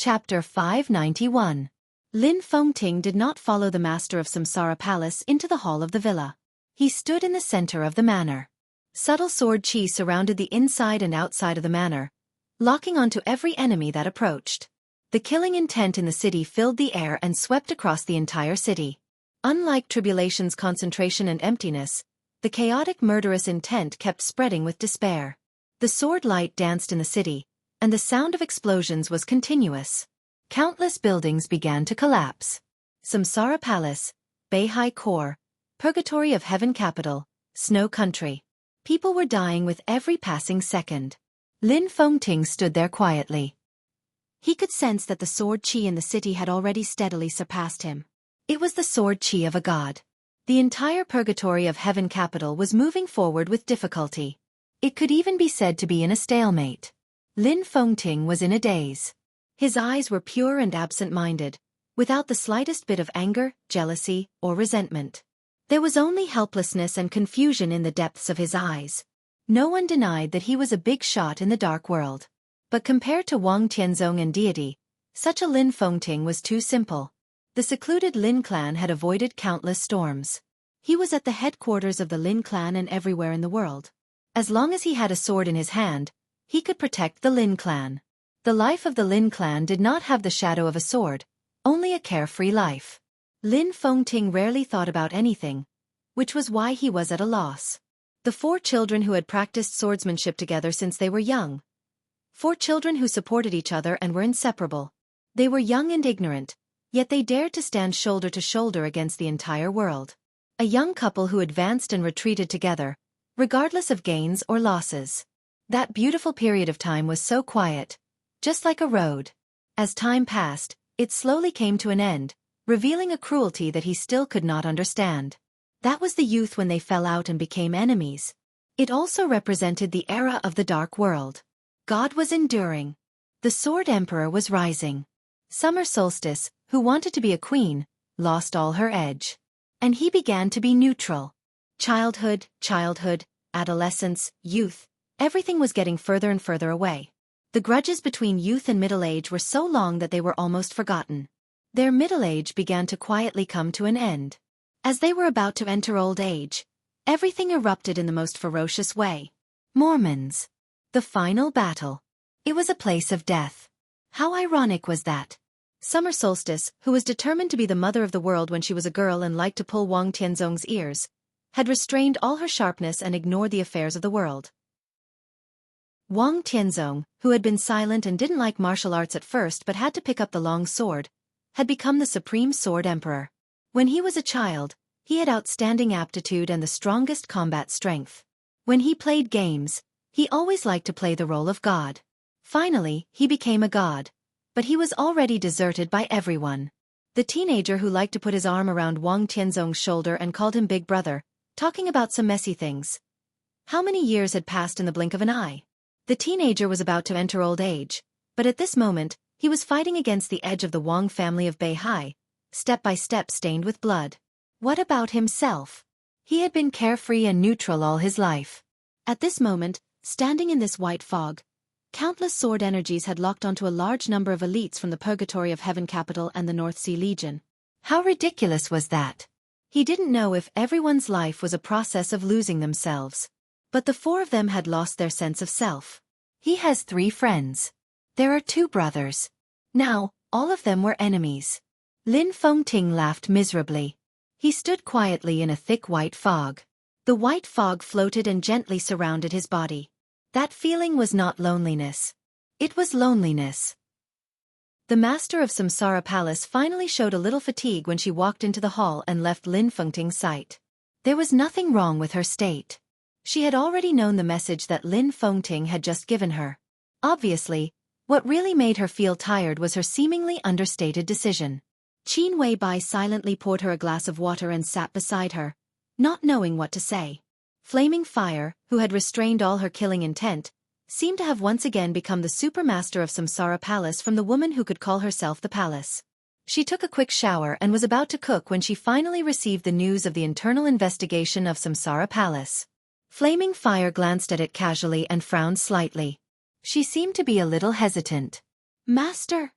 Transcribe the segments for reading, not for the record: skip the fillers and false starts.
Chapter 591. Lin Fengting did not follow the master of Samsara Palace into the hall of the villa. He stood in the center of the manor. Subtle sword chi surrounded the inside and outside of the manor, locking onto every enemy that approached. The killing intent in the city filled the air and swept across the entire city. Unlike tribulation's concentration and emptiness, the chaotic murderous intent kept spreading with despair. The sword light danced in the city, and the sound of explosions was continuous. Countless buildings began to collapse. Samsara Palace, Beihai Core, Purgatory of Heaven Capital, Snow Country. People were dying with every passing second. Lin Fengting stood there quietly. He could sense that the sword chi in the city had already steadily surpassed him. It was the sword chi of a god. The entire Purgatory of Heaven Capital was moving forward with difficulty. It could even be said to be in a stalemate. Lin Fengting was in a daze. His eyes were pure and absent-minded, without the slightest bit of anger, jealousy, or resentment. There was only helplessness and confusion in the depths of his eyes. No one denied that he was a big shot in the dark world. But compared to Wang Tianzong and deity, such a Lin Fengting was too simple. The secluded Lin clan had avoided countless storms. He was at the headquarters of the Lin clan and everywhere in the world. As long as he had a sword in his hand, he could protect the Lin clan. The life of the Lin clan did not have the shadow of a sword, only a carefree life. Lin Fengting rarely thought about anything, which was why he was at a loss. The 4 children who had practiced swordsmanship together since they were young. 4 children who supported each other and were inseparable. They were young and ignorant, yet they dared to stand shoulder to shoulder against the entire world. A young couple who advanced and retreated together, regardless of gains or losses. That beautiful period of time was so quiet, just like a road. As time passed, it slowly came to an end, revealing a cruelty that he still could not understand. That was the youth when they fell out and became enemies. It also represented the era of the dark world. God was enduring. The Sword Emperor was rising. Summer Solstice, who wanted to be a queen, lost all her edge. And he began to be neutral. Childhood, adolescence, youth, everything was getting further and further away. The grudges between youth and middle age were so long that they were almost forgotten. Their middle age began to quietly come to an end. As they were about to enter old age, everything erupted in the most ferocious way. Mormons. The final battle. It was a place of death. How ironic was that? Summer Solstice, who was determined to be the mother of the world when she was a girl and liked to pull Wang Tianzong's ears, had restrained all her sharpness and ignored the affairs of the world. Wang Tianzong, who had been silent and didn't like martial arts at first but had to pick up the long sword, had become the supreme sword emperor. When he was a child, he had outstanding aptitude and the strongest combat strength. When he played games, he always liked to play the role of god. Finally, he became a god, but he was already deserted by everyone. The teenager who liked to put his arm around Wang Tianzong's shoulder and called him big brother, talking about some messy things. How many years had passed in the blink of an eye? The teenager was about to enter old age, but at this moment, he was fighting against the edge of the Wang family of Beihai, step by step stained with blood. What about himself? He had been carefree and neutral all his life. At this moment, standing in this white fog, countless sword energies had locked onto a large number of elites from the Purgatory of Heaven Capital and the North Sea Legion. How ridiculous was that? He didn't know if everyone's life was a process of losing themselves. But the 4 of them had lost their sense of self. He has 3 friends. There are 2 brothers. Now, all of them were enemies. Lin Fengting laughed miserably. He stood quietly in a thick white fog. The white fog floated and gently surrounded his body. That feeling was not loneliness. It was loneliness. The master of Samsara Palace finally showed a little fatigue when she walked into the hall and left Lin Fengting's sight. There was nothing wrong with her state. She had already known the message that Lin Fengting had just given her. Obviously, what really made her feel tired was her seemingly understated decision. Qin Wei Bai silently poured her a glass of water and sat beside her, not knowing what to say. Flaming Fire, who had restrained all her killing intent, seemed to have once again become the supermaster of Samsara Palace from the woman who could call herself the palace. She took a quick shower and was about to cook when she finally received the news of the internal investigation of Samsara Palace. Flaming Fire glanced at it casually and frowned slightly. She seemed to be a little hesitant. "Master,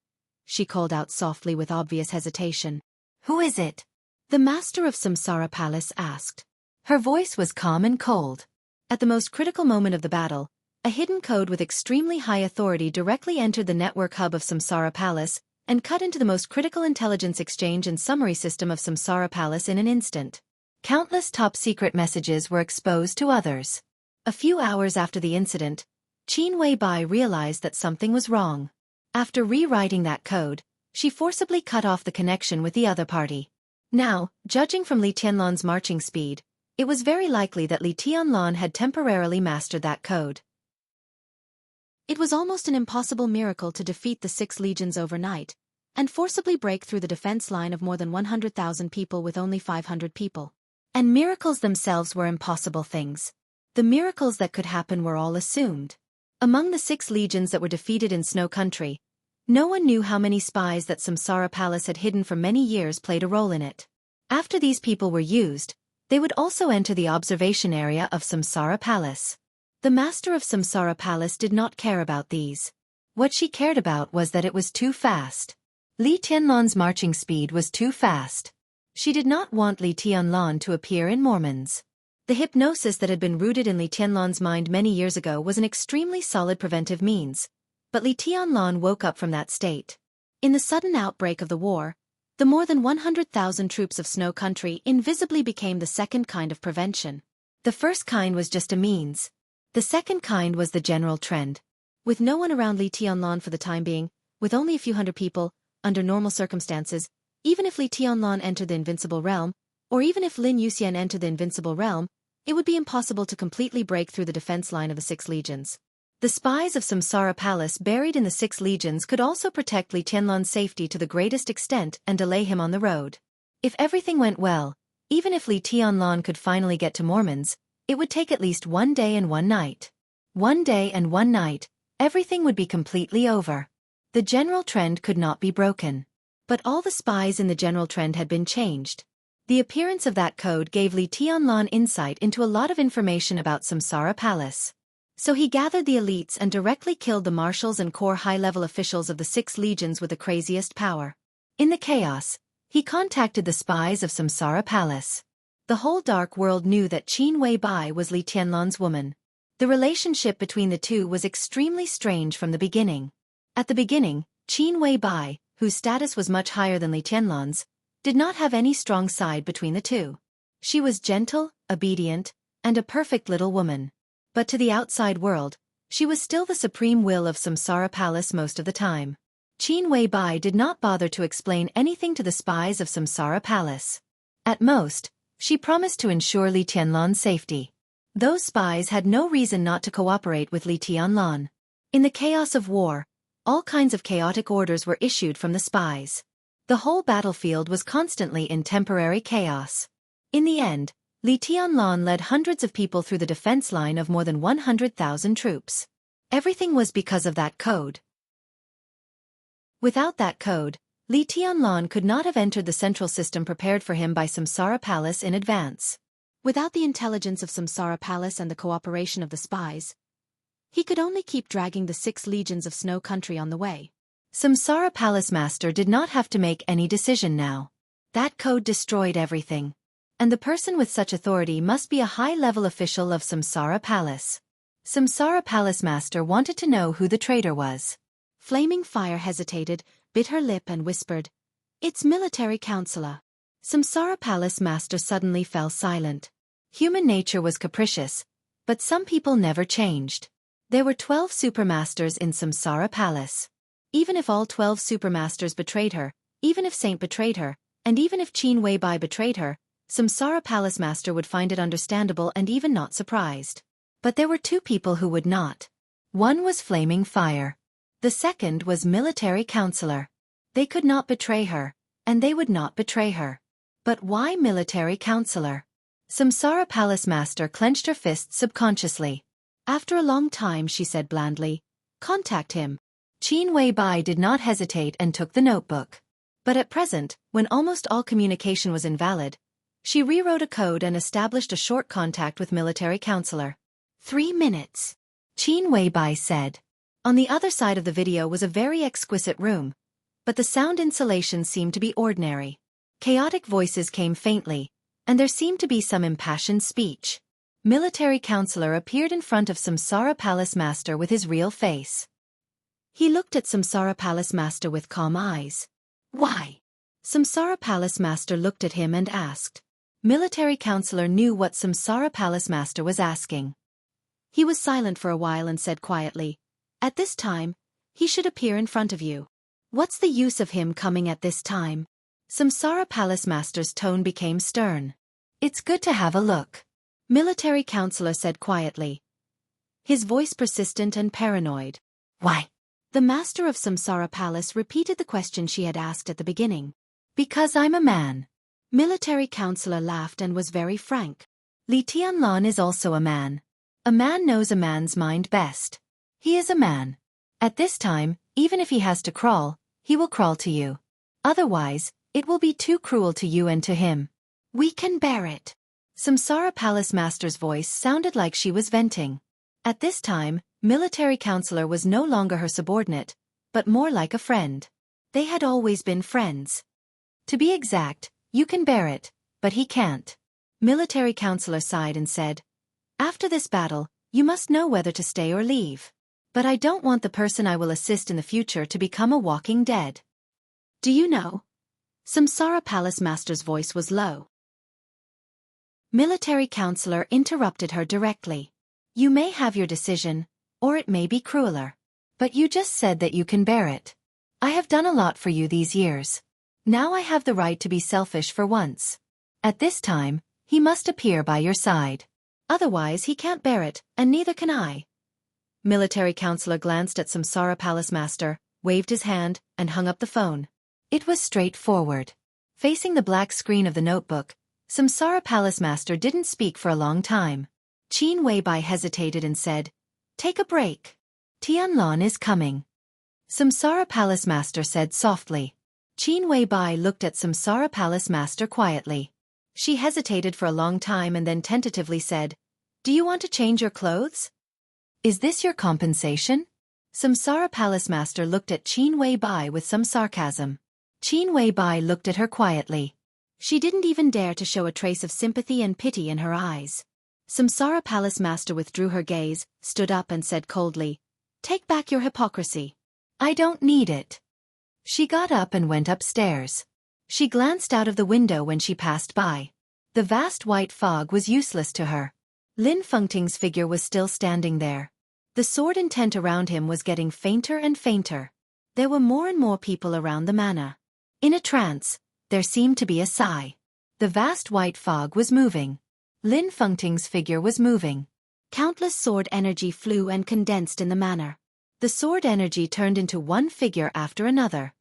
she called out softly with obvious hesitation. Who is it? The master of Samsara Palace asked. Her voice was calm and cold. At the most critical moment of the battle, a hidden code with extremely high authority directly entered the network hub of Samsara Palace and cut into the most critical intelligence exchange and summary system of Samsara Palace in an instant. Countless top-secret messages were exposed to others. A few hours after the incident, Qin Weibai realized that something was wrong. After rewriting that code, she forcibly cut off the connection with the other party. Now, judging from Li Tianlan's marching speed, it was very likely that Li Tianlan had temporarily mastered that code. It was almost an impossible miracle to defeat the 6 legions overnight, and forcibly break through the defense line of more than 100,000 people with only 500 people. And miracles themselves were impossible things. The miracles that could happen were all assumed. Among the 6 legions that were defeated in Snow Country, no one knew how many spies that Samsara Palace had hidden for many years played a role in it. After these people were used, they would also enter the observation area of Samsara Palace. The master of Samsara Palace did not care about these. What she cared about was that it was too fast. Li Tianlan's marching speed was too fast. She did not want Li Tianlan to appear in Mormons. The hypnosis that had been rooted in Li Tianlan's mind many years ago was an extremely solid preventive means, but Li Tianlan woke up from that state. In the sudden outbreak of the war, the more than 100,000 troops of Snow Country invisibly became the second kind of prevention. The first kind was just a means. The second kind was the general trend. With no one around Li Tianlan for the time being, with only a few hundred people, under normal circumstances, even if Li Tianlan entered the Invincible Realm, or even if Lin Yuxian entered the Invincible Realm, it would be impossible to completely break through the defense line of the 6 legions. The spies of Samsara Palace buried in the 6 legions could also protect Li Tianlan's safety to the greatest extent and delay him on the road. If everything went well, even if Li Tianlan could finally get to Mormons, it would take at least 1 day and 1 night. 1 day and 1 night, everything would be completely over. The general trend could not be broken. But all the spies in the general trend had been changed. The appearance of that code gave Li Tianlan insight into a lot of information about Samsara Palace. So he gathered the elites and directly killed the marshals and core high-level officials of the 6 legions with the craziest power. In the chaos, he contacted the spies of Samsara Palace. The whole dark world knew that Qin Weibai was Li Tianlan's woman. The relationship between the two was extremely strange from the beginning. At the beginning, Qin Weibai, whose status was much higher than Li Tianlan's, did not have any strong side between the two. She was gentle, obedient, and a perfect little woman. But to the outside world, she was still the supreme will of Samsara Palace most of the time. Qin Weibai did not bother to explain anything to the spies of Samsara Palace. At most, she promised to ensure Li Tianlan's safety. Those spies had no reason not to cooperate with Li Tianlan. In the chaos of war, all kinds of chaotic orders were issued from the spies. The whole battlefield was constantly in temporary chaos. In the end, Li Tianlan led hundreds of people through the defense line of more than 100,000 troops. Everything was because of that code. Without that code, Li Tianlan could not have entered the central system prepared for him by Samsara Palace in advance. Without the intelligence of Samsara Palace and the cooperation of the spies, he could only keep dragging the 6 legions of Snow Country on the way. Samsara Palace Master did not have to make any decision now. That code destroyed everything. And the person with such authority must be a high-level official of Samsara Palace. Samsara Palace Master wanted to know who the traitor was. Flaming Fire hesitated, bit her lip and whispered, "It's military counselor." Samsara Palace Master suddenly fell silent. Human nature was capricious, but some people never changed. There were 12 supermasters in Samsara Palace. Even if all 12 supermasters betrayed her, even if Saint betrayed her, and even if Qin Weibai betrayed her, Samsara Palace Master would find it understandable and even not surprised. But there were 2 people who would not. One was Flaming Fire. The second was Military Counselor. They could not betray her, and they would not betray her. But why Military Counselor? Samsara Palace Master clenched her fists subconsciously. After a long time she said blandly, "Contact him." Qin Weibai did not hesitate and took the notebook. But at present, when almost all communication was invalid, she rewrote a code and established a short contact with Military Counselor. 3 minutes. Qin Weibai said. On the other side of the video was a very exquisite room. but the sound insulation seemed to be ordinary. Chaotic voices came faintly, and there seemed to be some impassioned speech. Military counselor appeared in front of Samsara Palace Master with his real face. He looked at Samsara Palace Master with calm eyes. Why? Samsara Palace Master looked at him and asked. Military counselor knew what Samsara Palace Master was asking. He was silent for a while and said quietly, "At this time, he should appear in front of you. What's the use of him coming at this time?" Samsara Palace Master's tone became stern. "It's good to have a look," military counselor said quietly, his voice persistent and paranoid. "Why?" The master of Samsara Palace repeated the question she had asked at the beginning. "Because I'm a man." Military counselor laughed and was very frank. Li Tianlan is also a man. A man knows a man's mind best. He is a man. At this time, even if he has to crawl, he will crawl to you. Otherwise, it will be too cruel to you and to him. We can bear it. Samsara Palace Master's voice sounded like she was venting. At this time, military counselor was no longer her subordinate, but more like a friend. They had always been friends. To be exact, you can bear it, but he can't. Military counselor sighed and said, "After this battle, you must know whether to stay or leave. But I don't want the person I will assist in the future to become a walking dead." "Do you know?" Samsara Palace Master's voice was low. Military counselor interrupted her directly. "You may have your decision, or it may be crueler. But you just said that you can bear it. I have done a lot for you these years. Now I have the right to be selfish for once. At this time, he must appear by your side. Otherwise he can't bear it, and neither can I." Military counselor glanced at Samsara Palace Master, waved his hand, and hung up the phone. It was straightforward. Facing the black screen of the notebook, Samsara Palace Master didn't speak for a long time. Qin Weibai hesitated and said, "Take a break. Tianlan is coming." Samsara Palace Master said softly. Qin Weibai looked at Samsara Palace Master quietly. She hesitated for a long time and then tentatively said, "Do you want to change your clothes? Is this your compensation?" Samsara Palace Master looked at Qin Weibai with some sarcasm. Qin Weibai looked at her quietly. She didn't even dare to show a trace of sympathy and pity in her eyes. Samsara Palace Master withdrew her gaze, stood up and said coldly, "Take back your hypocrisy. I don't need it." She got up and went upstairs. She glanced out of the window when she passed by. The vast white fog was useless to her. Lin Fengting's figure was still standing there. The sword intent around him was getting fainter and fainter. There were more and more people around the manor. In a trance, there seemed to be a sigh. The vast white fog was moving. Lin Fengting's figure was moving. Countless sword energy flew and condensed in the manor. The sword energy turned into one figure after another.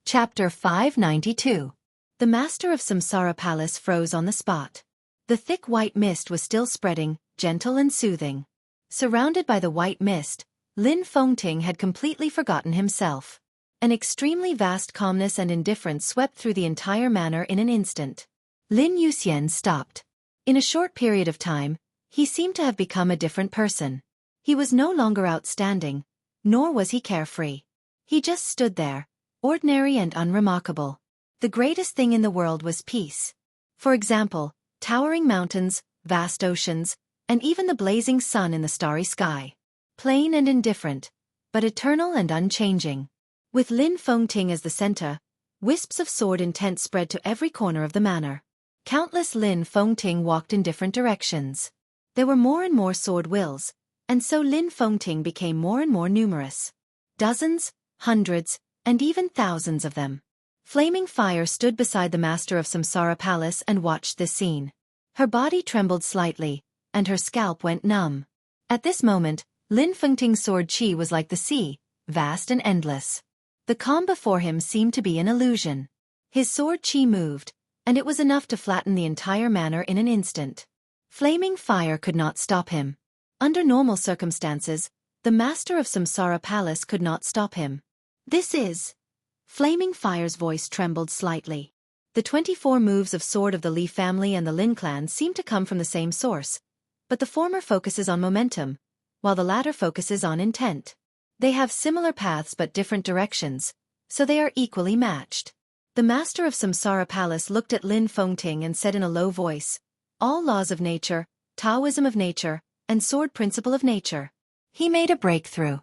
Chapter 592. The master of Samsara Palace froze on the spot. The thick white mist was still spreading, gentle and soothing. Surrounded by the white mist, Lin Fengting had completely forgotten himself. An extremely vast calmness and indifference swept through the entire manor in an instant. Lin Yuxian stopped. In a short period of time, he seemed to have become a different person. He was no longer outstanding, nor was he carefree. He just stood there, ordinary and unremarkable. The greatest thing in the world was peace. For example, towering mountains, vast oceans, and even the blazing sun in the starry sky. Plain and indifferent, but eternal and unchanging. With Lin Fengting as the center, wisps of sword intent spread to every corner of the manor. Countless Lin Fengting walked in different directions. There were more and more sword wills, and so Lin Fengting became more and more numerous. Dozens, hundreds, and even thousands of them. Flaming Fire stood beside the master of Samsara Palace and watched this scene. Her body trembled slightly, and her scalp went numb. At this moment, Lin Fengting's sword chi was like the sea, vast and endless. The calm before him seemed to be an illusion. His sword chi moved, and it was enough to flatten the entire manor in an instant. Flaming Fire could not stop him. Under normal circumstances, the master of Samsara Palace could not stop him. This is... Flaming Fire's voice trembled slightly. The 24 moves of sword of the Li family and the Lin clan seem to come from the same source, but the former focuses on momentum, while the latter focuses on intent. They have similar paths but different directions, so they are equally matched. The master of Samsara Palace looked at Lin Fengting and said in a low voice, all laws of nature, Taoism of nature, and sword principle of nature. He made a breakthrough.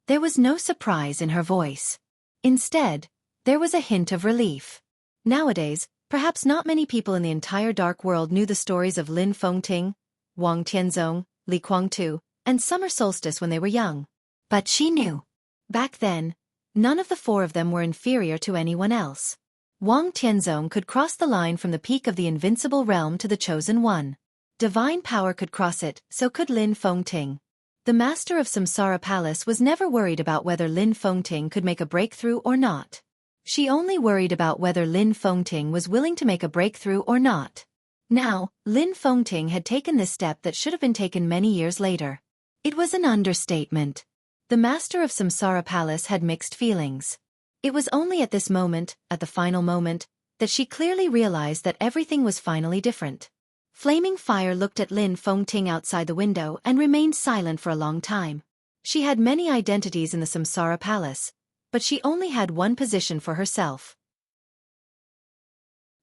There was no surprise in her voice. Instead, there was a hint of relief. Nowadays, perhaps not many people in the entire dark world knew the stories of Lin Fengting, Wang Tianzong, Li Guangtu, and Summer Solstice when they were young. But she knew. Back then, none of the four of them were inferior to anyone else. Wang Tianzong could cross the line from the peak of the invincible realm to the chosen one. Divine power could cross it, so could Lin Fengting. The master of Samsara Palace was never worried about whether Lin Fengting could make a breakthrough or not. She only worried about whether Lin Fengting was willing to make a breakthrough or not. Now, Lin Fengting had taken this step that should have been taken many years later. It was an understatement. The master of Samsara Palace had mixed feelings. It was only at this moment, at the final moment, that she clearly realized that everything was finally different. Flaming Fire looked at Lin Fengting outside the window and remained silent for a long time. She had many identities in the Samsara Palace, but she only had one position for herself.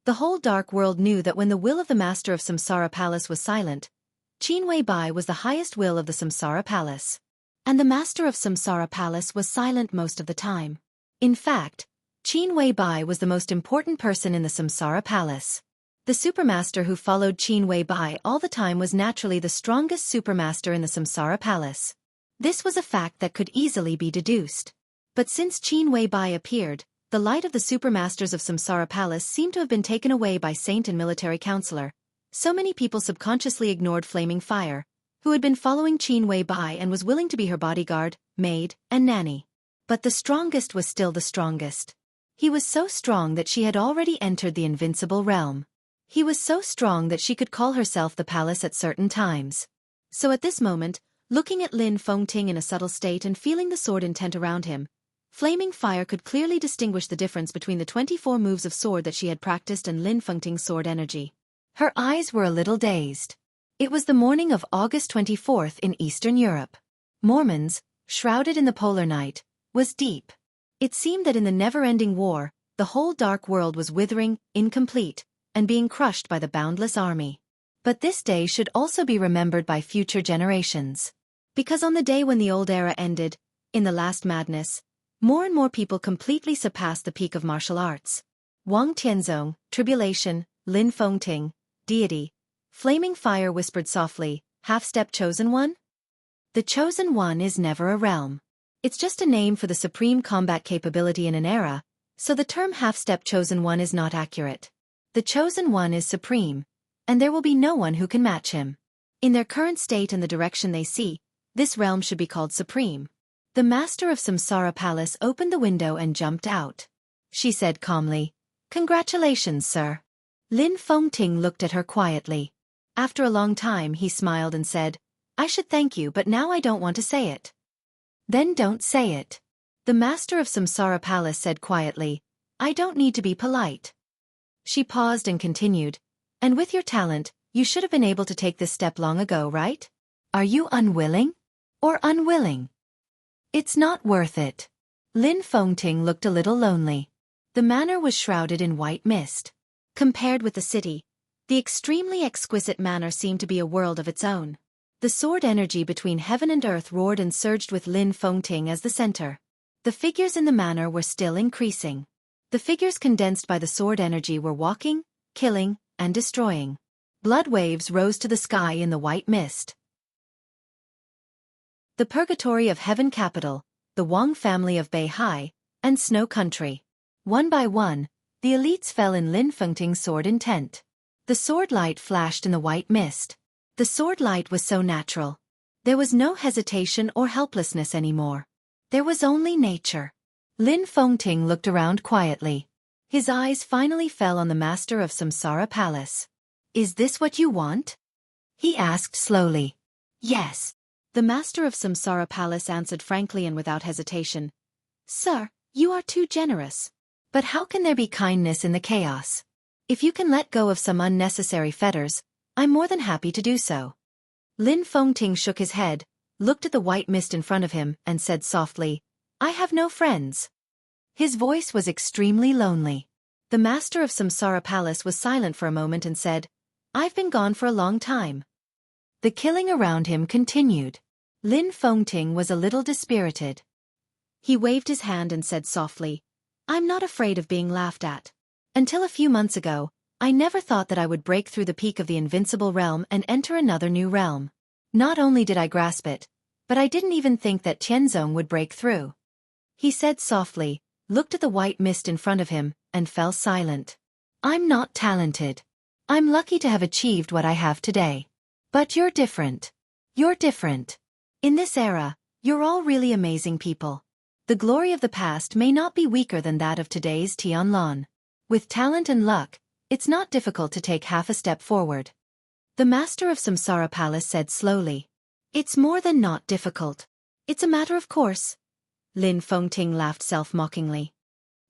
The whole dark world knew that when the will of the master of Samsara Palace was silent, Qin Wei Bai was the highest will of the Samsara Palace. And the master of Samsara Palace was silent most of the time. In fact, Qin Wei Bai was the most important person in the Samsara Palace. The supermaster who followed Qin Wei Bai all the time was naturally the strongest supermaster in the Samsara Palace. This was a fact that could easily be deduced. But since Qin Wei Bai appeared, the light of the supermasters of Samsara Palace seemed to have been taken away by saint and military counselor. So many people subconsciously ignored Flaming Fire, who had been following Qin Wei Bai and was willing to be her bodyguard, maid, and nanny. But the strongest was still the strongest. He was so strong that she had already entered the invincible realm. He was so strong that she could call herself the palace at certain times. So at this moment, looking at Lin Fengting in a subtle state and feeling the sword intent around him, Flaming Fire could clearly distinguish the difference between the 24 moves of sword that she had practiced and Lin Fengting's sword energy. Her eyes were a little dazed. It was the morning of August 24th in Eastern Europe. Mormons, shrouded in the polar night, was deep. It seemed that in the never-ending war, the whole dark world was withering, incomplete, and being crushed by the boundless army. But this day should also be remembered by future generations. Because on the day when the old era ended, in the last madness, more and more people completely surpassed the peak of martial arts. Wang Tianzong, tribulation, Lin Fengting, deity. Flaming Fire whispered softly, half-step chosen one? The chosen one is never a realm. It's just a name for the supreme combat capability in an era, so the term half-step chosen one is not accurate. The chosen one is supreme, and there will be no one who can match him. In their current state and the direction they see, this realm should be called supreme. The master of Samsara Palace opened the window and jumped out. She said calmly, "Congratulations, sir." Lin Fengting looked at her quietly. After a long time he smiled and said, "I should thank you, but now I don't want to say it." "Then don't say it." The master of Samsara Palace said quietly, "I don't need to be polite." She paused and continued, "And with your talent, you should have been able to take this step long ago, right? Are you unwilling? Or unwilling? It's not worth it." Lin Fengting looked a little lonely. The manor was shrouded in white mist. Compared with the city, the extremely exquisite manor seemed to be a world of its own. The sword energy between heaven and earth roared and surged with Lin Fengting as the center. The figures in the manor were still increasing. The figures condensed by the sword energy were walking, killing, and destroying. Blood waves rose to the sky in the white mist. The purgatory of Heaven Capital, the Wang family of Beihai, and Snow Country. One by one, the elites fell in Lin Fengting's sword intent. The sword light flashed in the white mist. The sword light was so natural. There was no hesitation or helplessness anymore. There was only nature. Lin Fengting looked around quietly. His eyes finally fell on the master of Samsara Palace. "Is this what you want?" he asked slowly. "Yes." The master of Samsara Palace answered frankly and without hesitation. "Sir, you are too generous. But how can there be kindness in the chaos? If you can let go of some unnecessary fetters, I'm more than happy to do so." Lin Fengting shook his head, looked at the white mist in front of him, and said softly, "I have no friends." His voice was extremely lonely. The master of Samsara Palace was silent for a moment and said, "I've been gone for a long time." The killing around him continued. Lin Fengting was a little dispirited. He waved his hand and said softly, "I'm not afraid of being laughed at. Until a few months ago, I never thought that I would break through the peak of the invincible realm and enter another new realm. Not only did I grasp it, but I didn't even think that Tianzong would break through." He said softly, looked at the white mist in front of him, and fell silent. "I'm not talented. I'm lucky to have achieved what I have today. But you're different. You're different. In this era, you're all really amazing people. The glory of the past may not be weaker than that of today's Tianlan. With talent and luck, it's not difficult to take half a step forward." The master of Samsara Palace said slowly, "It's more than not difficult. It's a matter of course." Lin Fengting laughed self-mockingly.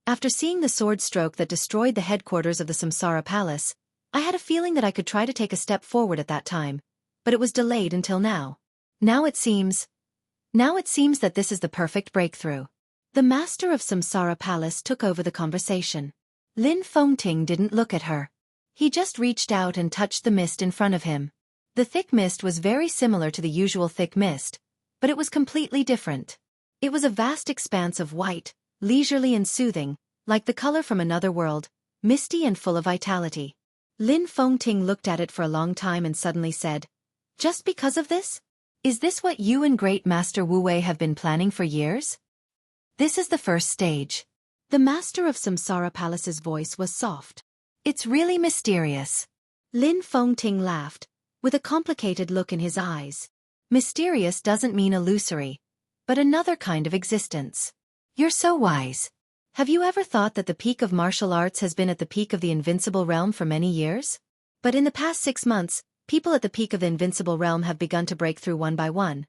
"After seeing the sword stroke that destroyed the headquarters of the Samsara Palace, I had a feeling that I could try to take a step forward at that time, but it was delayed until now. Now it seems that this is the perfect breakthrough." The master of Samsara Palace took over the conversation. Lin Fengting didn't look at her. He just reached out and touched the mist in front of him. The thick mist was very similar to the usual thick mist, but it was completely different. It was a vast expanse of white, leisurely and soothing, like the color from another world, misty and full of vitality. Lin Fengting looked at it for a long time and suddenly said, "Just because of this? Is this what you and Great Master Wu Wei have been planning for years?" "This is the first stage." The master of Samsara Palace's voice was soft. "It's really mysterious." Lin Fengting laughed, with a complicated look in his eyes. "Mysterious doesn't mean illusory, but another kind of existence. You're so wise. Have you ever thought that the peak of martial arts has been at the peak of the invincible realm for many years? But in the past 6 months, people at the peak of the invincible realm have begun to break through one by one.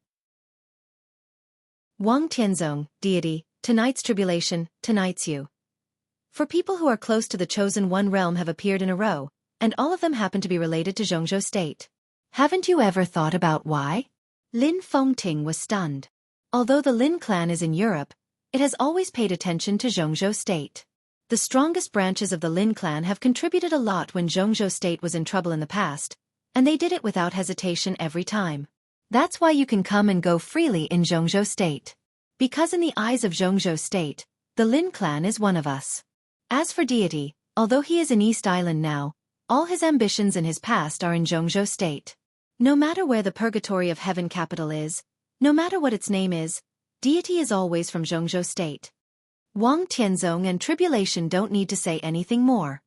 Wang Tianzong, deity, tonight's tribulation, tonight's you. For people who are close to the chosen one realm have appeared in a row, and all of them happen to be related to Jianghu state. Haven't you ever thought about why?" Lin Fengting was stunned. Although the Lin clan is in Europe, it has always paid attention to Jianghu state. The strongest branches of the Lin clan have contributed a lot when Jianghu state was in trouble in the past, and they did it without hesitation every time. That's why you can come and go freely in Jianghu state. Because in the eyes of Jianghu state, the Lin clan is one of us. As for deity, although he is in East Island now, all his ambitions in his past are in Jianghu state. No matter where the purgatory of heaven capital is, no matter what its name is, deity is always from Jianghu state. Wang Tianzong and Tribulation don't need to say anything more.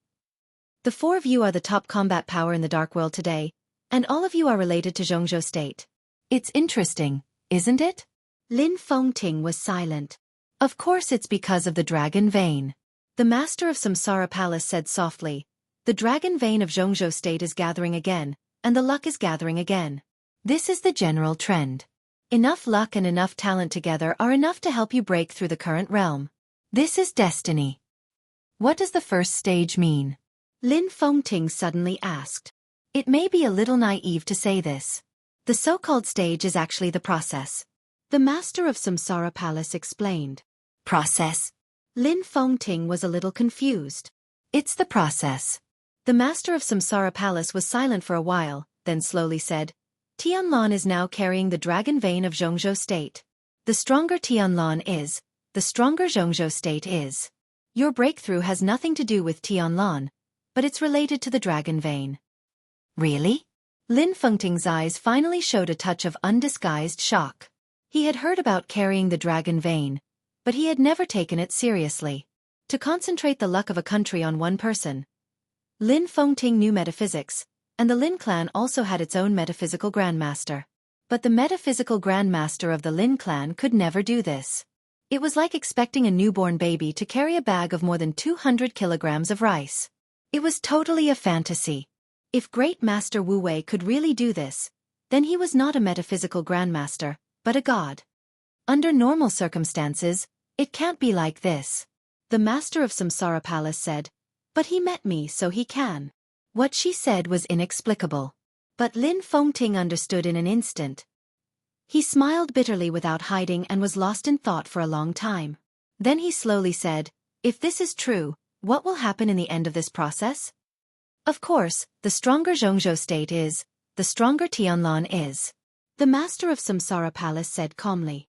The 4 of you are the top combat power in the Dark World today, and all of you are related to Jianghu state. It's interesting, isn't it? Lin Fengting was silent. Of course it's because of the dragon vein. The master of Samsara Palace said softly, "The dragon vein of Jianghu state is gathering again, and the luck is gathering again. This is the general trend. Enough luck and enough talent together are enough to help you break through the current realm. This is destiny." "What does the first stage mean?" Lin Fengting suddenly asked. It may be a little naive to say this. The so-called stage is actually the process. The master of Samsara Palace explained. "Process?" Lin Fengting was a little confused. "It's the process." The master of Samsara Palace was silent for a while, then slowly said, "Tianlan is now carrying the dragon vein of Jianghu state. The stronger Tianlan is, the stronger Jianghu state is. Your breakthrough has nothing to do with Tianlan, but it's related to the dragon vein." "Really?" Lin Fengting's eyes finally showed a touch of undisguised shock. He had heard about carrying the dragon vein, but he had never taken it seriously. To concentrate the luck of a country on one person. Lin Fengting knew metaphysics, and the Lin clan also had its own metaphysical grandmaster. But the metaphysical grandmaster of the Lin clan could never do this. It was like expecting a newborn baby to carry a bag of more than 200 kilograms of rice. It was totally a fantasy. If Great Master Wu Wei could really do this, then he was not a metaphysical grandmaster, but a god. Under normal circumstances, it can't be like this. The master of Samsara Palace said, "But he met me so he can." What she said was inexplicable. But Lin Fengting understood in an instant. He smiled bitterly without hiding and was lost in thought for a long time. Then he slowly said, "If this is true, what will happen in the end of this process?" "Of course, the stronger Jianghu state is, the stronger Tianlan is," the master of Samsara Palace said calmly.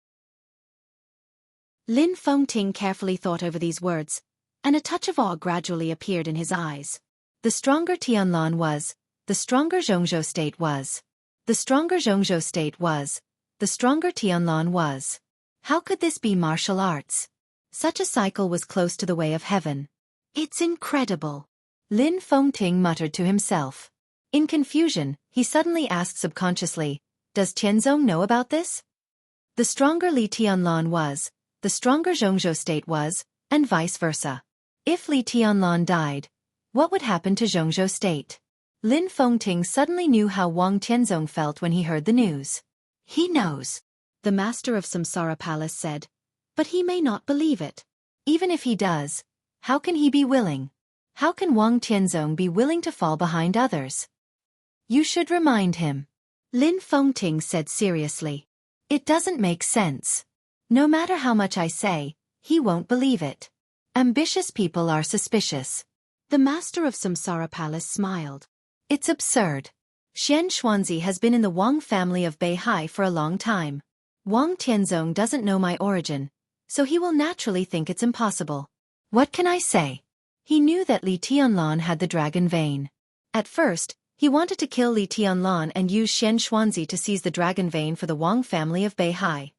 Lin Fengting carefully thought over these words, and a touch of awe gradually appeared in his eyes. The stronger Tianlan was, the stronger Jianghu state was. The stronger Jianghu state was, the stronger Tianlan was. How could this be martial arts? Such a cycle was close to the way of heaven. It's incredible. Lin Fengting muttered to himself. In confusion, he suddenly asked subconsciously, "Does Tianzong know about this?" The stronger Li Tianlan was, the stronger Jianghu state was, and vice versa. If Li Tianlan died, what would happen to Jianghu state? Lin Fengting suddenly knew how Wang Tianzong felt when he heard the news. "He knows," the master of Samsara Palace said, "but he may not believe it. Even if he does, how can he be willing? How can Wang Tianzong be willing to fall behind others?" "You should remind him," Lin Fengting said seriously. "It doesn't make sense. No matter how much I say, he won't believe it. Ambitious people are suspicious." The master of Samsara Palace smiled. "It's absurd. Xianxia has been in the Wang family of Beihai for a long time. Wang Tianzong doesn't know my origin, so he will naturally think it's impossible. What can I say?" He knew that Li Tianlan had the dragon vein. At first, he wanted to kill Li Tianlan and use Xianxia to seize the dragon vein for the Wang family of Beihai.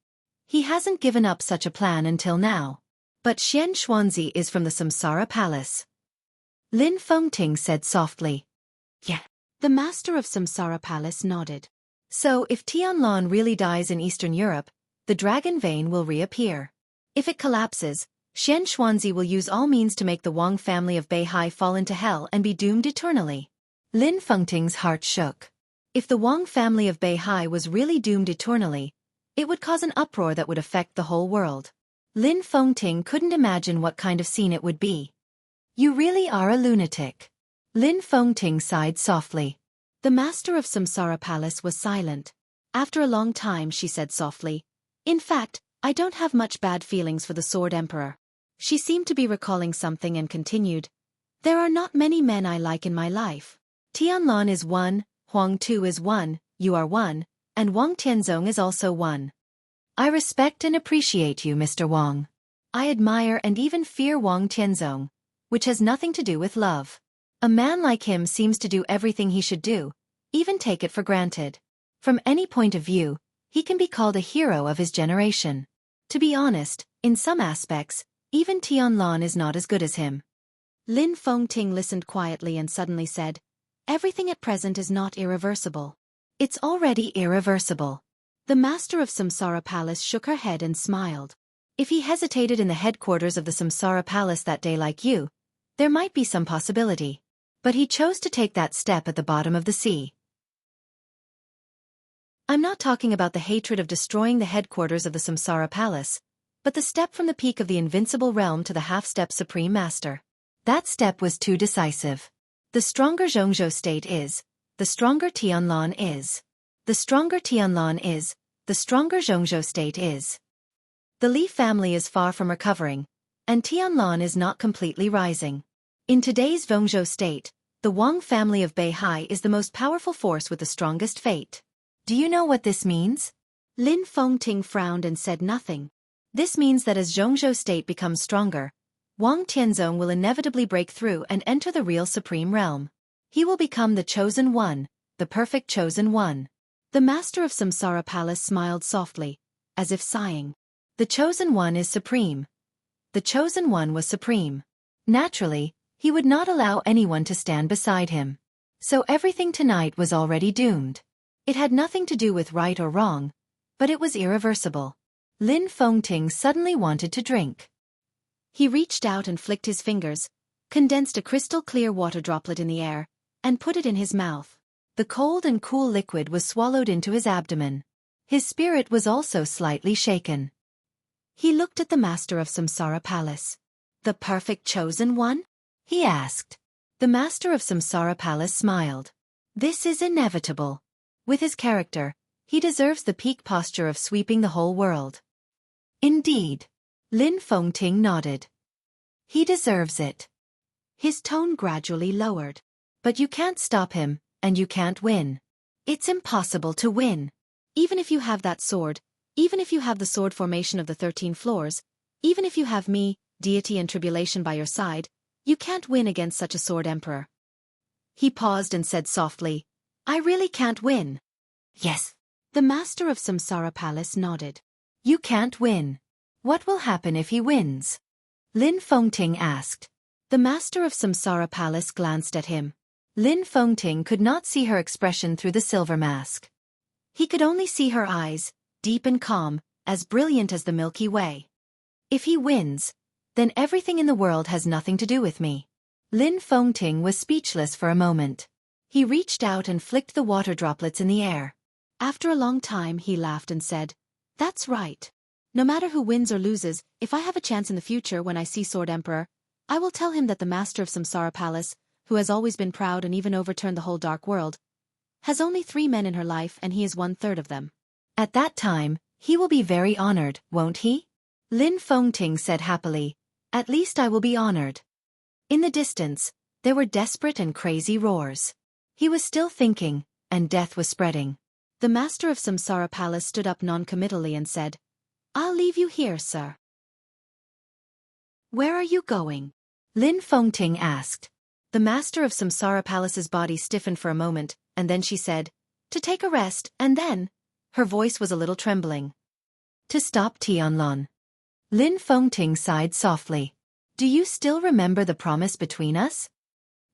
He hasn't given up such a plan until now. But Xianxia is from the Samsara Palace. Lin Fengting said softly. "Yeah." The master of Samsara Palace nodded. "So if Tianlan really dies in Eastern Europe, the dragon vein will reappear. If it collapses, Xianxia will use all means to make the Wang family of Beihai fall into hell and be doomed eternally." Lin Fengting's heart shook. If the Wang family of Beihai was really doomed eternally, it would cause an uproar that would affect the whole world. Lin Fengting couldn't imagine what kind of scene it would be. "You really are a lunatic." Lin Fengting sighed softly. The master of Samsara Palace was silent. After a long time she said softly, "In fact, I don't have much bad feelings for the Sword Emperor." She seemed to be recalling something and continued, "There are not many men I like in my life. Tianlan is one, Huang Tu is one, you are one, and Wang Tianzong is also one. I respect and appreciate you, Mr. Wang. I admire and even fear Wang Tianzong, which has nothing to do with love. A man like him seems to do everything he should do, even take it for granted. From any point of view, he can be called a hero of his generation. To be honest, in some aspects, even Tianlan is not as good as him." Lin Fengting listened quietly and suddenly said, "Everything at present is not irreversible." "It's already irreversible." The master of Samsara Palace shook her head and smiled. "If he hesitated in the headquarters of the Samsara Palace that day like you, there might be some possibility. But he chose to take that step at the bottom of the sea. I'm not talking about the hatred of destroying the headquarters of the Samsara Palace, but the step from the peak of the invincible realm to the half-step Supreme Master. That step was too decisive. The stronger Jianghu state is, the stronger Tianlan is. The stronger Tianlan is, the stronger Jianghu state is. The Li family is far from recovering, and Tianlan is not completely rising. In today's Jianghu state, the Wang family of Beihai is the most powerful force with the strongest fate. Do you know what this means?" Lin Fengting frowned and said nothing. "This means that as Jianghu state becomes stronger, Wang Tianzong will inevitably break through and enter the real supreme realm. He will become the chosen one, the perfect chosen one." The master of Samsara Palace smiled softly, as if sighing. The chosen one is supreme. The chosen one was supreme. Naturally, he would not allow anyone to stand beside him. So everything tonight was already doomed. It had nothing to do with right or wrong, but it was irreversible. Lin Fengting suddenly wanted to drink. He reached out and flicked his fingers, condensed a crystal-clear water droplet in the air, and put it in his mouth. The cold and cool liquid was swallowed into his abdomen. His spirit was also slightly shaken. He looked at the master of Samsara Palace. "The perfect chosen one?" he asked. The master of Samsara Palace smiled. "This is inevitable." With his character, He deserves the peak posture of sweeping the whole world. Indeed. Lin Fengting nodded. He deserves it. His tone gradually lowered. But you can't stop him, and you can't win. It's impossible to win. Even if you have that sword, even if you have the sword formation of the 13 floors, even if you have me, deity and tribulation by your side, you can't win against such a sword emperor. He paused and said softly, I really can't win. Yes. The master of Samsara Palace nodded. You can't win. What will happen if he wins? Lin Fengting asked. The master of Samsara Palace glanced at him. Lin Fengting could not see her expression through the silver mask. He could only see her eyes, deep and calm, as brilliant as the Milky Way. If he wins, then everything in the world has nothing to do with me. Lin Fengting was speechless for a moment. He reached out and flicked the water droplets in the air. After a long time he laughed and said, That's right. No matter who wins or loses, if I have a chance in the future when I see Sword Emperor, I will tell him that the master of Samsara Palace, who has always been proud and even overturned the whole dark world, has only 3 men in her life and he is 1/3 of them. At that time, he will be very honored, won't he? Lin Fengting said happily, At least I will be honored. In the distance, there were desperate and crazy roars. He was still thinking, and death was spreading. The master of Samsara Palace stood up non-committally and said, I'll leave you here, sir. Where are you going? Lin Fengting asked. The master of Samsara Palace's body stiffened for a moment, and then she said, To take a rest, and then, her voice was a little trembling. To stop Tianlon. Lin Fengting sighed softly. Do you still remember the promise between us?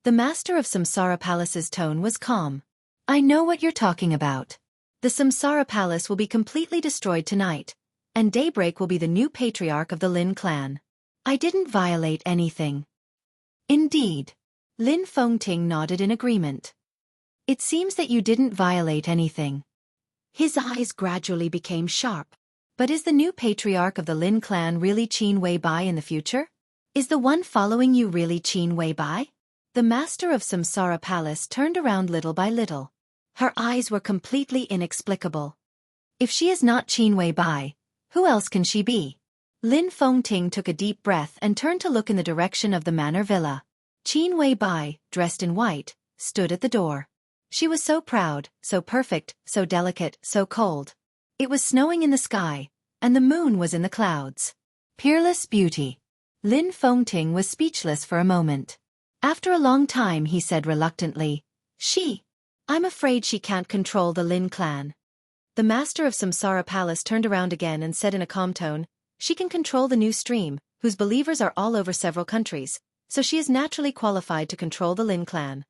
The master of Samsara Palace's tone was calm. I know what you're talking about. The Samsara Palace will be completely destroyed tonight, and daybreak will be the new patriarch of the Lin clan. I didn't violate anything. Indeed. Lin Fengting nodded in agreement. It seems that you didn't violate anything. His eyes gradually became sharp. But is the new patriarch of the Lin clan really Qin Weibai in the future? Is the one following you really Qin Weibai? The master of Samsara Palace turned around little by little. Her eyes were completely inexplicable. If she is not Qin Weibai, who else can she be? Lin Fengting took a deep breath and turned to look in the direction of the manor villa. Qin Weibai, dressed in white, stood at the door. She was so proud, so perfect, so delicate, so cold. It was snowing in the sky, and the moon was in the clouds. Peerless beauty. Lin Fengting was speechless for a moment. After a long time he said reluctantly, I'm afraid she can't control the Lin clan. The master of Samsara Palace turned around again and said in a calm tone, She can control the new stream, whose believers are all over several countries, so she is naturally qualified to control the Lin clan.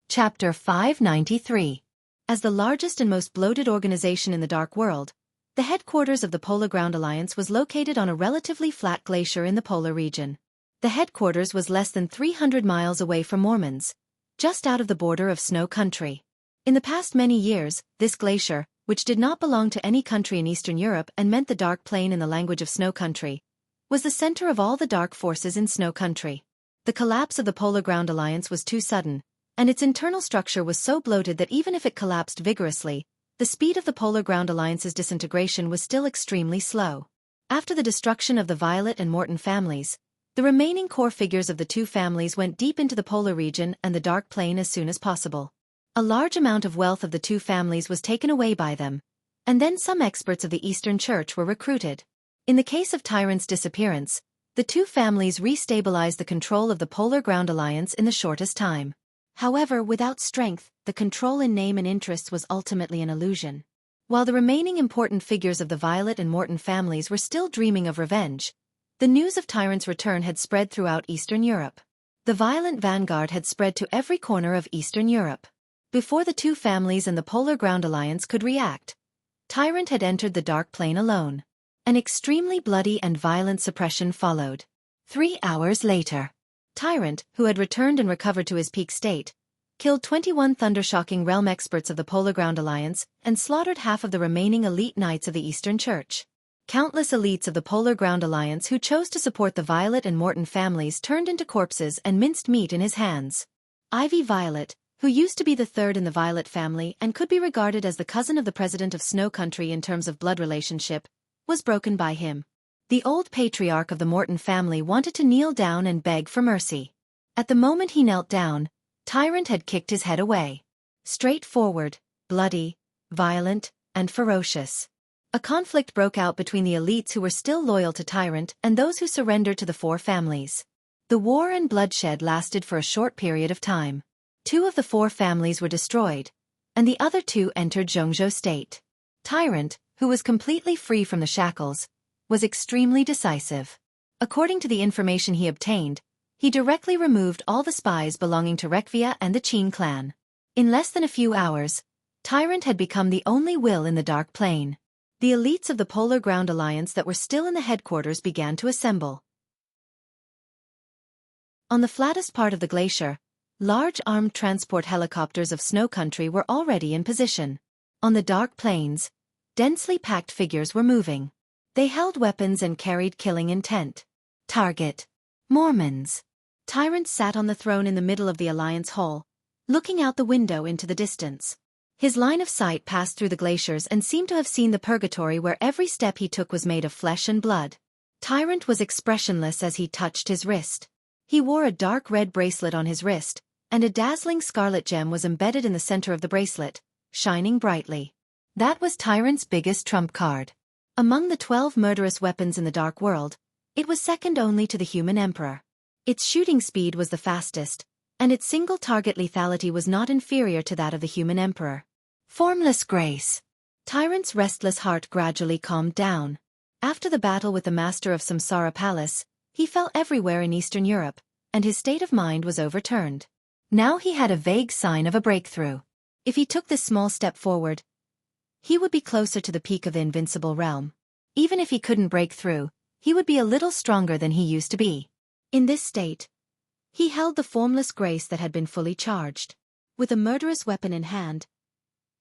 Chapter 593. As the largest and most bloated organization in the Dark World, the headquarters of the Polar Ground Alliance was located on a relatively flat glacier in the polar region. The headquarters was less than 300 miles away from Mormons, just out of the border of Snow Country. In the past many years, this glacier, which did not belong to any country in Eastern Europe and meant the Dark Plain in the language of Snow Country, was the center of all the dark forces in Snow Country. The collapse of the Polar Ground Alliance was too sudden, and its internal structure was so bloated that even if it collapsed vigorously, the speed of the Polar Ground Alliance's disintegration was still extremely slow. After the destruction of the Violet and Morton families, the remaining core figures of the two families went deep into the polar region and the Dark Plain as soon as possible. A large amount of wealth of the two families was taken away by them, and then some experts of the Eastern Church were recruited. In the case of Tyrant's disappearance, the two families re-stabilized the control of the Polar Ground Alliance in the shortest time. However, without strength, the control in name and interests was ultimately an illusion. While the remaining important figures of the Violet and Morton families were still dreaming of revenge, the news of Tyrant's return had spread throughout Eastern Europe. The violent vanguard had spread to every corner of Eastern Europe. Before the two families and the Polar Ground Alliance could react, Tyrant had entered the Dark Plain alone. An extremely bloody and violent suppression followed. 3 hours later, Tyrant, who had returned and recovered to his peak state, killed 21 thundershocking realm experts of the Polar Ground Alliance and slaughtered half of the remaining elite knights of the Eastern Church. Countless elites of the Polar Ground Alliance who chose to support the Violet and Morton families turned into corpses and minced meat in his hands. Ivy Violet, who used to be the third in the Violet family and could be regarded as the cousin of the president of Snow Country in terms of blood relationship, was broken by him. The old patriarch of the Morton family wanted to kneel down and beg for mercy. At the moment he knelt down, Tyrant had kicked his head away. Straightforward, bloody, violent, and ferocious. A conflict broke out between the elites who were still loyal to Tyrant and those who surrendered to the four families. The war and bloodshed lasted for a short period of time. 2 of the 4 families were destroyed, and the other 2 entered Jianghu state. Tyrant, who was completely free from the shackles, was extremely decisive. According to the information he obtained, he directly removed all the spies belonging to Wuxia and the Qin clan. In less than a few hours, Tyrant had become the only will in the Dark Plain. The elites of the Polar Ground Alliance that were still in the headquarters began to assemble. On the flattest part of the glacier, large armed transport helicopters of Snow Country were already in position. On the dark plains, densely packed figures were moving. They held weapons and carried killing intent. Target: Mormons. Tyrant sat on the throne in the middle of the Alliance Hall, looking out the window into the distance. His line of sight passed through the glaciers and seemed to have seen the purgatory where every step he took was made of flesh and blood. Tyrant was expressionless as he touched his wrist. He wore a dark red bracelet on his wrist, and a dazzling scarlet gem was embedded in the center of the bracelet, shining brightly. That was Tyrant's biggest trump card. Among the 12 murderous weapons in the Dark World, it was second only to the Human Emperor. Its shooting speed was the fastest, and its single-target lethality was not inferior to that of the Human Emperor. Formless grace. Tyrant's restless heart gradually calmed down. After the battle with the master of Samsara Palace, he fell everywhere in Eastern Europe, and his state of mind was overturned. Now he had a vague sign of a breakthrough. If he took this small step forward, he would be closer to the peak of the invincible realm. Even if he couldn't break through, he would be a little stronger than he used to be. In this state, he held the formless grace that had been fully charged. With a murderous weapon in hand,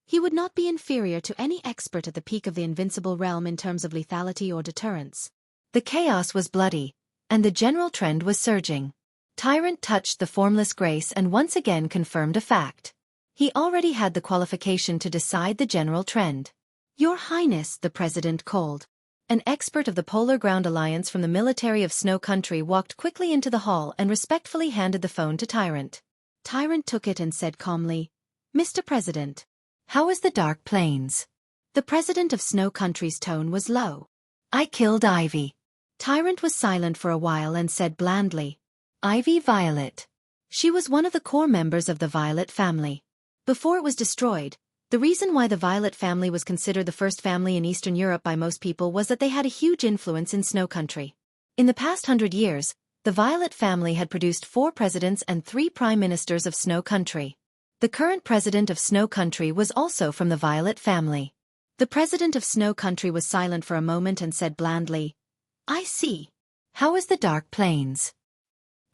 he would not be inferior to any expert at the peak of the invincible realm in terms of lethality or deterrence. The chaos was bloody, and the general trend was surging. Tyrant touched the formless grace and once again confirmed a fact. He already had the qualification to decide the general trend. "Your Highness," the president called. An expert of the Polar Ground Alliance from the military of Snow Country walked quickly into the hall and respectfully handed the phone to Tyrant. Tyrant took it and said calmly, "Mr. President, how is the Dark Plains?" The president of Snow Country's tone was low. "I killed Ivy." Tyrant was silent for a while and said blandly, "Ivy Violet. She was one of the core members of the Violet family. Before it was destroyed, the reason why the Violet family was considered the first family in Eastern Europe by most people was that they had a huge influence in Snow Country. In the past 100 years, the Violet family had produced 4 presidents and 3 prime ministers of Snow Country. The current president of Snow Country was also from the Violet family." The president of Snow Country was silent for a moment and said blandly, "I see. How is the Dark Plains?"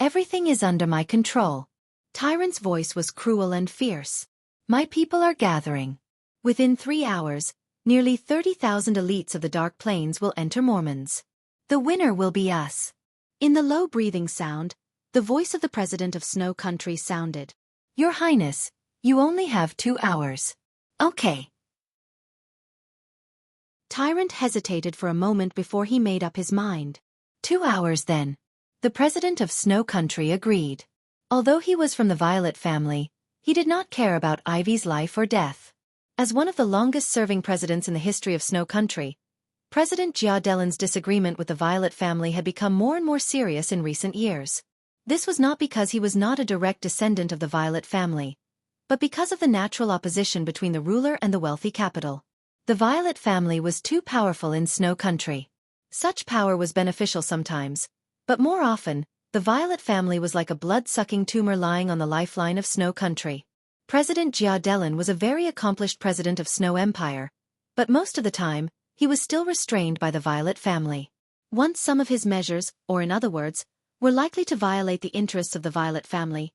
"Everything is under my control." Tyrant's voice was cruel and fierce. "My people are gathering. Within 3 hours, nearly 30,000 elites of the Dark Plains will enter Mormons. The winner will be us." In the low breathing sound, the voice of the president of Snow Country sounded. "Your Highness, you only have 2 hours. Okay." Tyrant hesitated for a moment before he made up his mind. 2 hours then. The president of Snow Country agreed. Although he was from the Violet family, he did not care about Ivy's life or death. As one of the longest-serving presidents in the history of Snow Country, President Jianghu's disagreement with the Violet family had become more and more serious in recent years. This was not because he was not a direct descendant of the Violet family, but because of the natural opposition between the ruler and the wealthy capital. The Violet family was too powerful in Snow Country. Such power was beneficial sometimes, but more often, the Violet family was like a blood-sucking tumor lying on the lifeline of Snow Country. President Jianghu was a very accomplished president of Snow Empire, but most of the time, he was still restrained by the Violet family. Once some of his measures, or in other words, were likely to violate the interests of the Violet family,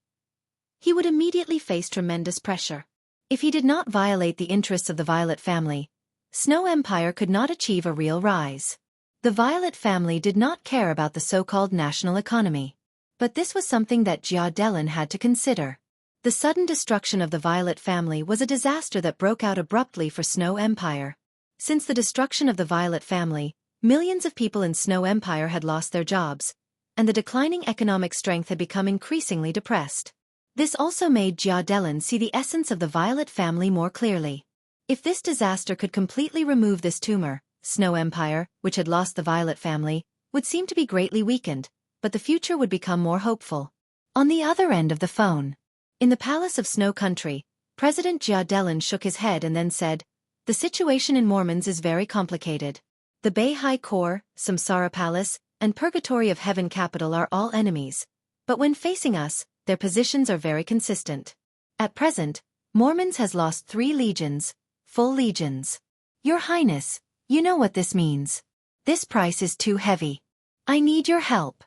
he would immediately face tremendous pressure. If he did not violate the interests of the Violet family, Snow Empire could not achieve a real rise. The Violet family did not care about the so-called national economy. But this was something that Jianghu had to consider. The sudden destruction of the Violet family was a disaster that broke out abruptly for Snow Empire. Since the destruction of the Violet family, millions of people in Snow Empire had lost their jobs, and the declining economic strength had become increasingly depressed. This also made Jia Delin see the essence of the Violet family more clearly. If this disaster could completely remove this tumor, Snow Empire, which had lost the Violet family, would seem to be greatly weakened, but the future would become more hopeful. On the other end of the phone, in the palace of Snow Country, President Jia Delin shook his head and then said, "The situation in Mormons is very complicated. The Beihai Core, Samsara Palace, and Purgatory of Heaven Capital are all enemies, but when facing us, their positions are very consistent. At present, Mormons has lost 3 legions, full legions. Your Highness, you know what this means. This price is too heavy. I need your help."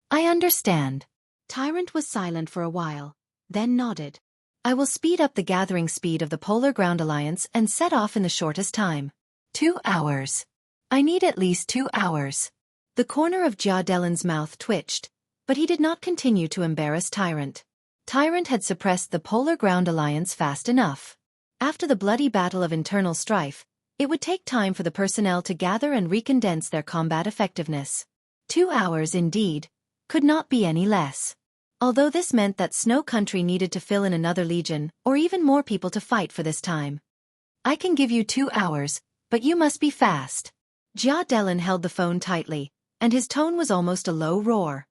"I understand." Tyrant was silent for a while, then nodded. "I will speed up the gathering speed of the Polar Ground Alliance and set off in the shortest time. 2 hours. I need at least 2 hours. The corner of Jia Delin's mouth twitched, but he did not continue to embarrass Tyrant. Tyrant had suppressed the Polar Ground Alliance fast enough. After the bloody battle of internal strife, it would take time for the personnel to gather and recondense their combat effectiveness. 2 hours, indeed, could not be any less. Although this meant that Snow Country needed to fill in another legion or even more people to fight for this time. "I can give you 2 hours, but you must be fast." Jia Delin held the phone tightly, and his tone was almost a low roar.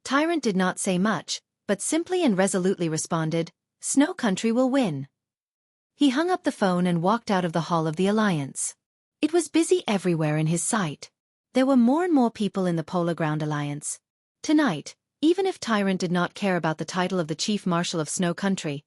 Tyrant did not say much, but simply and resolutely responded, "Snow Country will win." He hung up the phone and walked out of the Hall of the Alliance. It was busy everywhere in his sight. There were more and more people in the Polar Ground Alliance. Tonight, even if Tyrant did not care about the title of the Chief Marshal of Snow Country,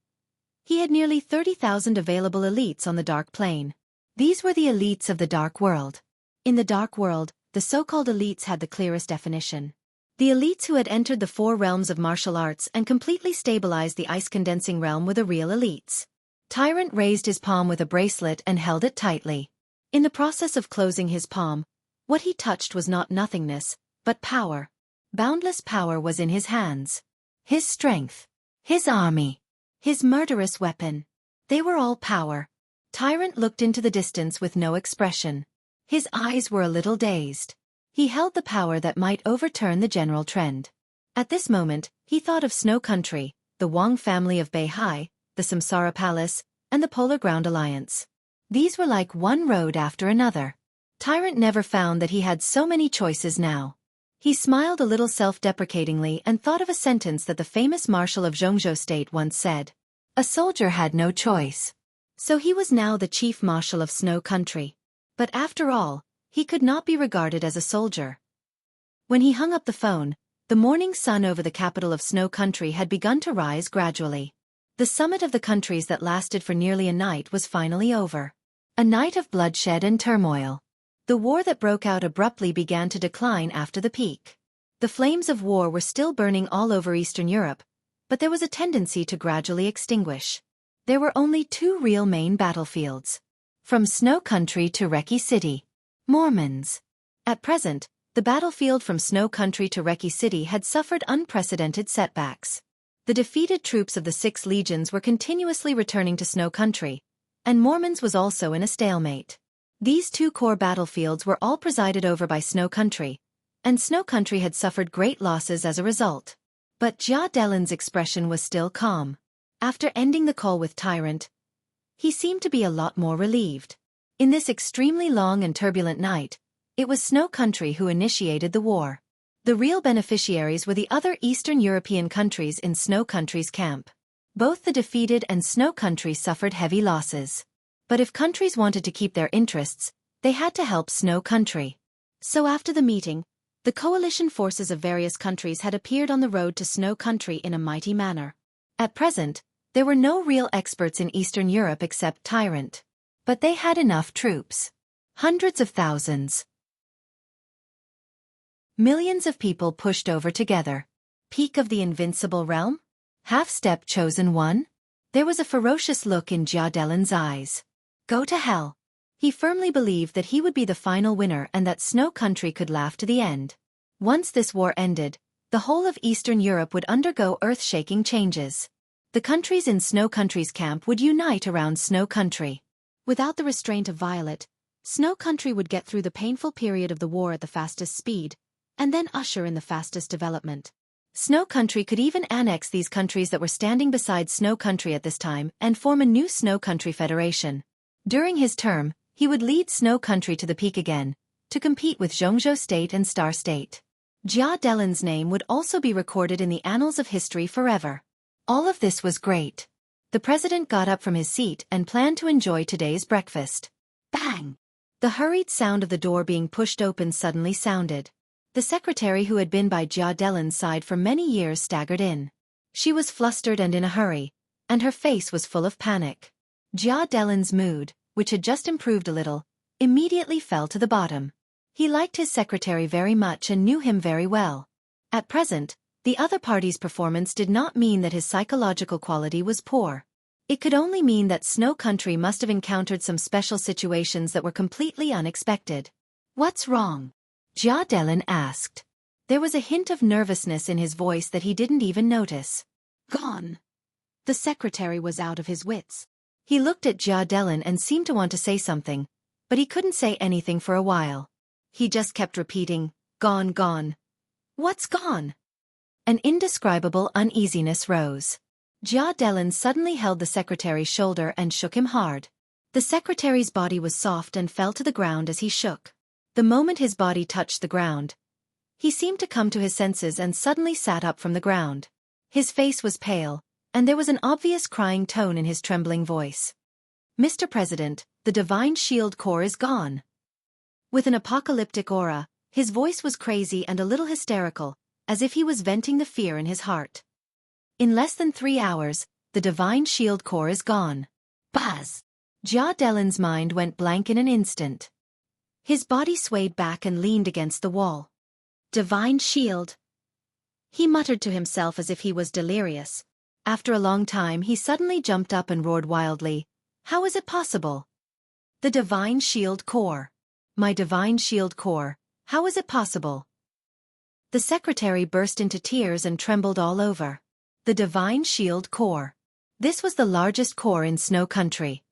he had nearly 30,000 available elites on the Dark Plane. These were the elites of the Dark World. In the Dark World, the so-called elites had the clearest definition. The elites who had entered the 4 realms of martial arts and completely stabilized the ice-condensing realm were the real elites. Tyrant raised his palm with a bracelet and held it tightly. In the process of closing his palm, what he touched was not nothingness, but power. Boundless power was in his hands. His strength. His army. His murderous weapon. They were all power. Tyrant looked into the distance with no expression. His eyes were a little dazed. He held the power that might overturn the general trend. At this moment, he thought of Snow Country, the Wang family of Beihai, the Samsara Palace, and the Polar Ground Alliance. These were like one road after another. Tyrant never found that he had so many choices now. He smiled a little self-deprecatingly and thought of a sentence that the famous marshal of Jianghu state once said. A soldier had no choice. So he was now the chief marshal of Snow Country. But after all, he could not be regarded as a soldier. When he hung up the phone, the morning sun over the capital of Snow Country had begun to rise gradually. The summit of the countries that lasted for nearly a night was finally over. A night of bloodshed and turmoil. The war that broke out abruptly began to decline after the peak. The flames of war were still burning all over Eastern Europe, but there was a tendency to gradually extinguish. There were only 2 real main battlefields. From Snow Country to Reki City. Mormons. At present, the battlefield from Snow Country to Reki City had suffered unprecedented setbacks. The defeated troops of the 6 legions were continuously returning to Snow Country, and Mormons was also in a stalemate. These 2 core battlefields were all presided over by Snow Country, and Snow Country had suffered great losses as a result. But Jia Delin's expression was still calm. After ending the call with Tyrant, he seemed to be a lot more relieved. In this extremely long and turbulent night, it was Snow Country who initiated the war. The real beneficiaries were the other Eastern European countries in Snow Country's camp. Both the defeated and Snow Country suffered heavy losses. But if countries wanted to keep their interests, they had to help Snow Country. So after the meeting, the coalition forces of various countries had appeared on the road to Snow Country in a mighty manner. At present, there were no real experts in Eastern Europe except Tyrant. But they had enough troops. Hundreds of thousands. Millions of people pushed over together. Peak of the invincible realm? Half-step chosen one? There was a ferocious look in Jia Delin's eyes. Go to hell. He firmly believed that he would be the final winner and that Snow Country could laugh to the end. Once this war ended, The whole of Eastern Europe would undergo earth-shaking changes. The countries in Snow Country's camp would unite around Snow Country. Without the restraint of Violet, Snow Country would get through the painful period of the war at the fastest speed, and then usher in the fastest development. Snow Country could even annex these countries that were standing beside Snow Country at this time and form a new Snow Country Federation. During his term, he would lead Snow Country to the peak again, to compete with Jianghu State and Star State. Jia Delin's name would also be recorded in the annals of history forever. All of this was great. The president got up from his seat and planned to enjoy today's breakfast. Bang! The hurried sound of the door being pushed open suddenly sounded. The secretary who had been by Jia Delin's side for many years staggered in. She was flustered and in a hurry, and her face was full of panic. Jia Delin's mood, which had just improved a little, immediately fell to the bottom. He liked his secretary very much and knew him very well. At present, the other party's performance did not mean that his psychological quality was poor. It could only mean that Snow Country must have encountered some special situations that were completely unexpected. "What's wrong?" Jia Delin asked. There was a hint of nervousness in his voice that he didn't even notice. "Gone." The secretary was out of his wits. He looked at Jia Delin and seemed to want to say something, but he couldn't say anything for a while. He just kept repeating, "Gone, gone." "What's gone?" An indescribable uneasiness rose. Jia Delin suddenly held the secretary's shoulder and shook him hard. The secretary's body was soft and fell to the ground as he shook. The moment his body touched the ground, he seemed to come to his senses and suddenly sat up from the ground. His face was pale, and there was an obvious crying tone in his trembling voice. "Mr. President, the Divine Shield Corps is gone." With an apocalyptic aura, his voice was crazy and a little hysterical, as if he was venting the fear in his heart. "In less than 3 hours, the Divine Shield Corps is gone." Buzz! Jia Delin's mind went blank in an instant. His body swayed back and leaned against the wall. "Divine Shield." He muttered to himself as if he was delirious. After a long time he suddenly jumped up and roared wildly, "How is it possible? The Divine Shield Corps. My Divine Shield Corps, how is it possible?" The secretary burst into tears and trembled all over. The Divine Shield Corps. This was the largest corps in Snow Country.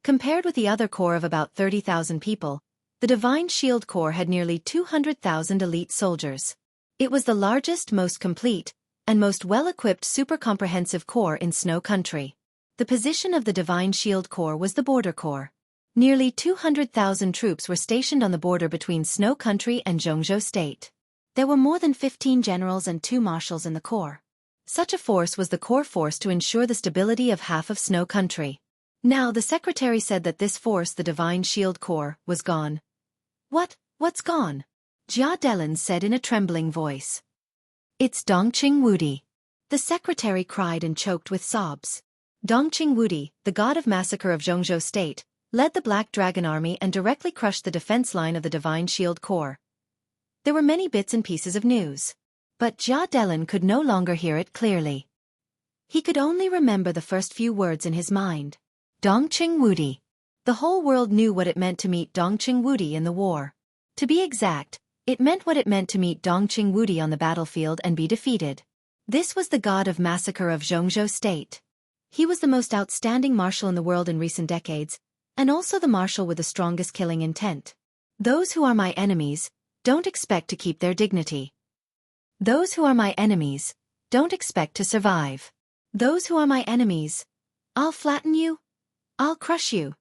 Compared with the other corps of about 30,000 people, the Divine Shield Corps had nearly 200,000 elite soldiers. It was the largest, most complete, and most well-equipped super-comprehensive corps in Snow Country. The position of the Divine Shield Corps was the Border Corps. Nearly 200,000 troops were stationed on the border between Snow Country and Jianghu State. There were more than 15 generals and 2 marshals in the corps. Such a force was the core force to ensure the stability of half of Snow Country. Now the secretary said that this force, the Divine Shield Corps, was gone. What's gone?" Jia Delin said in a trembling voice. "It's Dongqing Wudi." The secretary cried and choked with sobs. Dongqing Wudi, the god of massacre of Jianghu State, led the Black Dragon Army and directly crushed the defense line of the Divine Shield Corps. There were many bits and pieces of news, but Jia Delin could no longer hear it clearly. He could only remember the first few words in his mind. Dongqing Wudi. The whole world knew what it meant to meet Dongqing Wudi in the war. To be exact, it meant what it meant to meet Dongqing Wudi on the battlefield and be defeated. This was the god of massacre of Jianghu State. He was the most outstanding marshal in the world in recent decades, and also the marshal with the strongest killing intent. Those who are my enemies don't expect to keep their dignity. Those who are my enemies don't expect to survive. Those who are my enemies, I'll flatten you. I'll crush you.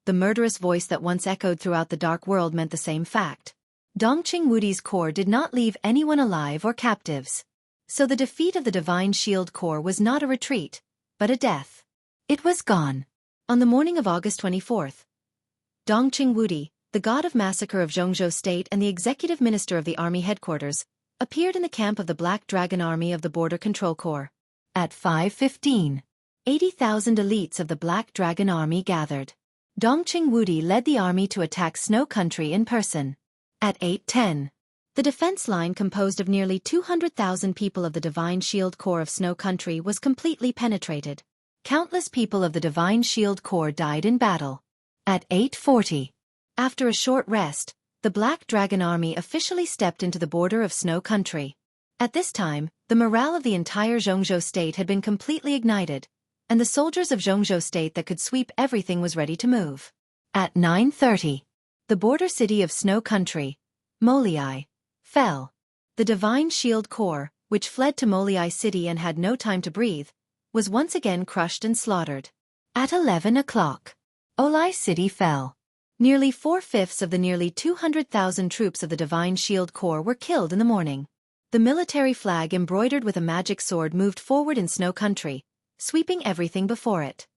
The murderous voice that once echoed throughout the dark world meant the same fact. Dongqing Wudi's corps did not leave anyone alive or captives. So the defeat of the Divine Shield Corps was not a retreat, but a death. It was gone. On the morning of August 24th, Dongqing Wudi, the god of massacre of Jianghu State and the executive minister of the army headquarters, appeared in the camp of the Black Dragon Army of the Border Control Corps. At 5:15, 80,000 elites of the Black Dragon Army gathered. Dongqing Wudi led the army to attack Snow Country in person. At 8:10, the defense line composed of nearly 200,000 people of the Divine Shield Corps of Snow Country was completely penetrated. Countless people of the Divine Shield Corps died in battle. At 8:40, after a short rest, the Black Dragon Army officially stepped into the border of Snow Country. At this time, the morale of the entire Jianghu state had been completely ignited, and the soldiers of Jianghu state that could sweep everything was ready to move. At 9:30, the border city of Snow Country, Molei, fell. The Divine Shield Corps, which fled to Molei City and had no time to breathe, was once again crushed and slaughtered. At 11 o'clock, Olai City fell. Nearly 4/5 of the nearly 200,000 troops of the Divine Shield Corps were killed in the morning. The military flag embroidered with a magic sword moved forward in Snow Country, sweeping everything before it.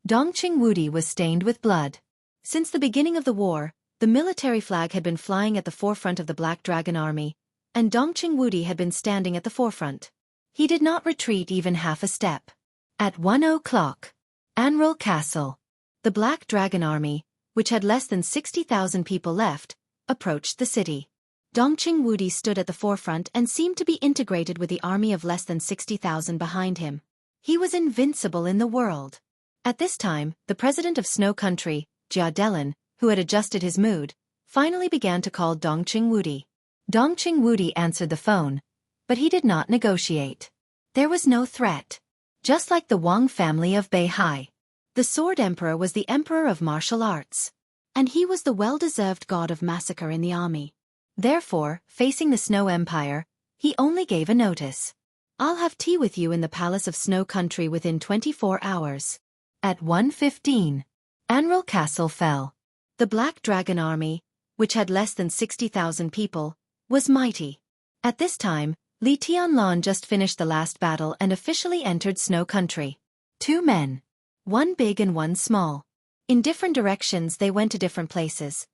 Dongqing Wudi was stained with blood. Since the beginning of the war, the military flag had been flying at the forefront of the Black Dragon Army, and Dongqing Wudi had been standing at the forefront. He did not retreat even half a step. At 1 o'clock, Anril Castle, the Black Dragon Army, which had less than 60,000 people left, approached the city. Dongqing Wudi stood at the forefront and seemed to be integrated with the army of less than 60,000 behind him. He was invincible in the world. At this time, the president of Snow Country, Jia, who had adjusted his mood, finally began to call Dongqing Wudi. Dongqing Wudi answered the phone, but he did not negotiate. There was no threat. Just like the Wang family of Beihai, the Sword Emperor was the emperor of martial arts, and he was the well-deserved god of massacre in the army. Therefore, facing the Snow Empire, he only gave a notice. I'll have tea with you in the palace of Snow Country within 24 hours. At 1:15, Anril Castle fell. The Black Dragon Army, which had less than 60,000 people, was mighty. At this time, Li Tianlan just finished the last battle and officially entered Snow Country. 2 men. One big and one small. In different directions they went to different places.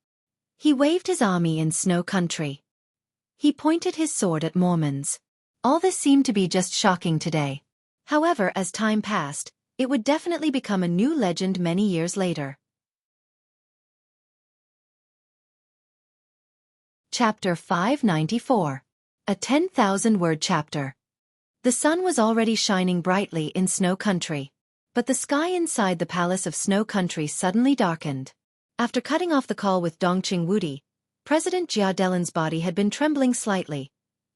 He waved his army in Snow Country. He pointed his sword at Mormons. All this seemed to be just shocking today. However, as time passed, it would definitely become a new legend many years later. Chapter 594. A 10,000-word chapter. The sun was already shining brightly in Snow Country, but the sky inside the palace of Snow Country suddenly darkened. After cutting off the call with Dongqing Wudi, President Jia body had been trembling slightly,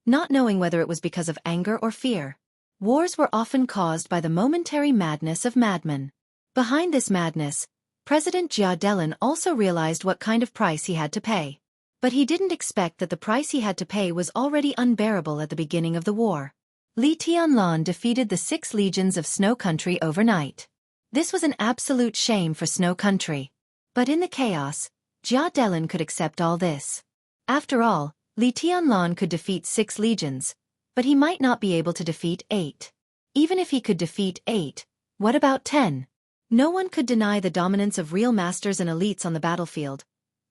not knowing whether it was because of anger or fear. Wars were often caused by the momentary madness of madmen. Behind this madness, President Jia also realized what kind of price he had to pay. But he didn't expect that the price he had to pay was already unbearable at the beginning of the war. Li Tianlan defeated the 6 legions of Snow Country overnight. This was an absolute shame for Snow Country. But in the chaos, Jia could accept all this. After all, Li Tianlan could defeat 6 legions, but he might not be able to defeat 8. Even if he could defeat 8, what about 10? No one could deny the dominance of real masters and elites on the battlefield,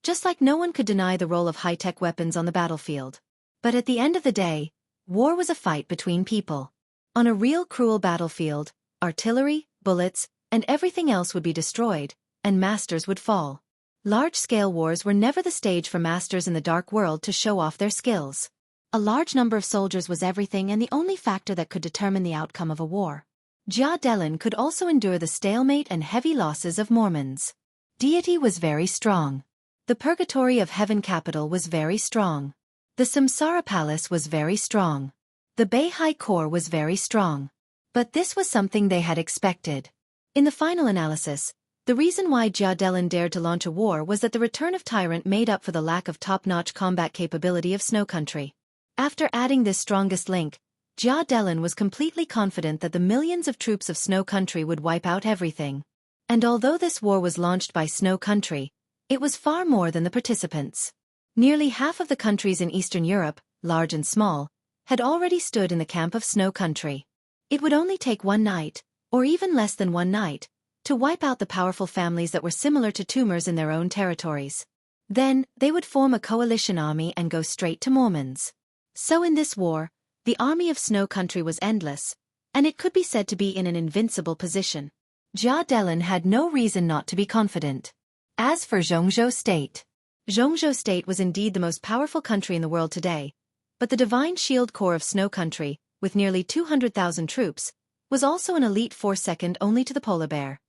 just like no one could deny the role of high-tech weapons on the battlefield. But at the end of the day, war was a fight between people. On a real cruel battlefield, artillery, bullets, and everything else would be destroyed, and masters would fall. Large-scale wars were never the stage for masters in the dark world to show off their skills. A large number of soldiers was everything and the only factor that could determine the outcome of a war. Jia could also endure the stalemate and heavy losses of Mormons. Deity was very strong. The Purgatory of Heaven capital was very strong. The Samsara Palace was very strong. The Beihai Corps was very strong. But this was something they had expected. In the final analysis, the reason why Jia dared to launch a war was that the return of Tyrant made up for the lack of top-notch combat capability of Snow Country. After adding this strongest link, Jia was completely confident that the millions of troops of Snow Country would wipe out everything. And although this war was launched by Snow Country, it was far more than the participants. Nearly half of the countries in Eastern Europe, large and small, had already stood in the camp of Snow Country. It would only take one night, or even less than one night, to wipe out the powerful families that were similar to tumors in their own territories. Then, they would form a coalition army and go straight to Mormons. So in this war, the army of Snow Country was endless, and it could be said to be in an invincible position. Jia had no reason not to be confident. As for Jianghu State, Jianghu State was indeed the most powerful country in the world today, but the Divine Shield Corps of Snow Country, with nearly 200,000 troops, was also an elite force second only to the polar bear.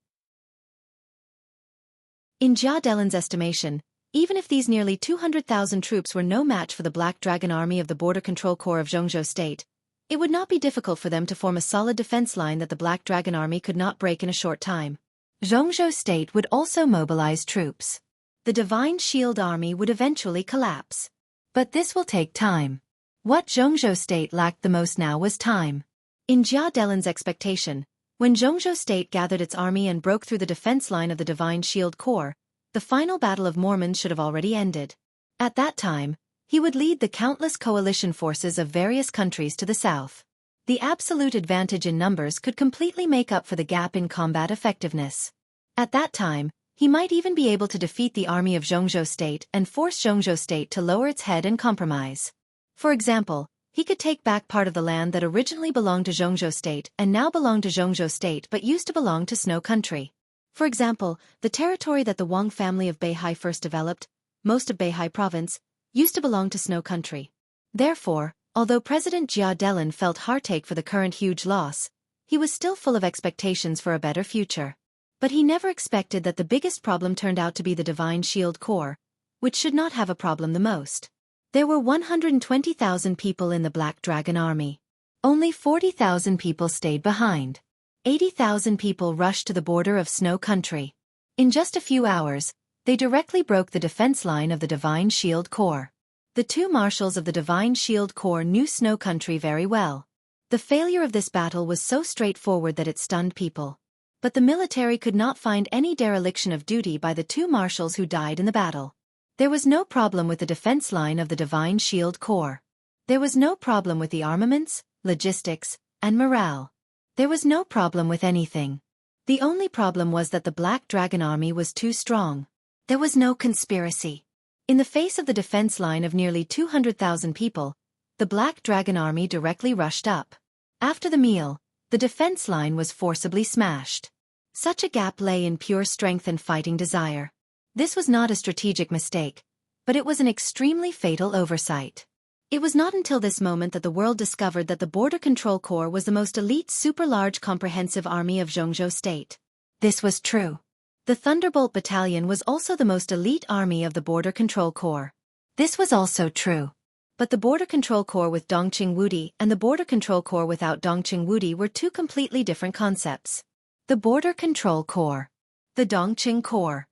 In Jia estimation, Even if these nearly 200,000 troops were no match for the Black Dragon Army of the Border Control Corps of Jianghu State, it would not be difficult for them to form a solid defense line that the Black Dragon Army could not break in a short time. Jianghu State would also mobilize troops. The Divine Shield Army would eventually collapse. But this will take time. What Jianghu State lacked the most now was time. In Jia Delin's expectation, when Jianghu State gathered its army and broke through the defense line of the Divine Shield Corps, the final battle of Mormons should have already ended. At that time, he would lead the countless coalition forces of various countries to the south. The absolute advantage in numbers could completely make up for the gap in combat effectiveness. At that time, he might even be able to defeat the army of Jianghu State and force Jianghu State to lower its head and compromise. For example, he could take back part of the land that originally belonged to Jianghu State and now belonged to Jianghu State but used to belong to Snow Country. For example, the territory that the Wang family of Beihai first developed, most of Beihai province, used to belong to Snow Country. Therefore, although President Jia Delin felt heartache for the current huge loss, he was still full of expectations for a better future. But he never expected that the biggest problem turned out to be the Divine Shield Corps, which should not have a problem the most. There were 120,000 people in the Black Dragon Army. Only 40,000 people stayed behind. 80,000 people rushed to the border of Snow Country. In just a few hours, they directly broke the defense line of the Divine Shield Corps. The two marshals of the Divine Shield Corps knew Snow Country very well. The failure of this battle was so straightforward that it stunned people. But the military could not find any dereliction of duty by the two marshals who died in the battle. There was no problem with the defense line of the Divine Shield Corps. There was no problem with the armaments, logistics, and morale. There was no problem with anything. The only problem was that the Black Dragon Army was too strong. There was no conspiracy. In the face of the defense line of nearly 200,000 people, the Black Dragon Army directly rushed up. After the meal, the defense line was forcibly smashed. Such a gap lay in pure strength and fighting desire. This was not a strategic mistake, but it was an extremely fatal oversight. It was not until this moment that the world discovered that the Border Control Corps was the most elite super-large comprehensive army of Jianghu State. This was true. The Thunderbolt Battalion was also the most elite army of the Border Control Corps. This was also true. But the Border Control Corps with Dongqing Wudi and the Border Control Corps without Dongqing Wudi were two completely different concepts. The Border Control Corps. The Dongqing Corps.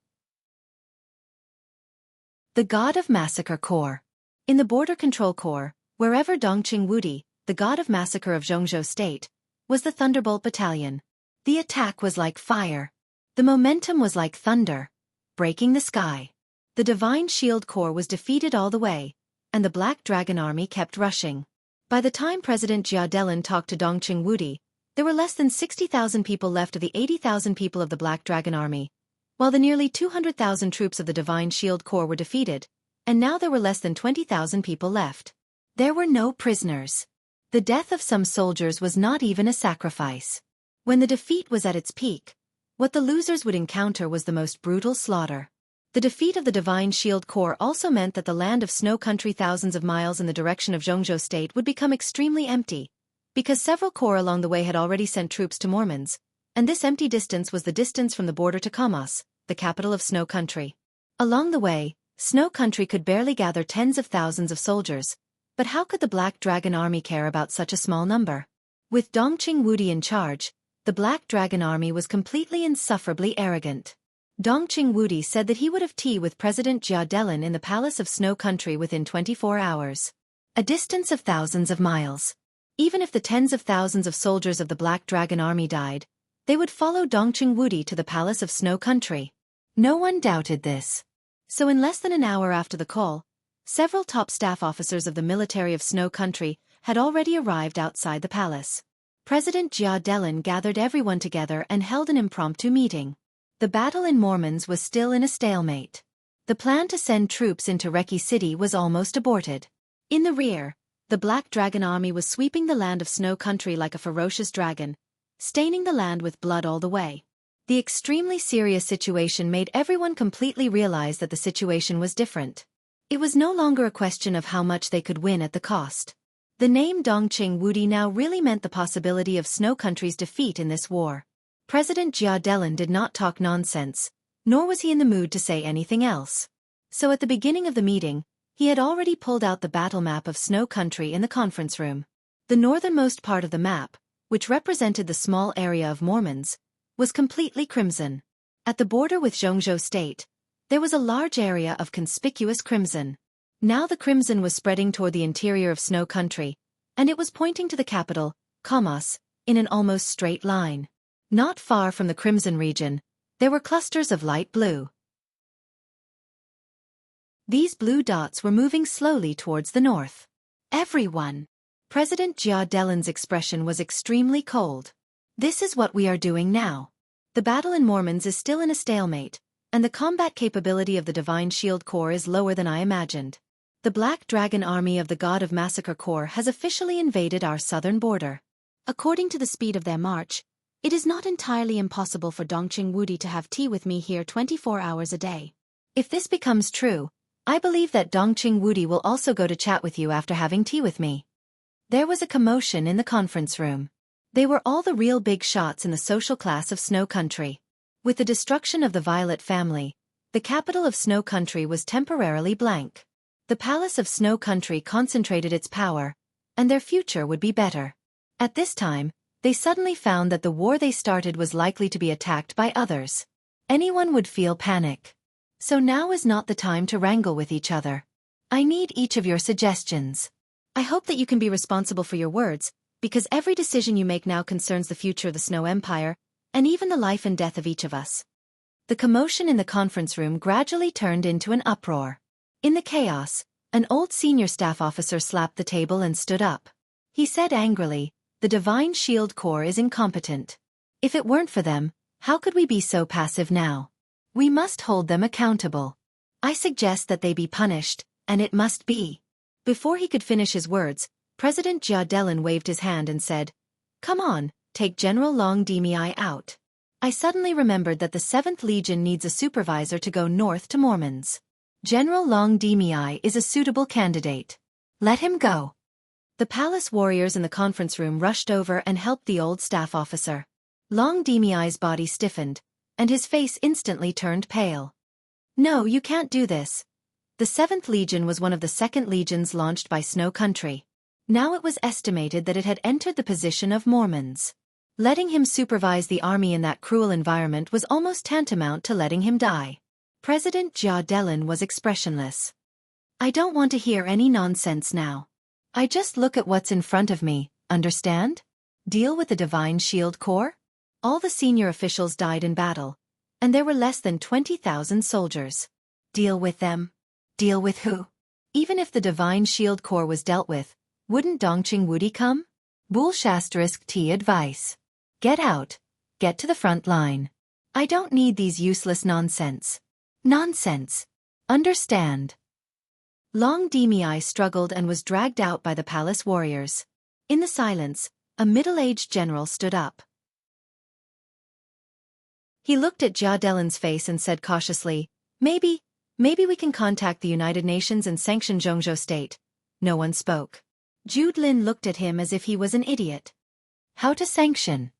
The God of Massacre Corps. In the Border Control Corps, wherever Dongqing Wudi, the god of massacre of Jianghu State, was the Thunderbolt Battalion. The attack was like fire. The momentum was like thunder, breaking the sky. The Divine Shield Corps was defeated all the way, and the Black Dragon Army kept rushing. By the time President Jia Delin talked to Dongqing Wudi, there were less than 60,000 people left of the 80,000 people of the Black Dragon Army, while the nearly 200,000 troops of the Divine Shield Corps were defeated, and now there were less than 20,000 people left. There were no prisoners. The death of some soldiers was not even a sacrifice. When the defeat was at its peak, what the losers would encounter was the most brutal slaughter. The defeat of the Divine Shield Corps also meant that the land of Snow Country thousands of miles in the direction of Jianghu State would become extremely empty, because several corps along the way had already sent troops to Mormons, and this empty distance was the distance from the border to Kamas, the capital of Snow Country. Along the way, Snow Country could barely gather tens of thousands of soldiers, but how could the Black Dragon Army care about such a small number? With Dongqing Wudi in charge, the Black Dragon Army was completely insufferably arrogant. Dongqing Wudi said that he would have tea with President Jia Delin in the palace of Snow Country within 24 hours. A distance of thousands of miles. Even if the tens of thousands of soldiers of the Black Dragon Army died, they would follow Dongqing Wudi to the palace of Snow Country. No one doubted this. So in less than an hour after the call, several top staff officers of the military of Snow Country had already arrived outside the palace. President Jia Delin gathered everyone together and held an impromptu meeting. The battle in Mormons was still in a stalemate. The plan to send troops into Reki City was almost aborted. In the rear, the Black Dragon Army was sweeping the land of Snow Country like a ferocious dragon, staining the land with blood all the way. The extremely serious situation made everyone completely realize that the situation was different. It was no longer a question of how much they could win at the cost. The name Dongqing Wudi now really meant the possibility of Snow Country's defeat in this war. President Jia Delin did not talk nonsense, nor was he in the mood to say anything else. So at the beginning of the meeting, he had already pulled out the battle map of Snow Country in the conference room. The northernmost part of the map, which represented the small area of Mormons, was completely crimson. At the border with Jianghu state, there was a large area of conspicuous crimson. Now the crimson was spreading toward the interior of Snow Country, and it was pointing to the capital, Kamos, in an almost straight line. Not far from the crimson region, there were clusters of light blue. These blue dots were moving slowly towards the north. Everyone. President Jianghu's expression was extremely cold. This is what we are doing now. The battle in Mormons is still in a stalemate, and the combat capability of the Divine Shield Corps is lower than I imagined. The Black Dragon Army of the God of Massacre Corps has officially invaded our southern border. According to the speed of their march, it is not entirely impossible for Dongqing Wudi to have tea with me here 24 hours a day. If this becomes true, I believe that Dongqing Wudi will also go to chat with you after having tea with me. There was a commotion in the conference room. They were all the real big shots in the social class of Snow Country. With the destruction of the Violet family, the capital of Snow Country was temporarily blank. The palace of Snow Country concentrated its power, and their future would be better. At this time, they suddenly found that the war they started was likely to be attacked by others. Anyone would feel panic. So now is not the time to wrangle with each other. I need each of your suggestions. I hope that you can be responsible for your words, because every decision you make now concerns the future of the Snow Empire, and even the life and death of each of us. The commotion in the conference room gradually turned into an uproar. In the chaos, an old senior staff officer slapped the table and stood up. He said angrily, "The Divine Shield Corps is incompetent. If it weren't for them, how could we be so passive now? We must hold them accountable. I suggest that they be punished, and it must be." Before he could finish his words, President Jianghu waved his hand and said, "Come on, take General Long Dimi out." I suddenly remembered that the 7th Legion needs a supervisor to go north to Mormons. General Long Dimi is a suitable candidate. Let him go. The palace warriors in the conference room rushed over and helped the old staff officer. Long Dimi's body stiffened, and his face instantly turned pale. "No, you can't do this." The 7th Legion was one of the 2nd Legions launched by Snow Country. Now it was estimated that it had entered the position of Mormons. Letting him supervise the army in that cruel environment was almost tantamount to letting him die. President Jianghu was expressionless. "I don't want to hear any nonsense now. I just look at what's in front of me, understand? Deal with the Divine Shield Corps?" All the senior officials died in battle, and there were less than 20,000 soldiers. Deal with them? Deal with who? Even if the Divine Shield Corps was dealt with, wouldn't Dongqing Wudi come? Bull*T advice. Get out. Get to the front line. I don't need these useless nonsense. Nonsense. Understand? Long Dimi struggled and was dragged out by the palace warriors. In the silence, a middle-aged general stood up. He looked at Jianghu's face and said cautiously, Maybe we can contact the United Nations and sanction Jianghu state." No one spoke. Jude Lin looked at him as if he was an idiot. "How to sanction?"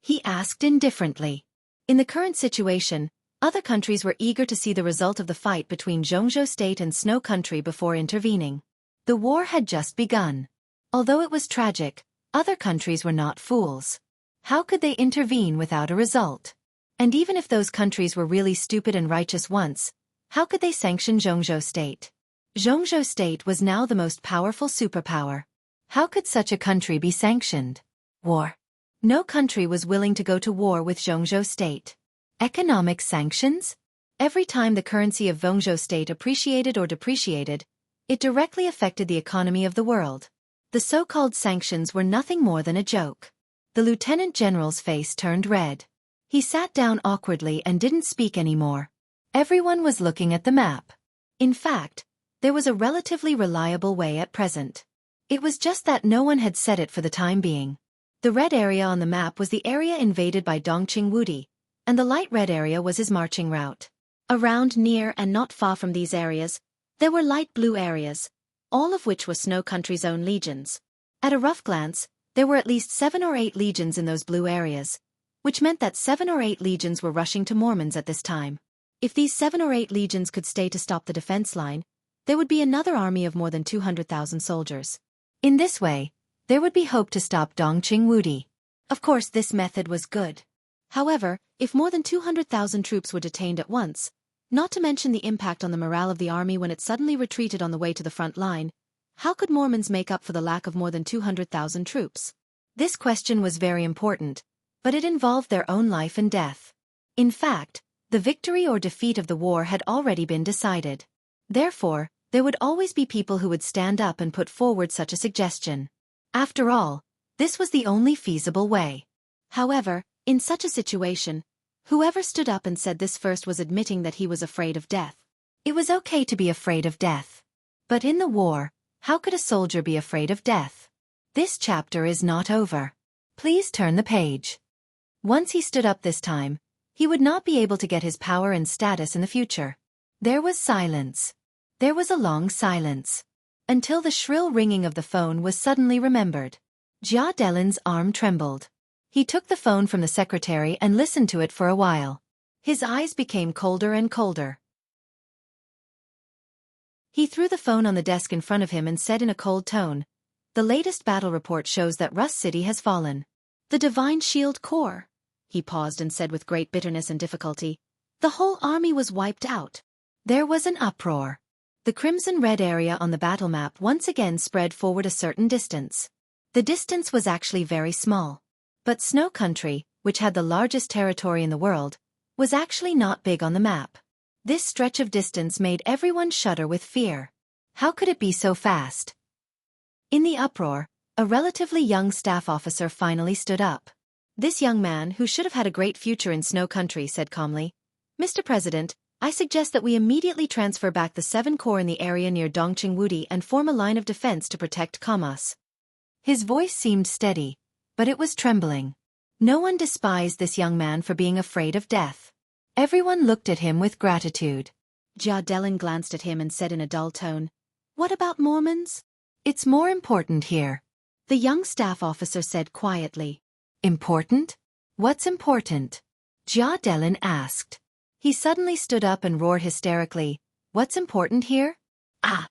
he asked indifferently. In the current situation, other countries were eager to see the result of the fight between Jianghu state and Snow Country before intervening. The war had just begun. Although it was tragic, other countries were not fools. How could they intervene without a result? And even if those countries were really stupid and righteous once, how could they sanction Jianghu state? Jianghu state was now the most powerful superpower. How could such a country be sanctioned? War. No country was willing to go to war with Jianghu state. Economic sanctions? Every time the currency of Jianghu state appreciated or depreciated, it directly affected the economy of the world. The so-called sanctions were nothing more than a joke. The lieutenant general's face turned red. He sat down awkwardly and didn't speak anymore. Everyone was looking at the map. In fact, there was a relatively reliable way at present. It was just that no one had said it for the time being. The red area on the map was the area invaded by Dongqing Wudi, and the light red area was his marching route. Around, near, and not far from these areas, there were light blue areas, all of which were Snow Country's own legions. At a rough glance, there were at least 7 or 8 legions in those blue areas, which meant that 7 or 8 legions were rushing to Mormons at this time. If these 7 or 8 legions could stay to stop the defense line, there would be another army of more than 200,000 soldiers. In this way, there would be hope to stop Dongqing Wudi. Of course, this method was good. However, if more than 200,000 troops were detained at once, not to mention the impact on the morale of the army when it suddenly retreated on the way to the front line, how could Mormons make up for the lack of more than 200,000 troops? This question was very important, but it involved their own life and death. In fact, the victory or defeat of the war had already been decided. Therefore, there would always be people who would stand up and put forward such a suggestion. After all, this was the only feasible way. However, in such a situation, whoever stood up and said this first was admitting that he was afraid of death. It was okay to be afraid of death. But in the war, how could a soldier be afraid of death? This chapter is not over. Please turn the page. Once he stood up this time, he would not be able to get his power and status in the future. There was silence. There was a long silence. Until the shrill ringing of the phone was suddenly remembered. Jia Delin's arm trembled. He took the phone from the secretary and listened to it for a while. His eyes became colder and colder. He threw the phone on the desk in front of him and said in a cold tone, "The latest battle report shows that Rus City has fallen. The Divine Shield Corps." He paused and said with great bitterness and difficulty, "The whole army was wiped out." There was an uproar. The crimson-red area on the battle map once again spread forward a certain distance. The distance was actually very small. But Snow Country, which had the largest territory in the world, was actually not big on the map. This stretch of distance made everyone shudder with fear. How could it be so fast? In the uproar, a relatively young staff officer finally stood up. This young man, who should have had a great future in Snow Country, said calmly, "Mr. President, I suggest that we immediately transfer back the 7 corps in the area near Dongqing Wudi and form a line of defense to protect Kamas." His voice seemed steady, but it was trembling. No one despised this young man for being afraid of death. Everyone looked at him with gratitude. Jia Delin glanced at him and said in a dull tone, "What about Mormons?" "It's more important here," the young staff officer said quietly. "Important? What's important?" Jia Delin asked. He suddenly stood up and roared hysterically, "What's important here? Ah!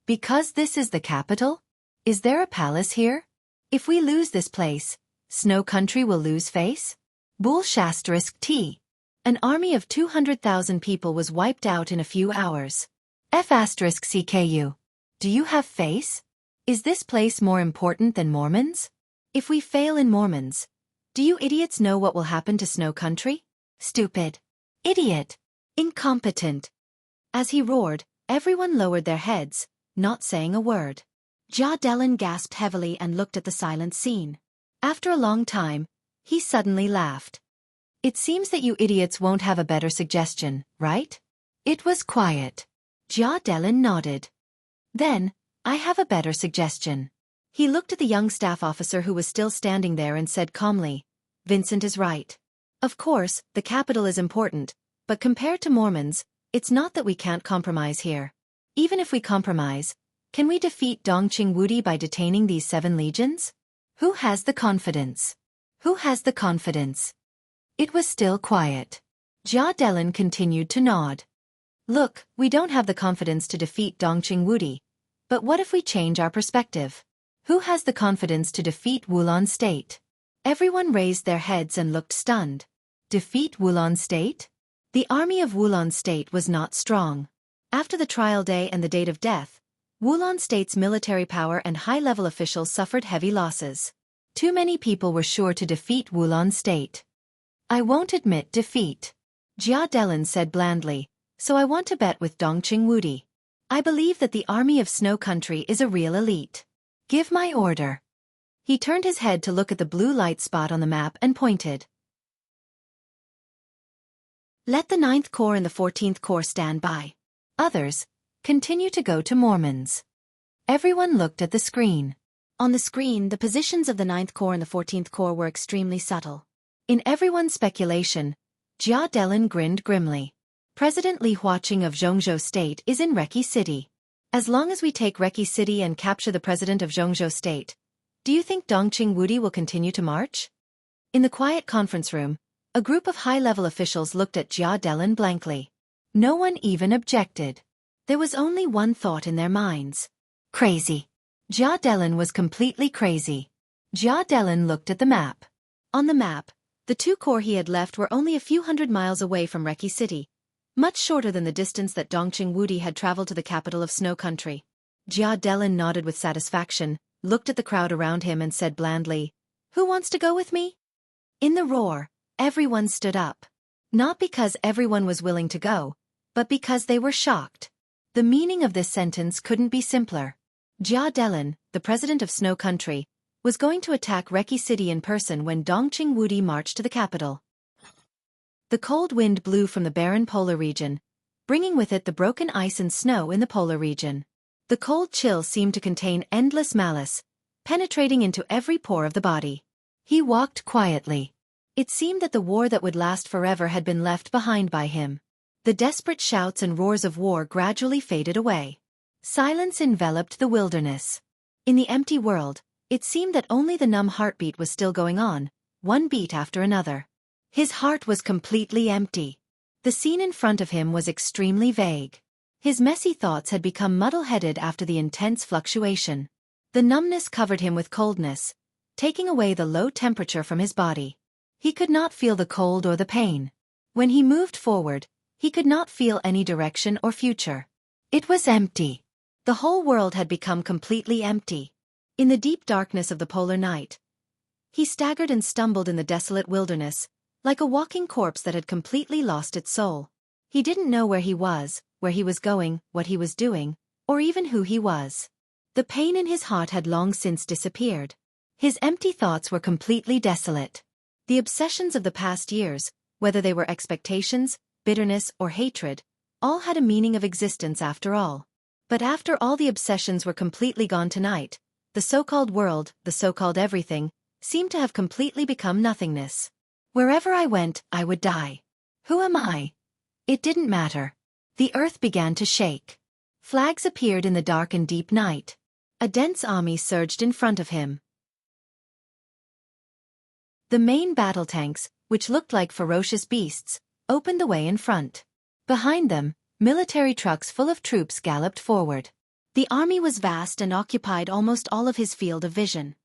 Because this is the capital? Is there a palace here? If we lose this place, Snow Country will lose face? Bull *T. An army of 200,000 people was wiped out in a few hours. F*CKU. Do you have face? Is this place more important than Mormons? If we fail in Mormons, do you idiots know what will happen to Snow Country? Stupid. Idiot. Incompetent." As he roared, everyone lowered their heads, not saying a word. Jia Delin gasped heavily and looked at the silent scene. After a long time, he suddenly laughed. "It seems that you idiots won't have a better suggestion, right?" It was quiet. Jia Delin nodded. "Then, I have a better suggestion." He looked at the young staff officer who was still standing there and said calmly, "Vincent is right. Of course, the capital is important, but compared to Mormons, it's not that we can't compromise here. Even if we compromise, can we defeat Dongqing Wudi by detaining these 7 legions? Who has the confidence? Who has the confidence?" It was still quiet. Jia Delin continued to nod. "Look, we don't have the confidence to defeat Dongqing Wudi, but what if we change our perspective? Who has the confidence to defeat Wulon State?" Everyone raised their heads and looked stunned. Defeat Wulon State? The army of Wulon State was not strong. After the trial day and the date of death, Wulon State's military power and high-level officials suffered heavy losses. Too many people were sure to defeat Wulon State. "I won't admit defeat," Jia Delin said blandly, "so I want to bet with Dongqing Wudi. I believe that the army of Snow Country is a real elite. Give my order." He turned his head to look at the blue light spot on the map and pointed. "Let the 9th Corps and the 14th Corps stand by. Others, continue to go to Mormons." Everyone looked at the screen. On the screen, the positions of the 9th Corps and the 14th Corps were extremely subtle. In everyone's speculation, Jia Delin grinned grimly. "President Li Huaqing of Jianghu State is in Reki City. As long as we take Reki City and capture the president of Jianghu State, do you think Dongqing Wudi will continue to march?" In the quiet conference room, a group of high-level officials looked at Jia Delin blankly. No one even objected. There was only one thought in their minds. Crazy. Jia Delin was completely crazy. Jia Delin looked at the map. On the map, the two corps he had left were only a few hundred miles away from Reki City, much shorter than the distance that Dongqing Wudi had traveled to the capital of Snow Country. Jia Delin nodded with satisfaction, looked at the crowd around him and said blandly, "Who wants to go with me?" In the roar, everyone stood up. Not because everyone was willing to go, but because they were shocked. The meaning of this sentence couldn't be simpler. Jia Delin, the president of Snow Country, was going to attack Reki City in person when Dongqing Wudi marched to the capital. The cold wind blew from the barren polar region, bringing with it the broken ice and snow in the polar region. The cold chill seemed to contain endless malice, penetrating into every pore of the body. He walked quietly. It seemed that the war that would last forever had been left behind by him. The desperate shouts and roars of war gradually faded away. Silence enveloped the wilderness. In the empty world, it seemed that only the numb heartbeat was still going on, one beat after another. His heart was completely empty. The scene in front of him was extremely vague. His messy thoughts had become muddle-headed after the intense fluctuation. The numbness covered him with coldness, taking away the low temperature from his body. He could not feel the cold or the pain. When he moved forward, he could not feel any direction or future. It was empty. The whole world had become completely empty. In the deep darkness of the polar night, he staggered and stumbled in the desolate wilderness, like a walking corpse that had completely lost its soul. He didn't know where he was going, what he was doing, or even who he was. The pain in his heart had long since disappeared. His empty thoughts were completely desolate. The obsessions of the past years, whether they were expectations, bitterness, or hatred, all had a meaning of existence after all. But after all the obsessions were completely gone tonight, the so-called world, the so-called everything, seemed to have completely become nothingness. Wherever I went, I would die. Who am I? It didn't matter. The earth began to shake. Flags appeared in the dark and deep night. A dense army surged in front of him. The main battle tanks, which looked like ferocious beasts, opened the way in front. Behind them, military trucks full of troops galloped forward. The army was vast and occupied almost all of his field of vision.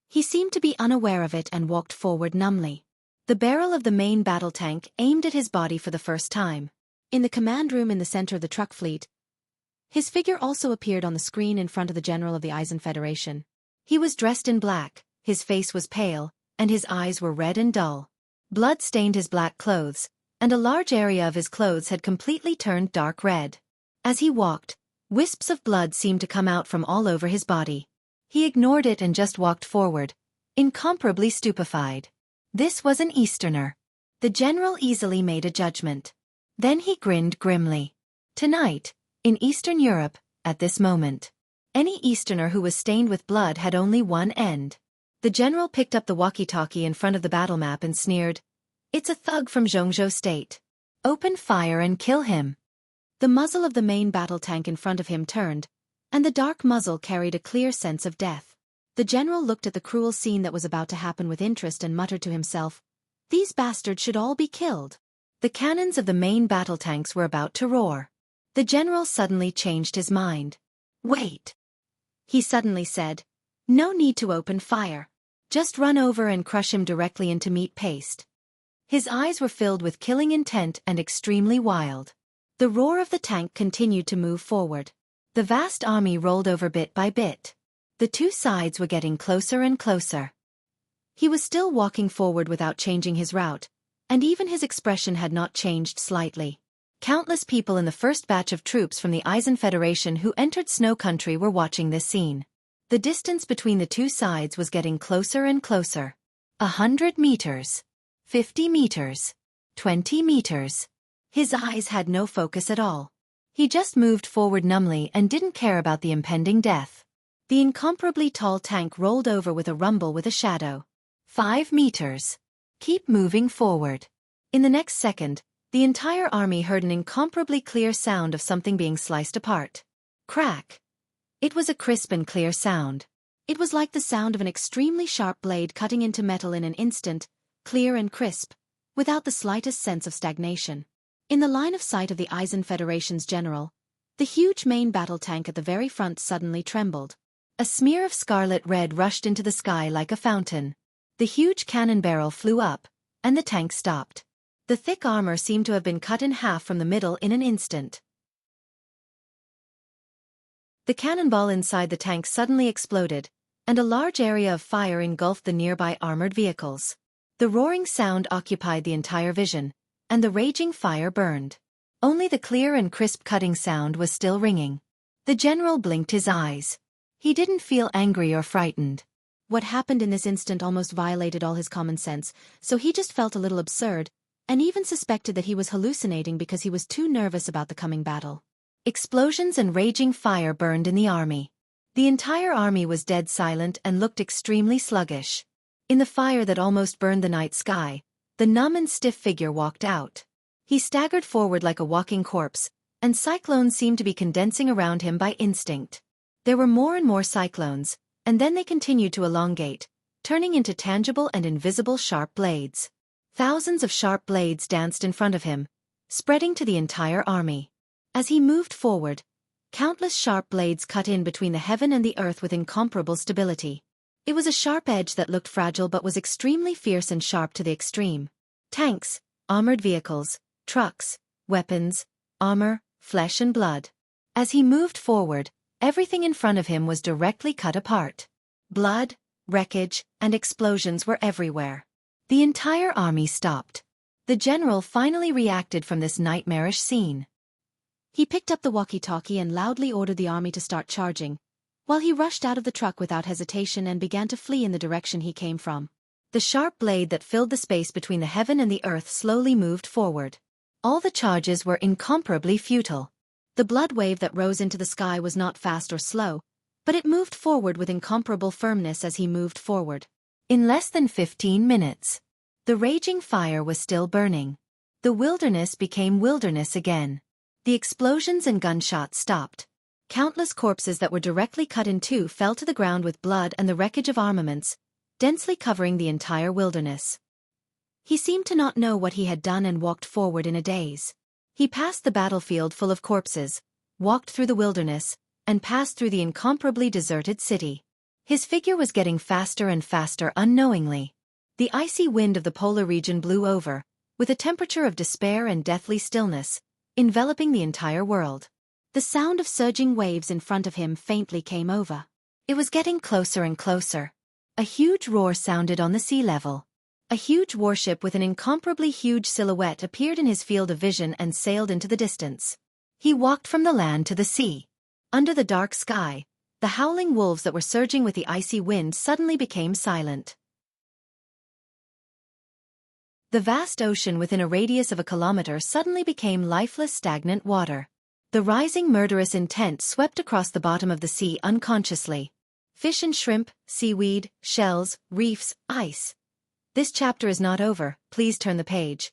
He seemed to be unaware of it and walked forward numbly. The barrel of the main battle tank aimed at his body for the first time. In the command room in the center of the truck fleet, his figure also appeared on the screen in front of the general of the Eisen Federation. He was dressed in black, his face was pale, and his eyes were red and dull. Blood stained his black clothes, and a large area of his clothes had completely turned dark red. As he walked, wisps of blood seemed to come out from all over his body. He ignored it and just walked forward, incomparably stupefied. This was an Easterner. The general easily made a judgment. Then he grinned grimly. Tonight, in Eastern Europe, at this moment, any Easterner who was stained with blood had only one end. The general picked up the walkie-talkie in front of the battle map and sneered, "It's a thug from Jianghu State. Open fire and kill him." The muzzle of the main battle tank in front of him turned, and the dark muzzle carried a clear sense of death. The general looked at the cruel scene that was about to happen with interest and muttered to himself, "These bastards should all be killed." The cannons of the main battle tanks were about to roar. The general suddenly changed his mind. "Wait," he suddenly said. "No need to open fire. Just run over and crush him directly into meat paste." His eyes were filled with killing intent and extremely wild. The roar of the tank continued to move forward. The vast army rolled over bit by bit. The two sides were getting closer and closer. He was still walking forward without changing his route, and even his expression had not changed slightly. Countless people in the first batch of troops from the Eisen Federation who entered Snow Country were watching this scene. The distance between the two sides was getting closer and closer. 100 meters. 50 meters. 20 meters. His eyes had no focus at all. He just moved forward numbly and didn't care about the impending death. The incomparably tall tank rolled over with a rumble with a shadow. 5 meters. Keep moving forward. In the next second, the entire army heard an incomparably clear sound of something being sliced apart. Crack. It was a crisp and clear sound. It was like the sound of an extremely sharp blade cutting into metal in an instant, clear and crisp, without the slightest sense of stagnation. In the line of sight of the Eisen Federation's general, the huge main battle tank at the very front suddenly trembled. A smear of scarlet red rushed into the sky like a fountain. The huge cannon barrel flew up, and the tank stopped. The thick armor seemed to have been cut in half from the middle in an instant. The cannonball inside the tank suddenly exploded, and a large area of fire engulfed the nearby armored vehicles. The roaring sound occupied the entire vision, and the raging fire burned. Only the clear and crisp cutting sound was still ringing. The general blinked his eyes. He didn't feel angry or frightened. What happened in this instant almost violated all his common sense, so he just felt a little absurd, and even suspected that he was hallucinating because he was too nervous about the coming battle. Explosions and raging fire burned in the army. The entire army was dead silent and looked extremely sluggish. In the fire that almost burned the night sky, the numb and stiff figure walked out. He staggered forward like a walking corpse, and cyclones seemed to be condensing around him by instinct. There were more and more cyclones, and then they continued to elongate, turning into tangible and invisible sharp blades. Thousands of sharp blades danced in front of him, spreading to the entire army. As he moved forward, countless sharp blades cut in between the heaven and the earth with incomparable stability. It was a sharp edge that looked fragile but was extremely fierce and sharp to the extreme. Tanks, armored vehicles, trucks, weapons, armor, flesh and blood. As he moved forward, everything in front of him was directly cut apart. Blood, wreckage, and explosions were everywhere. The entire army stopped. The general finally reacted from this nightmarish scene. He picked up the walkie-talkie and loudly ordered the army to start charging, while he rushed out of the truck without hesitation and began to flee in the direction he came from. The sharp blade that filled the space between the heaven and the earth slowly moved forward. All the charges were incomparably futile. The blood wave that rose into the sky was not fast or slow, but it moved forward with incomparable firmness as he moved forward. In less than 15 minutes, the raging fire was still burning. The wilderness became wilderness again. The explosions and gunshots stopped. Countless corpses that were directly cut in two fell to the ground with blood and the wreckage of armaments, densely covering the entire wilderness. He seemed to not know what he had done and walked forward in a daze. He passed the battlefield full of corpses, walked through the wilderness, and passed through the incomparably deserted city. His figure was getting faster and faster unknowingly. The icy wind of the polar region blew over, with a temperature of despair and deathly stillness, enveloping the entire world. The sound of surging waves in front of him faintly came over. It was getting closer and closer. A huge roar sounded on the sea level. A huge warship with an incomparably huge silhouette appeared in his field of vision and sailed into the distance. He walked from the land to the sea. Under the dark sky, the howling wolves that were surging with the icy wind suddenly became silent. The vast ocean within a radius of a kilometer suddenly became lifeless, stagnant water. The rising murderous intent swept across the bottom of the sea unconsciously. Fish and shrimp, seaweed, shells, reefs, ice. This chapter is not over, please turn the page.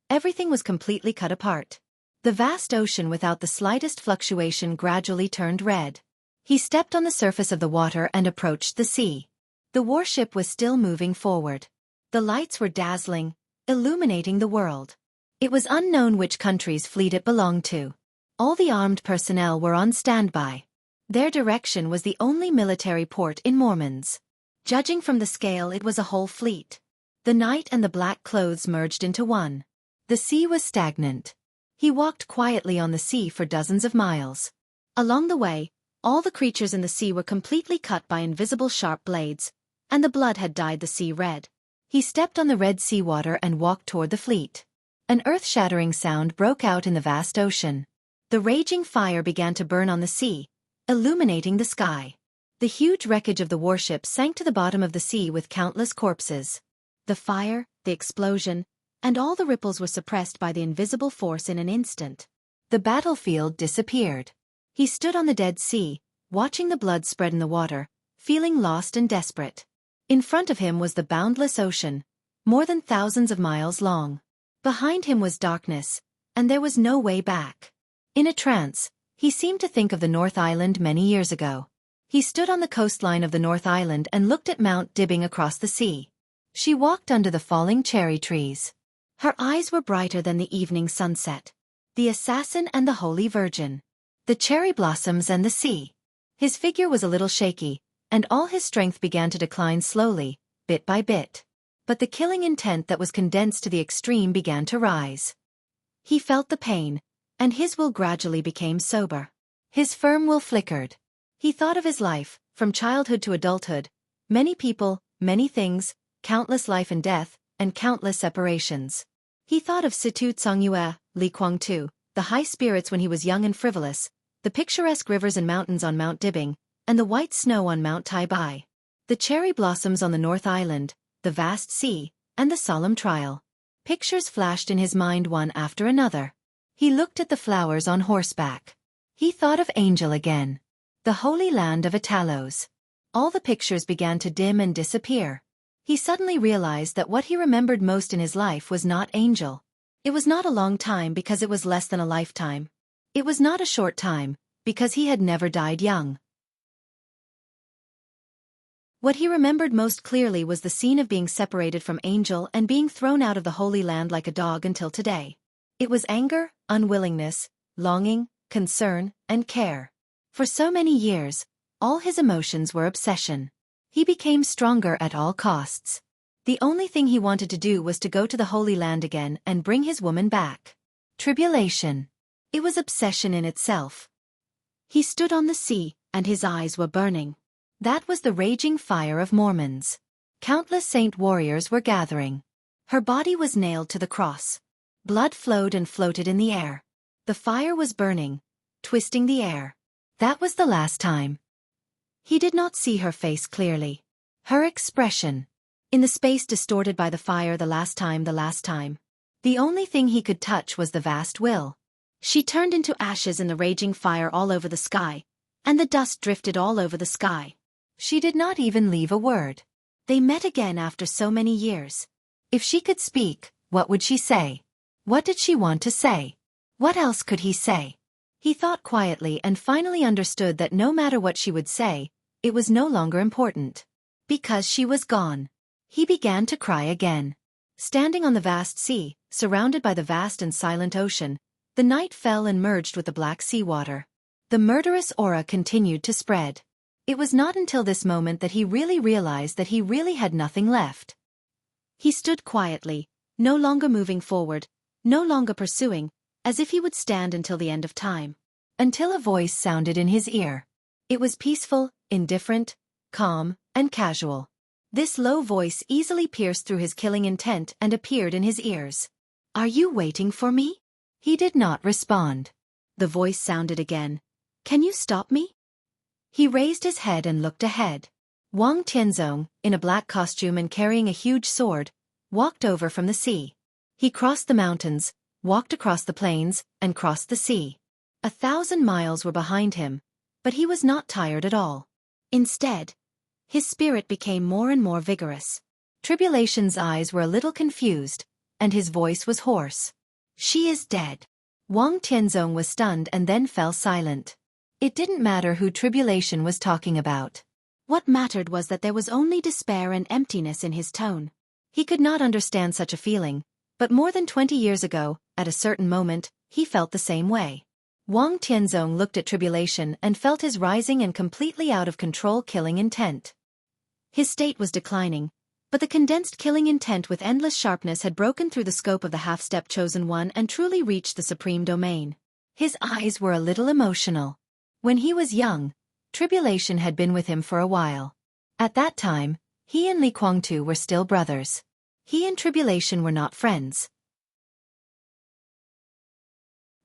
Everything was completely cut apart. The vast ocean without the slightest fluctuation gradually turned red. He stepped on the surface of the water and approached the sea. The warship was still moving forward. The lights were dazzling, illuminating the world. It was unknown which country's fleet it belonged to. All the armed personnel were on standby. Their direction was the only military port in Mormons. Judging from the scale, it was a whole fleet. The night and the black clothes merged into one. The sea was stagnant. He walked quietly on the sea for dozens of miles. Along the way, all the creatures in the sea were completely cut by invisible sharp blades, and the blood had dyed the sea red. He stepped on the red seawater and walked toward the fleet. An earth-shattering sound broke out in the vast ocean. The raging fire began to burn on the sea, illuminating the sky. The huge wreckage of the warship sank to the bottom of the sea with countless corpses. The fire, the explosion, and all the ripples were suppressed by the invisible force in an instant. The battlefield disappeared. He stood on the dead sea, watching the blood spread in the water, feeling lost and desperate. In front of him was the boundless ocean, more than thousands of miles long. Behind him was darkness, and there was no way back. In a trance, he seemed to think of the North Island many years ago. He stood on the coastline of the North Island and looked at Mount Dibbing across the sea. She walked under the falling cherry trees. Her eyes were brighter than the evening sunset. The Assassin and the Holy Virgin. The Cherry Blossoms and the Sea. His figure was a little shaky, and all his strength began to decline slowly, bit by bit. But the killing intent that was condensed to the extreme began to rise. He felt the pain, and his will gradually became sober. His firm will flickered. He thought of his life, from childhood to adulthood, many people, many things, countless life and death, and countless separations. He thought of Situ Tsongyue, Li Kuangtu, the high spirits when he was young and frivolous, the picturesque rivers and mountains on Mount Dibing, and the white snow on Mount Taibai, the cherry blossoms on the North Island, the vast sea, and the solemn trial. Pictures flashed in his mind one after another. He looked at the flowers on horseback. He thought of Angel again. The Holy Land of Italos. All the pictures began to dim and disappear. He suddenly realized that what he remembered most in his life was not Angel. It was not a long time because it was less than a lifetime. It was not a short time, because he had never died young. What he remembered most clearly was the scene of being separated from Angel and being thrown out of the Holy Land like a dog until today. It was anger, unwillingness, longing, concern, and care. For so many years, all his emotions were obsession. He became stronger at all costs. The only thing he wanted to do was to go to the Holy Land again and bring his woman back. Tribulation. It was obsession in itself. He stood on the sea, and his eyes were burning. That was the raging fire of Mormons. Countless saint warriors were gathering. Her body was nailed to the cross. Blood flowed and floated in the air. The fire was burning, twisting the air. That was the last time. He did not see her face clearly. Her expression. In the space distorted by the fire the last time. The only thing he could touch was the vast will. She turned into ashes in the raging fire all over the sky, and the dust drifted all over the sky. She did not even leave a word. They met again after so many years. If she could speak, what would she say? What did she want to say? What else could he say? He thought quietly and finally understood that no matter what she would say, it was no longer important. Because she was gone. He began to cry again. Standing on the vast sea, surrounded by the vast and silent ocean, the night fell and merged with the black seawater. The murderous aura continued to spread. It was not until this moment that he really realized that he really had nothing left. He stood quietly, no longer moving forward, no longer pursuing, as if he would stand until the end of time. Until a voice sounded in his ear. It was peaceful, indifferent, calm, and casual. This low voice easily pierced through his killing intent and appeared in his ears. "Are you waiting for me?" He did not respond. The voice sounded again. "Can you stop me?" He raised his head and looked ahead. Wang Tianzong, in a black costume and carrying a huge sword, walked over from the sea. He crossed the mountains, walked across the plains, and crossed the sea. 1,000 miles were behind him, but he was not tired at all. Instead, his spirit became more and more vigorous. Tribulation's eyes were a little confused, and his voice was hoarse. "She is dead." Wang Tianzong was stunned and then fell silent. It didn't matter who Tribulation was talking about. What mattered was that there was only despair and emptiness in his tone. He could not understand such a feeling, but more than 20 years ago, at a certain moment, he felt the same way. Wang Tianzong looked at Tribulation and felt his rising and completely out of control killing intent. His state was declining, but the condensed killing intent with endless sharpness had broken through the scope of the half-step chosen one and truly reached the supreme domain. His eyes were a little emotional. When he was young, Tribulation had been with him for a while. At that time, he and Li Kuangtu were still brothers. He and Tribulation were not friends.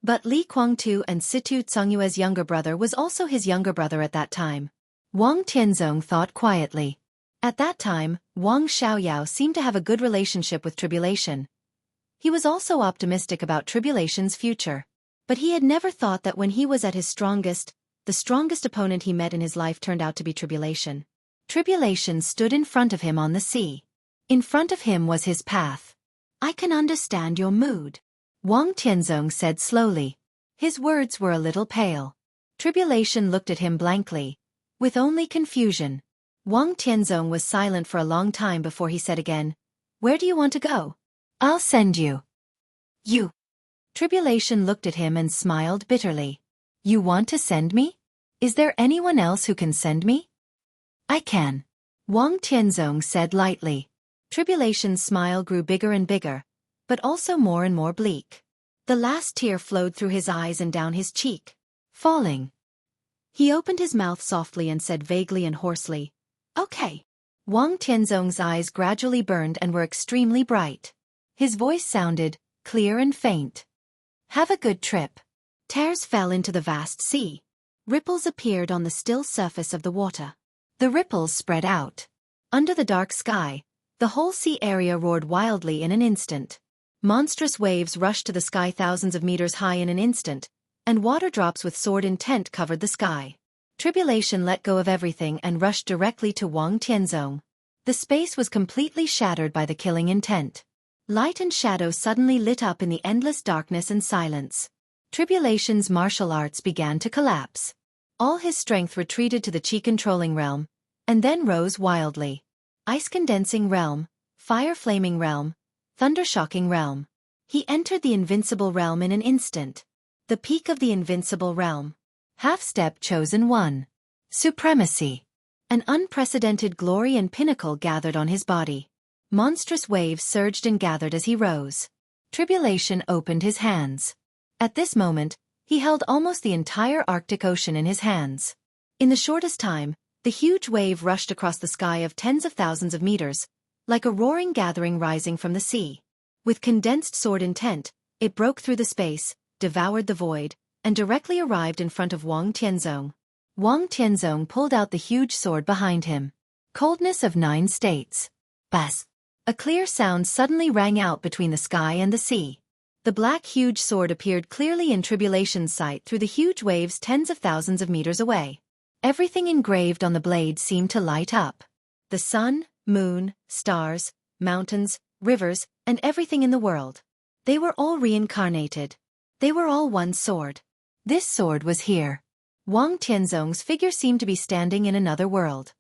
But Li Kuangtu and Situ Tsongyue's younger brother was also his younger brother at that time. Wang Tianzong thought quietly. At that time, Wang Xiaoyao seemed to have a good relationship with Tribulation. He was also optimistic about Tribulation's future. But he had never thought that when he was at his strongest, the strongest opponent he met in his life turned out to be Tribulation. Tribulation stood in front of him on the sea. In front of him was his path. "I can understand your mood," Wang Tianzong said slowly. His words were a little pale. Tribulation looked at him blankly, with only confusion. Wang Tianzong was silent for a long time before he said again, "Where do you want to go?" "I'll send you." "You." Tribulation looked at him and smiled bitterly. You want to send me? Is there anyone else who can send me? I can. Wang Tianzong said lightly. Tribulation's smile grew bigger and bigger, but also more and more bleak. The last tear flowed through his eyes and down his cheek, falling. He opened his mouth softly and said vaguely and hoarsely, Okay. Wang Tianzong's eyes gradually burned and were extremely bright. His voice sounded clear and faint. Have a good trip. Tears fell into the vast sea. Ripples appeared on the still surface of the water. The ripples spread out. Under the dark sky, the whole sea area roared wildly in an instant. Monstrous waves rushed to the sky thousands of meters high in an instant, and water drops with sword intent covered the sky. Tribulation let go of everything and rushed directly to Wang Tianzong. The space was completely shattered by the killing intent. Light and shadow suddenly lit up in the endless darkness and silence. Tribulation's martial arts began to collapse. All his strength retreated to the chi-controlling realm, and then rose wildly. Ice-condensing realm, fire-flaming realm, thunder-shocking realm. He entered the invincible realm in an instant. The peak of the invincible realm. Half-step chosen one. Supremacy. An unprecedented glory and pinnacle gathered on his body. Monstrous waves surged and gathered as he rose. Tribulation opened his hands. At this moment, he held almost the entire Arctic Ocean in his hands. In the shortest time, the huge wave rushed across the sky of tens of thousands of meters, like a roaring gathering rising from the sea. With condensed sword intent, it broke through the space, devoured the void, and directly arrived in front of Wang Tianzong. Wang Tianzong pulled out the huge sword behind him. Coldness of 9 states. Bas. A clear sound suddenly rang out between the sky and the sea. The black huge sword appeared clearly in Tribulation's sight through the huge waves tens of thousands of meters away. Everything engraved on the blade seemed to light up. The sun, moon, stars, mountains, rivers, and everything in the world. They were all reincarnated. They were all one sword. This sword was here. Wang Tianzong's figure seemed to be standing in another world.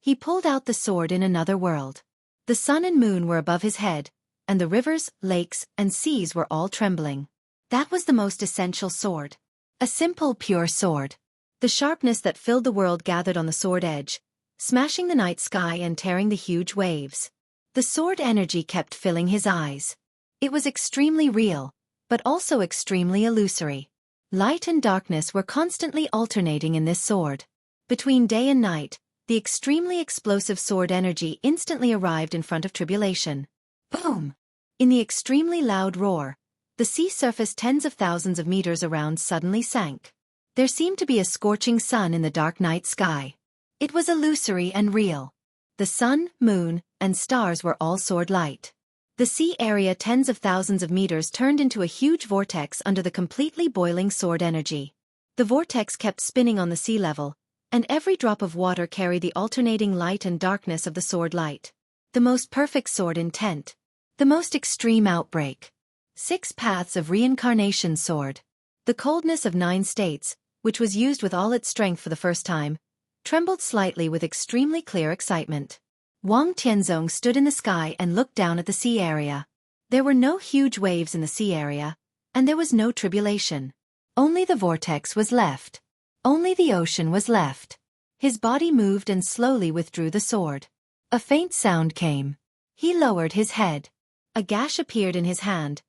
He pulled out the sword in another world. The sun and moon were above his head, and the rivers, lakes, and seas were all trembling. That was the most essential sword. A simple, pure sword. The sharpness that filled the world gathered on the sword edge, smashing the night sky and tearing the huge waves. The sword energy kept filling his eyes. It was extremely real, but also extremely illusory. Light and darkness were constantly alternating in this sword. Between day and night, the extremely explosive sword energy instantly arrived in front of Tribulation. Boom! In the extremely loud roar, the sea surface tens of thousands of meters around suddenly sank. There seemed to be a scorching sun in the dark night sky. It was illusory and real. The sun, moon, and stars were all sword light. The sea area tens of thousands of meters turned into a huge vortex under the completely boiling sword energy. The vortex kept spinning on the sea level, and every drop of water carried the alternating light and darkness of the sword light. The most perfect sword intent. The most extreme outbreak. 6 paths of reincarnation sword. The coldness of 9 states, which was used with all its strength for the first time, trembled slightly with extremely clear excitement. Wang Tianzong stood in the sky and looked down at the sea area. There were no huge waves in the sea area, and there was no tribulation. Only the vortex was left. Only the ocean was left. His body moved and slowly withdrew the sword. A faint sound came. He lowered his head. A gash appeared in his hand,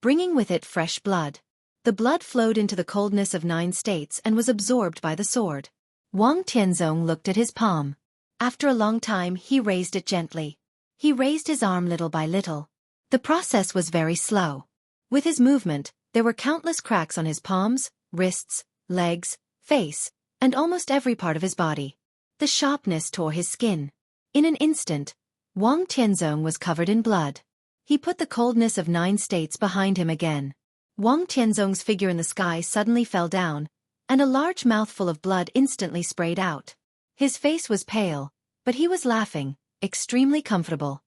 bringing with it fresh blood. The blood flowed into the coldness of 9 states and was absorbed by the sword. Wang Tianzong looked at his palm. After a long time he raised it gently. He raised his arm little by little. The process was very slow. With his movement, there were countless cracks on his palms, wrists, legs, face, and almost every part of his body. The sharpness tore his skin. In an instant, Wang Tianzong was covered in blood. He put the coldness of 9 states behind him again. Wang Tianzong's figure in the sky suddenly fell down, and a large mouthful of blood instantly sprayed out. His face was pale, but he was laughing, extremely comfortable.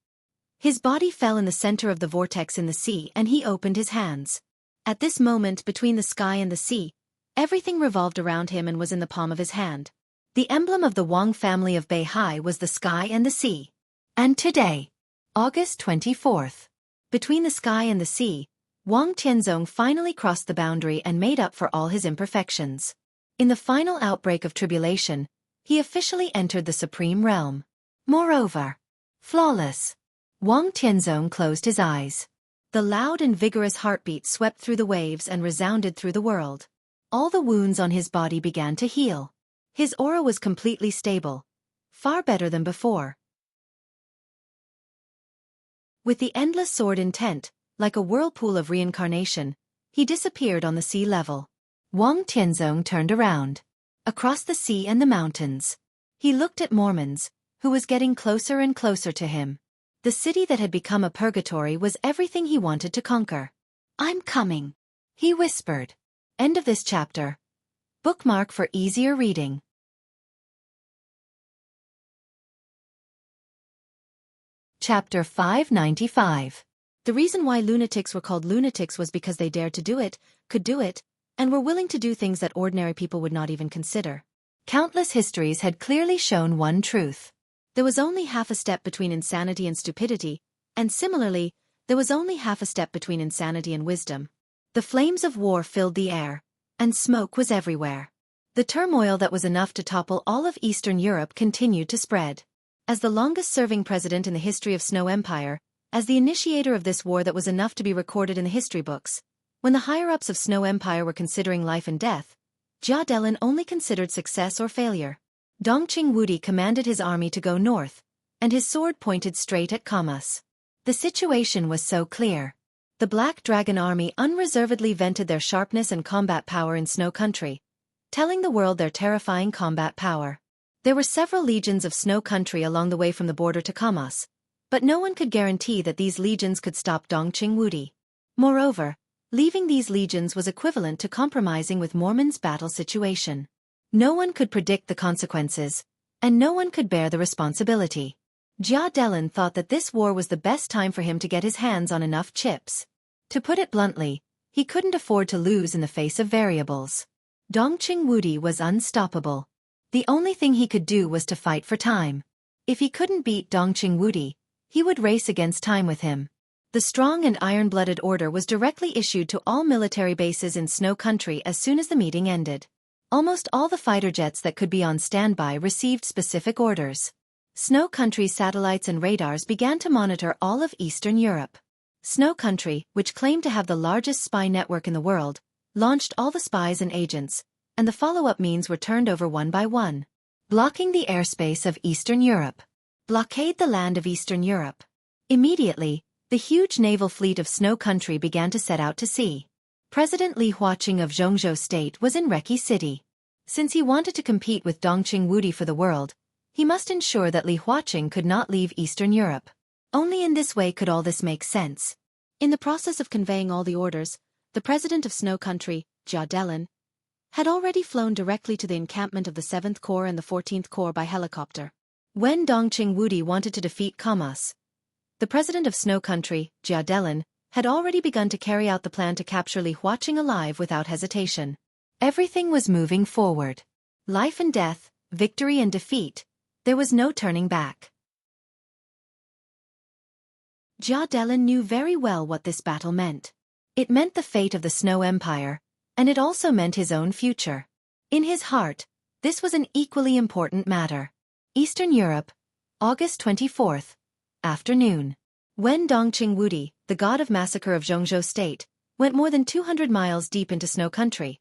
His body fell in the center of the vortex in the sea and he opened his hands. At this moment between the sky and the sea, everything revolved around him and was in the palm of his hand. The emblem of the Wang family of Beihai was the sky and the sea. And today, August 24th, Between the sky and the sea, Wang Tianzong finally crossed the boundary and made up for all his imperfections. In the final outbreak of tribulation, he officially entered the supreme realm. Moreover, flawless. Wang Tianzong closed his eyes. The loud and vigorous heartbeat swept through the waves and resounded through the world. All the wounds on his body began to heal. His aura was completely stable, far better than before. With the endless sword intent, like a whirlpool of reincarnation, he disappeared on the sea level. Wang Tianzong turned around. Across the sea and the mountains. He looked at Mormons, who was getting closer and closer to him. The city that had become a purgatory was everything he wanted to conquer. "I'm coming," he whispered. End of this chapter. Bookmark for easier reading. Chapter 595. The reason why lunatics were called lunatics was because they dared to do it, could do it, and were willing to do things that ordinary people would not even consider. Countless histories had clearly shown one truth. There was only half a step between insanity and stupidity, and similarly, there was only half a step between insanity and wisdom. The flames of war filled the air, and smoke was everywhere. The turmoil that was enough to topple all of Eastern Europe continued to spread. As the longest-serving president in the history of Snow Empire, as the initiator of this war that was enough to be recorded in the history books, when the higher-ups of Snow Empire were considering life and death, Jia Delin only considered success or failure. Dongqing Wudi commanded his army to go north, and his sword pointed straight at Kamas. The situation was so clear. The Black Dragon army unreservedly vented their sharpness and combat power in Snow Country, telling the world their terrifying combat power. There were several legions of Snow Country along the way from the border to Kamas, but no one could guarantee that these legions could stop Dongqing Wudi. Moreover, leaving these legions was equivalent to compromising with Mormon's battle situation. No one could predict the consequences, and no one could bear the responsibility. Jia Delin thought that this war was the best time for him to get his hands on enough chips. To put it bluntly, he couldn't afford to lose in the face of variables. Dongqing Wudi was unstoppable. The only thing he could do was to fight for time. If he couldn't beat Dongqing Wudi, he would race against time with him. The strong and iron-blooded order was directly issued to all military bases in Snow Country as soon as the meeting ended. Almost all the fighter jets that could be on standby received specific orders. Snow Country's satellites and radars began to monitor all of Eastern Europe. Snow Country, which claimed to have the largest spy network in the world, launched all the spies and agents, and the follow-up means were turned over one by one. Blocking the airspace of Eastern Europe. Blockade the land of Eastern Europe. Immediately, the huge naval fleet of Snow Country began to set out to sea. President Li Huaqing of Jianghu State was in Reki City. Since he wanted to compete with Dongqing Wudi for the world, he must ensure that Li Huaqing could not leave Eastern Europe. Only in this way could all this make sense. In the process of conveying all the orders, the president of Snow Country, Jia Delin, had already flown directly to the encampment of the 7th Corps and the 14th Corps by helicopter. When Dongqing Wudi wanted to defeat Kamas, the president of Snow Country, Jia Delin, had already begun to carry out the plan to capture Li Huaqing alive without hesitation. Everything was moving forward. Life and death, victory and defeat, there was no turning back. Jia Delin knew very well what this battle meant. It meant the fate of the Snow Empire, and it also meant his own future. In his heart, this was an equally important matter. Eastern Europe, August 24th, afternoon. When Dongqing Wudi, the god of massacre of Jianghu State, went more than 200 miles deep into Snow Country,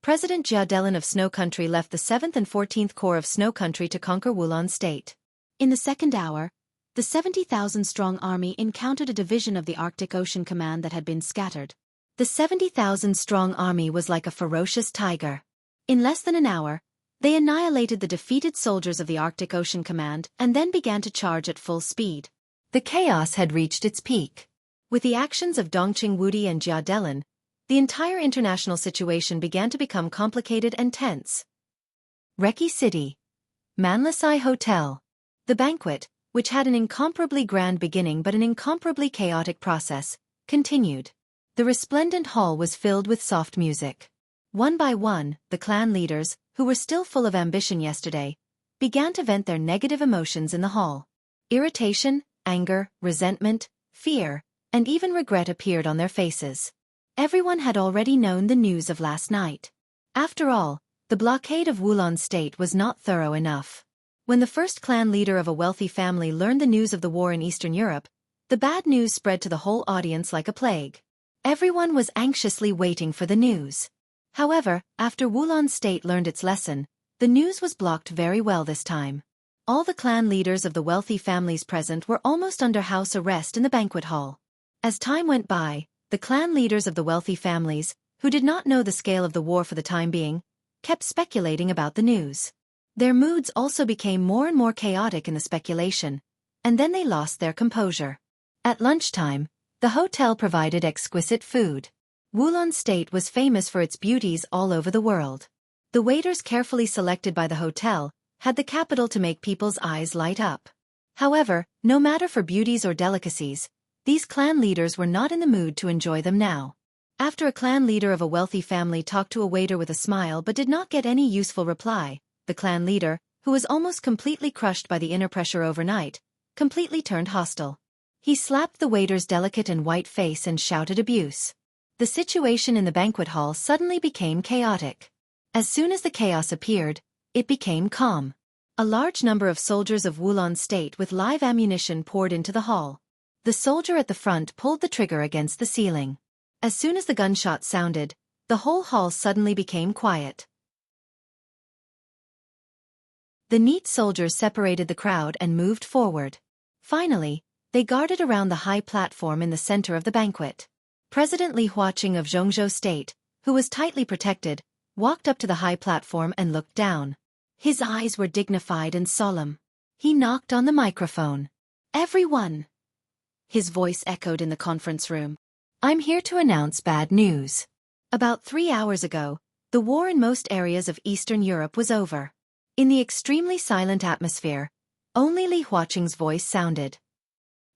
President Jia Delin of Snow Country left the 7th and 14th Corps of Snow Country to conquer Wulan State. In the second hour, the 70,000-strong army encountered a division of the Arctic Ocean Command that had been scattered. The 70,000-strong army was like a ferocious tiger. In less than an hour, they annihilated the defeated soldiers of the Arctic Ocean Command and then began to charge at full speed. The chaos had reached its peak. With the actions of Dongqing Wudi and Jia Delin, the entire international situation began to become complicated and tense. Reki City. Manlasai Hotel. The banquet, which had an incomparably grand beginning but an incomparably chaotic process, continued. The resplendent hall was filled with soft music. One by one, the clan leaders, who were still full of ambition yesterday, began to vent their negative emotions in the hall. Irritation, anger, resentment, fear, and even regret appeared on their faces. Everyone had already known the news of last night. After all, the blockade of Wulan state was not thorough enough. When the first clan leader of a wealthy family learned the news of the war in Eastern Europe, the bad news spread to the whole audience like a plague. Everyone was anxiously waiting for the news. However, after Wulan state learned its lesson, the news was blocked very well this time. All the clan leaders of the wealthy families present were almost under house arrest in the banquet hall. As time went by, the clan leaders of the wealthy families, who did not know the scale of the war for the time being, kept speculating about the news. Their moods also became more and more chaotic in the speculation, and then they lost their composure. At lunchtime, the hotel provided exquisite food. Wulan State was famous for its beauties all over the world. The waiters carefully selected by the hotel had the capital to make people's eyes light up. However, no matter for beauties or delicacies, these clan leaders were not in the mood to enjoy them now. After a clan leader of a wealthy family talked to a waiter with a smile but did not get any useful reply, the clan leader, who was almost completely crushed by the inner pressure overnight, completely turned hostile. He slapped the waiter's delicate and white face and shouted abuse. The situation in the banquet hall suddenly became chaotic. As soon as the chaos appeared, it became calm. A large number of soldiers of Wulan State with live ammunition poured into the hall. The soldier at the front pulled the trigger against the ceiling. As soon as the gunshot sounded, the whole hall suddenly became quiet. The neat soldiers separated the crowd and moved forward. Finally, they guarded around the high platform in the center of the banquet. President Li Huaqing of Jianghu State, who was tightly protected, walked up to the high platform and looked down. His eyes were dignified and solemn. He knocked on the microphone. "Everyone!" His voice echoed in the conference room. "I'm here to announce bad news. About 3 hours ago, the war in most areas of Eastern Europe was over." In the extremely silent atmosphere, only Li Huaqing's voice sounded.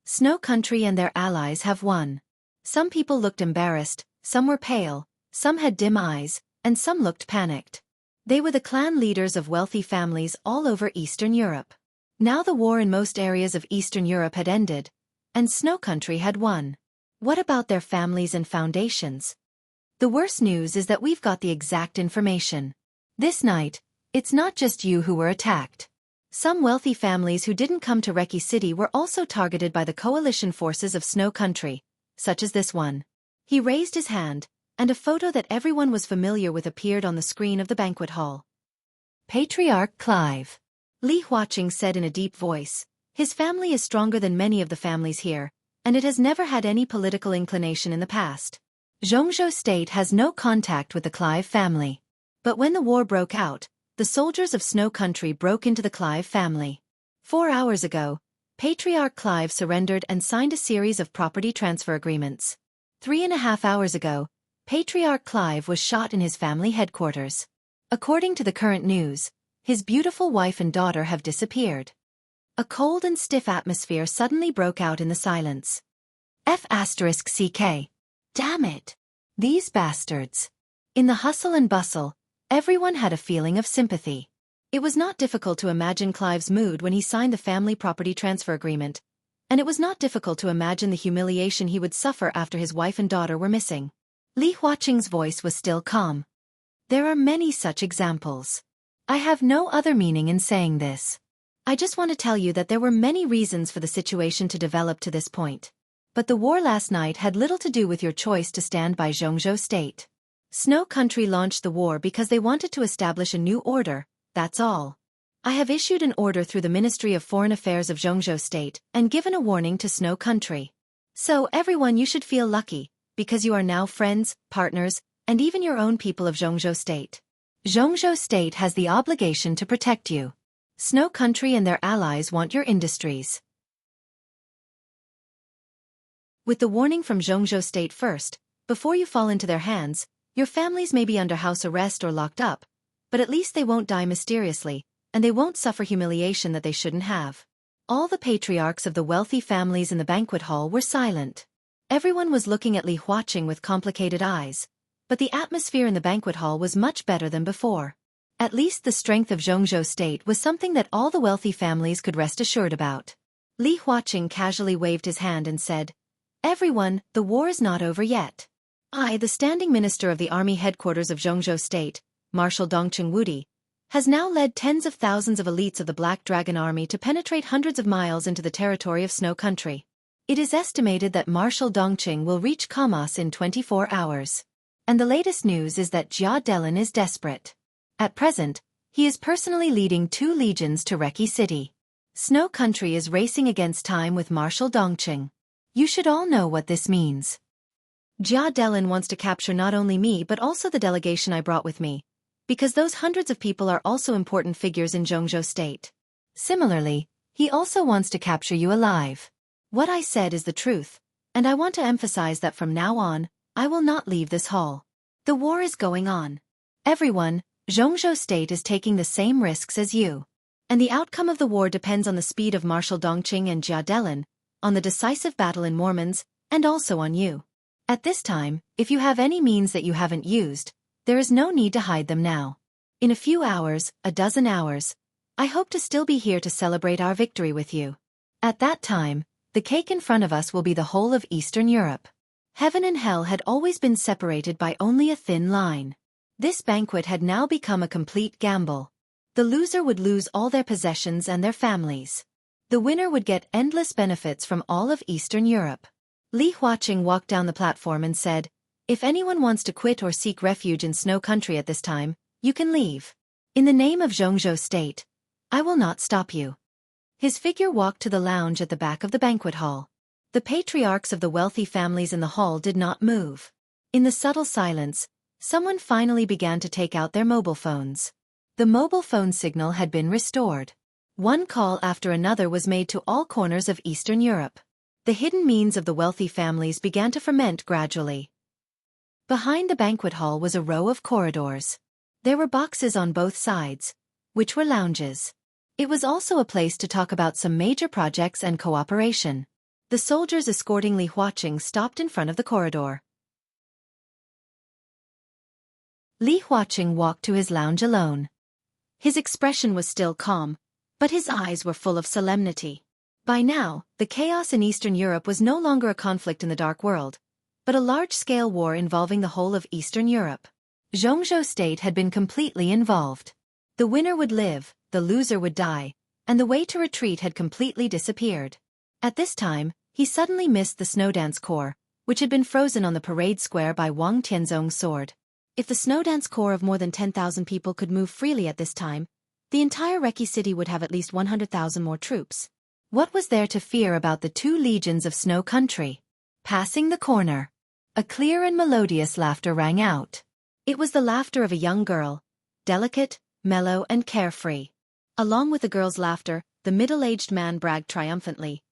"Snow Country and their allies have won." Some people looked embarrassed, some were pale, some had dim eyes, and some looked panicked. They were the clan leaders of wealthy families all over Eastern Europe. Now the war in most areas of Eastern Europe had ended, and Snow Country had won. What about their families and foundations? The worst news is that we've got the exact information. This night, it's not just you who were attacked. Some wealthy families who didn't come to Reki City were also targeted by the coalition forces of Snow Country, such as this one. He raised his hand, and a photo that everyone was familiar with appeared on the screen of the banquet hall. Patriarch Clive. Li Huaqing said in a deep voice, "His family is stronger than many of the families here, and it has never had any political inclination in the past. Jianghu State has no contact with the Clive family. But when the war broke out, the soldiers of Snow Country broke into the Clive family. 4 hours ago, Patriarch Clive surrendered and signed a series of property transfer agreements. 3.5 hours ago, Patriarch Clive was shot in his family headquarters. According to the current news, his beautiful wife and daughter have disappeared." A cold and stiff atmosphere suddenly broke out in the silence. F***CK. Damn it! These bastards. In the hustle and bustle, everyone had a feeling of sympathy. It was not difficult to imagine Clive's mood when he signed the family property transfer agreement, and it was not difficult to imagine the humiliation he would suffer after his wife and daughter were missing. Li Huaqing's voice was still calm. "There are many such examples. I have no other meaning in saying this. I just want to tell you that there were many reasons for the situation to develop to this point. But the war last night had little to do with your choice to stand by Jianghu State. Snow Country launched the war because they wanted to establish a new order, that's all. I have issued an order through the Ministry of Foreign Affairs of Jianghu State and given a warning to Snow Country. So everyone, you should feel lucky, because you are now friends, partners, and even your own people of Jianghu State. Jianghu State has the obligation to protect you. Snow Country and their allies want your industries." With the warning from Jianghu State first, before you fall into their hands, your families may be under house arrest or locked up, but at least they won't die mysteriously, and they won't suffer humiliation that they shouldn't have. All the patriarchs of the wealthy families in the banquet hall were silent. Everyone was looking at Li Huaqing with complicated eyes, but the atmosphere in the banquet hall was much better than before. At least the strength of Jianghu State was something that all the wealthy families could rest assured about. Li Huaqing casually waved his hand and said, Everyone, the war is not over yet. I, the standing minister of the army headquarters of Jianghu State, Marshal Dongqing Wudi, has now led tens of thousands of elites of the Black Dragon Army to penetrate hundreds of miles into the territory of Snow Country. It is estimated that Marshal Dongqing will reach Kamas in 24 hours. And the latest news is that Jia Delin is desperate. At present, he is personally leading 2 legions to Reki City. Snow Country is racing against time with Marshal Dongqing. You should all know what this means. Jia Delin wants to capture not only me but also the delegation I brought with me, because those hundreds of people are also important figures in Jianghu State. Similarly, he also wants to capture you alive. What I said is the truth, and I want to emphasize that from now on, I will not leave this hall. The war is going on. Everyone, Jianghu State is taking the same risks as you. And the outcome of the war depends on the speed of Marshal Dongqing and Jia Delin, on the decisive battle in Mormons, and also on you. At this time, if you have any means that you haven't used, there is no need to hide them now. In a few hours, a dozen hours, I hope to still be here to celebrate our victory with you. At that time, the cake in front of us will be the whole of Eastern Europe. Heaven and hell had always been separated by only a thin line. This banquet had now become a complete gamble. The loser would lose all their possessions and their families. The winner would get endless benefits from all of Eastern Europe. Li Huaqing walked down the platform and said, "If anyone wants to quit or seek refuge in Snow Country at this time, you can leave. In the name of Jianghu State, I will not stop you." His figure walked to the lounge at the back of the banquet hall. The patriarchs of the wealthy families in the hall did not move. In the subtle silence, someone finally began to take out their mobile phones. The mobile phone signal had been restored. One call after another was made to all corners of Eastern Europe. The hidden means of the wealthy families began to ferment gradually. Behind the banquet hall was a row of corridors. There were boxes on both sides, which were lounges. It was also a place to talk about some major projects and cooperation. The soldiers escorting Li Huaqing stopped in front of the corridor. Li Huaqing walked to his lounge alone. His expression was still calm, but his eyes were full of solemnity. By now, the chaos in Eastern Europe was no longer a conflict in the Dark World, but a large-scale war involving the whole of Eastern Europe. Jianghu State had been completely involved. The winner would live, the loser would die, and the way to retreat had completely disappeared. At this time, he suddenly missed the Snowdance Corps, which had been frozen on the parade square by Wang Tianzong's sword. If the Snowdance Corps of more than 10,000 people could move freely at this time, the entire Reki city would have at least 100,000 more troops. What was there to fear about the 2 legions of Snow Country? Passing the corner, a clear and melodious laughter rang out. It was the laughter of a young girl, delicate, mellow and carefree. Along with the girl's laughter, the middle-aged man bragged triumphantly.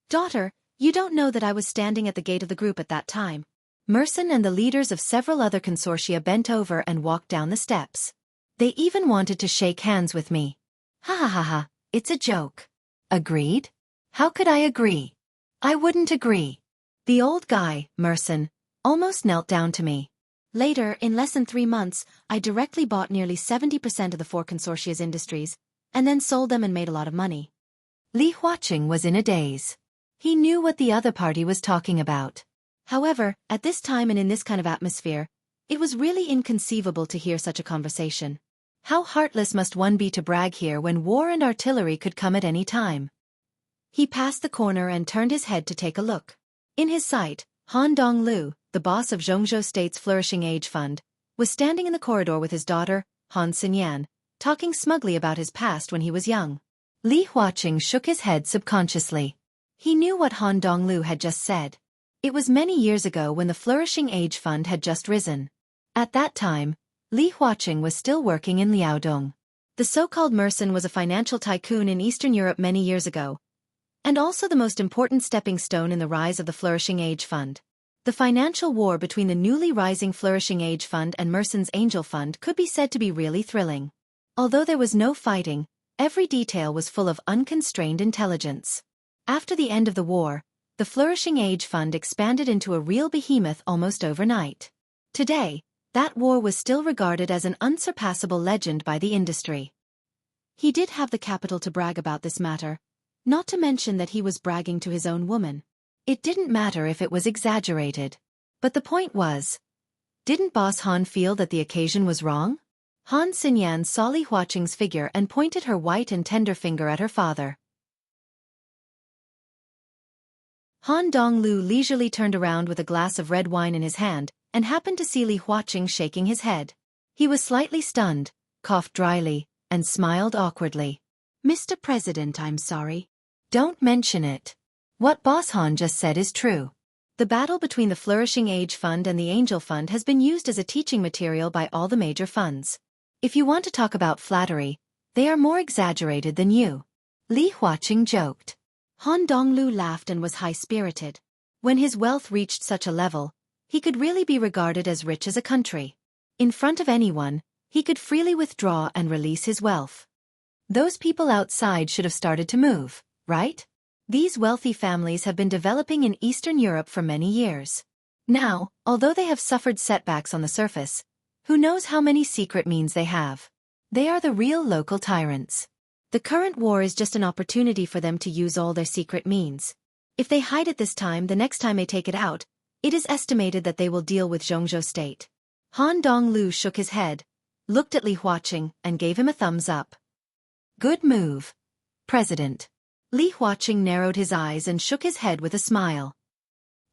"Daughter, you don't know that I was standing at the gate of the group at that time." Merson and the leaders of several other consortia bent over and walked down the steps. They even wanted to shake hands with me. "Ha ha ha ha, it's a joke." Agreed? How could I agree? I wouldn't agree. The old guy, Merson, almost knelt down to me. Later, in less than 3 months, I directly bought nearly 70% of the 4 consortia's industries, and then sold them and made a lot of money. Li Huaqing was in a daze. He knew what the other party was talking about. However, at this time and in this kind of atmosphere, it was really inconceivable to hear such a conversation. How heartless must one be to brag here when war and artillery could come at any time? He passed the corner and turned his head to take a look. In his sight, Han Donglu, the boss of Jianghu State's Flourishing Age Fund, was standing in the corridor with his daughter, Han Xinyan, talking smugly about his past when he was young. Li Huaqing shook his head subconsciously. He knew what Han Donglu had just said. It was many years ago when the Flourishing Age Fund had just risen. At that time, Li Huaqing was still working in Liaodong. The so-called Merson was a financial tycoon in Eastern Europe many years ago, and also the most important stepping stone in the rise of the Flourishing Age Fund. The financial war between the newly rising Flourishing Age Fund and Merson's Angel Fund could be said to be really thrilling. Although there was no fighting, every detail was full of unconstrained intelligence. After the end of the war, the Flourishing Age Fund expanded into a real behemoth almost overnight. Today, that war was still regarded as an unsurpassable legend by the industry. He did have the capital to brag about this matter, not to mention that he was bragging to his own woman. It didn't matter if it was exaggerated. But the point was, didn't Boss Han feel that the occasion was wrong? Han Xinyan saw Li Huaqing's figure and pointed her white and tender finger at her father. Han Donglu leisurely turned around with a glass of red wine in his hand, and happened to see Li Huaqing shaking his head. He was slightly stunned, coughed dryly, and smiled awkwardly. "Mr. President, I'm sorry." "Don't mention it. What Boss Han just said is true. The battle between the Flourishing Age Fund and the Angel Fund has been used as a teaching material by all the major funds. If you want to talk about flattery, they are more exaggerated than you." Li Huaqing joked. Han Donglu laughed and was high-spirited. When his wealth reached such a level, he could really be regarded as rich as a country. In front of anyone, he could freely withdraw and release his wealth. Those people outside should have started to move, right? These wealthy families have been developing in Eastern Europe for many years. Now, although they have suffered setbacks on the surface, who knows how many secret means they have? They are the real local tyrants. The current war is just an opportunity for them to use all their secret means. If they hide it this time, the next time they take it out, it is estimated that they will deal with Jianghu state. Han Donglu shook his head, looked at Li Huaqing, and gave him a thumbs up. "Good move, President." Li Huaqing narrowed his eyes and shook his head with a smile.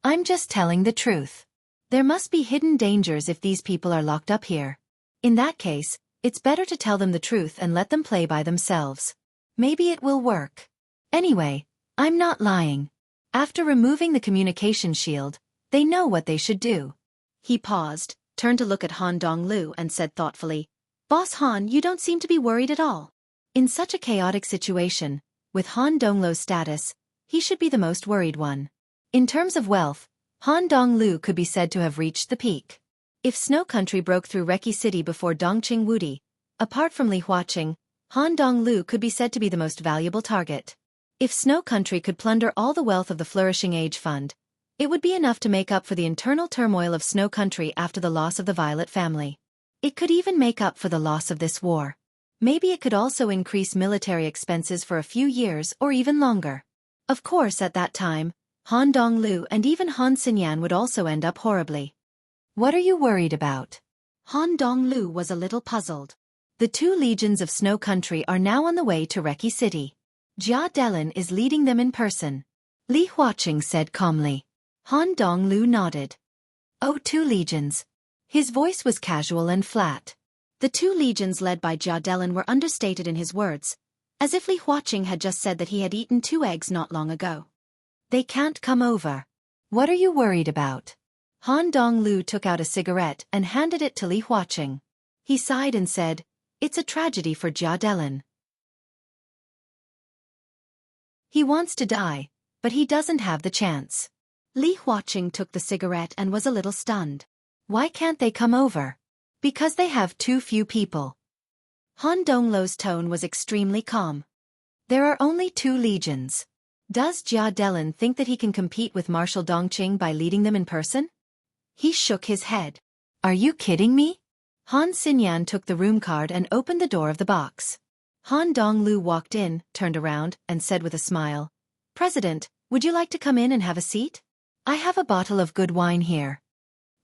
"I'm just telling the truth. There must be hidden dangers if these people are locked up here. In that case, it's better to tell them the truth and let them play by themselves. Maybe it will work. Anyway, I'm not lying. After removing the communication shield, they know what they should do." He paused, turned to look at Han Donglu and said thoughtfully, "Boss Han, you don't seem to be worried at all." In such a chaotic situation, with Han Donglu's status, he should be the most worried one. In terms of wealth, Han Donglu could be said to have reached the peak. If Snow Country broke through Reki City before Dongqing Wudi, apart from Li Huaqing, Han Donglu could be said to be the most valuable target. If Snow Country could plunder all the wealth of the Flourishing Age Fund, it would be enough to make up for the internal turmoil of Snow Country after the loss of the Violet family. It could even make up for the loss of this war. Maybe it could also increase military expenses for a few years or even longer. Of course, at that time, Han Donglu and even Han Xinyan would also end up horribly. "What are you worried about?" Han Donglu was a little puzzled. The 2 legions of Snow Country are now on the way to Reki City. Jia Delin is leading them in person. Li Huaqing said calmly. Han Donglu nodded. "Oh, 2 legions." His voice was casual and flat. The 2 legions led by Jia Delin were understated in his words, as if Li Huaqing had just said that he had eaten 2 eggs not long ago. "They can't come over." "What are you worried about?" Han Donglu took out a cigarette and handed it to Li Huaqing. He sighed and said, "It's a tragedy for Jia Delin. He wants to die, but he doesn't have the chance." Li Huaqing took the cigarette and was a little stunned. "Why can't they come over?" "Because they have too few people." Han Donglu's tone was extremely calm. "There are only 2 legions. Does Jia Delin think that he can compete with Marshal Dongqing by leading them in person?" He shook his head. "Are you kidding me?" Han Xinyan took the room card and opened the door of the box. Han Donglu walked in, turned around, and said with a smile, "President, would you like to come in and have a seat? I have a bottle of good wine here."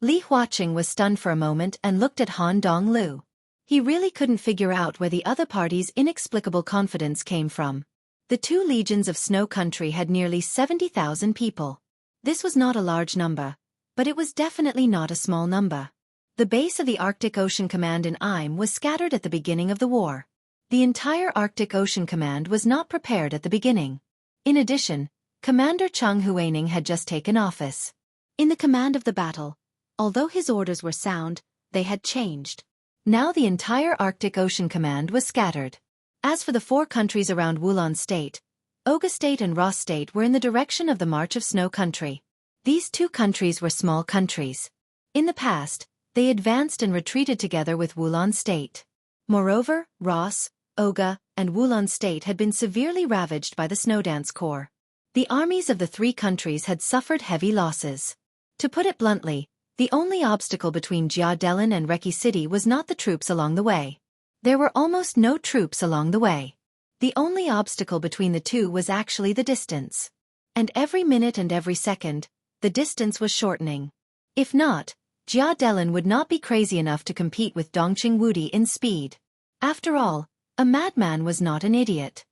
Li Huaqing was stunned for a moment and looked at Han Donglu. He really couldn't figure out where the other party's inexplicable confidence came from. The 2 legions of Snow Country had nearly 70,000 people. This was not a large number, but it was definitely not a small number. The base of the Arctic Ocean Command in Im was scattered at the beginning of the war. The entire Arctic Ocean Command was not prepared at the beginning. In addition, Commander Cheng Huaining had just taken office. In the command of the battle, although his orders were sound, they had changed. Now the entire Arctic Ocean Command was scattered. As for the 4 countries around Wulan State, Oga State and Ross State were in the direction of the March of Snow Country. These 2 countries were small countries. In the past, they advanced and retreated together with Wulan State. Moreover, Ross, Oga, and Wulan State had been severely ravaged by the Snowdance Corps. The armies of the 3 countries had suffered heavy losses. To put it bluntly, the only obstacle between Jia Delin and Reki City was not the troops along the way. There were almost no troops along the way. The only obstacle between the 2 was actually the distance. And every minute and every second, the distance was shortening. If not, Jia Delin would not be crazy enough to compete with Dongqing Wudi in speed. After all, a madman was not an idiot.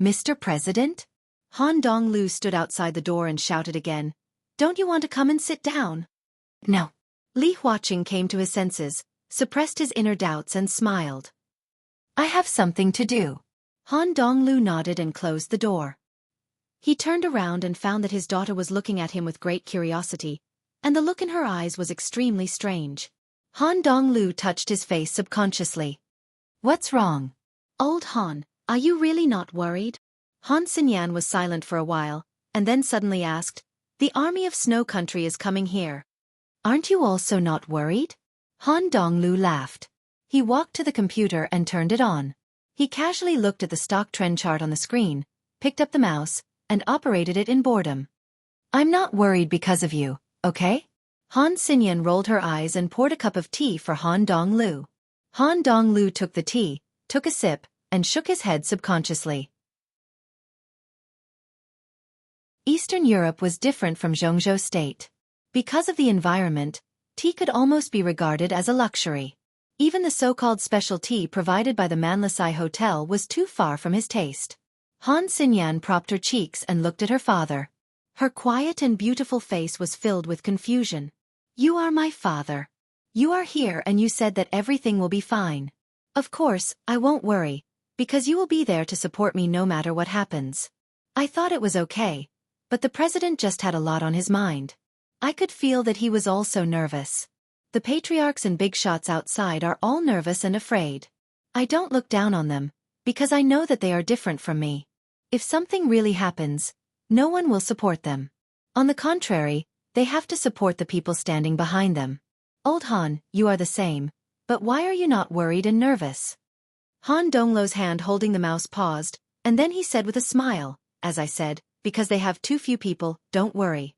Mr. President? Han Donglu stood outside the door and shouted again, "Don't you want to come and sit down?" No. Li Huaqing came to his senses, suppressed his inner doubts and smiled. I have something to do. Han Donglu nodded and closed the door. He turned around and found that his daughter was looking at him with great curiosity, and the look in her eyes was extremely strange. Han Donglu touched his face subconsciously. What's wrong? Old Han, are you really not worried? Han Xinyan was silent for a while, and then suddenly asked, The army of Snow Country is coming here. Aren't you also not worried? Han Donglu laughed. He walked to the computer and turned it on. He casually looked at the stock trend chart on the screen, picked up the mouse, and operated it in boredom. I'm not worried because of you, okay? Han Xinyan rolled her eyes and poured a cup of tea for Han Donglu. Han Donglu took the tea, took a sip, and shook his head subconsciously. Eastern Europe was different from Jianghu state. Because of the environment, tea could almost be regarded as a luxury. Even the so-called special tea provided by the Manlasai Hotel was too far from his taste. Han Xinyan propped her cheeks and looked at her father. Her quiet and beautiful face was filled with confusion. You are my father. You are here and you said that everything will be fine. Of course, I won't worry, because you will be there to support me no matter what happens. I thought it was okay, but the president just had a lot on his mind. I could feel that he was also nervous. The patriarchs and big shots outside are all nervous and afraid. I don't look down on them, because I know that they are different from me. If something really happens, no one will support them. On the contrary, they have to support the people standing behind them. Old Han, you are the same, but why are you not worried and nervous? Han Donglu's hand holding the mouse paused, and then he said with a smile, as I said, because they have too few people, don't worry.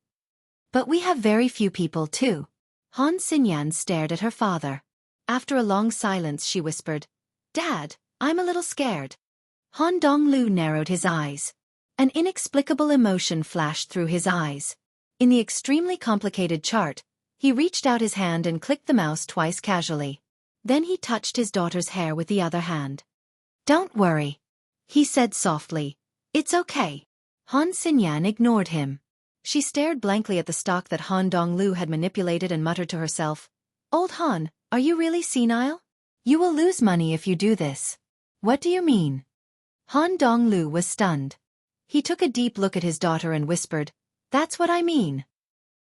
But we have very few people too. Han Xinyan stared at her father. After a long silence she whispered, Dad, I'm a little scared. Han Donglu narrowed his eyes. An inexplicable emotion flashed through his eyes. In the extremely complicated chart, he reached out his hand and clicked the mouse twice casually. Then he touched his daughter's hair with the other hand. Don't worry, he said softly. It's okay. Han Xinyan ignored him. She stared blankly at the stock that Han Donglu had manipulated and muttered to herself, Old Han, are you really senile? You will lose money if you do this. What do you mean? Han Donglu was stunned. He took a deep look at his daughter and whispered, That's what I mean.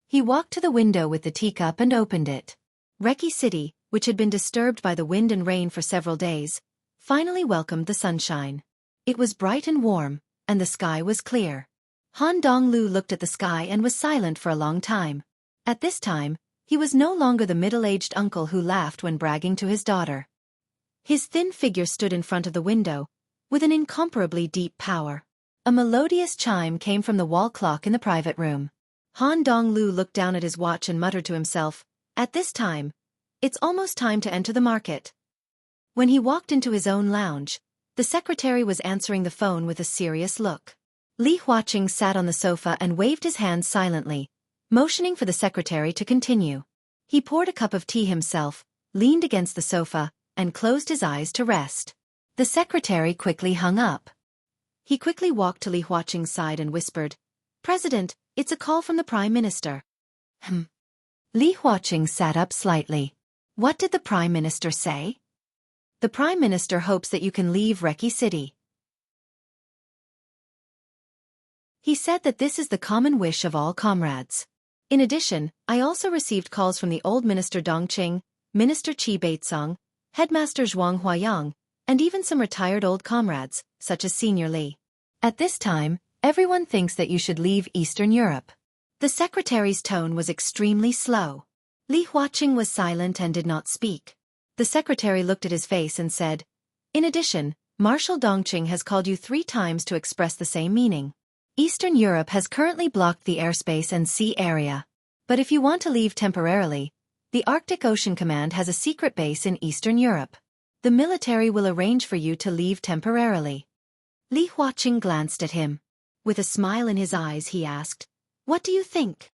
He walked to the window with the teacup and opened it. Reki City, which had been disturbed by the wind and rain for several days, finally welcomed the sunshine. It was bright and warm, and the sky was clear. Han Donglu looked at the sky and was silent for a long time. At this time, he was no longer the middle-aged uncle who laughed when bragging to his daughter. His thin figure stood in front of the window, with an incomparably deep power. A melodious chime came from the wall clock in the private room. Han Donglu looked down at his watch and muttered to himself, At this time, it's almost time to enter the market. When he walked into his own lounge, the secretary was answering the phone with a serious look. Li Huaqing sat on the sofa and waved his hands silently, motioning for the secretary to continue. He poured a cup of tea himself, leaned against the sofa, and closed his eyes to rest. The secretary quickly hung up. He quickly walked to Li Huaqing's side and whispered, President, it's a call from the Prime Minister. Li Huaqing sat up slightly. What did the Prime Minister say? The Prime Minister hopes that you can leave Reki City. He said that this is the common wish of all comrades. In addition, I also received calls from the old Minister Dongqing, Minister Qi Baitsong, Headmaster Zhuang Huayang, and even some retired old comrades, such as Senior Li. At this time, everyone thinks that you should leave Eastern Europe. The secretary's tone was extremely slow. Li Huaqing was silent and did not speak. The secretary looked at his face and said, In addition, Marshal Dongqing has called you 3 times to express the same meaning. Eastern Europe has currently blocked the airspace and sea area. But if you want to leave temporarily, the Arctic Ocean Command has a secret base in Eastern Europe. The military will arrange for you to leave temporarily. Li Huaqing glanced at him. With a smile in his eyes he asked, "What do you think?"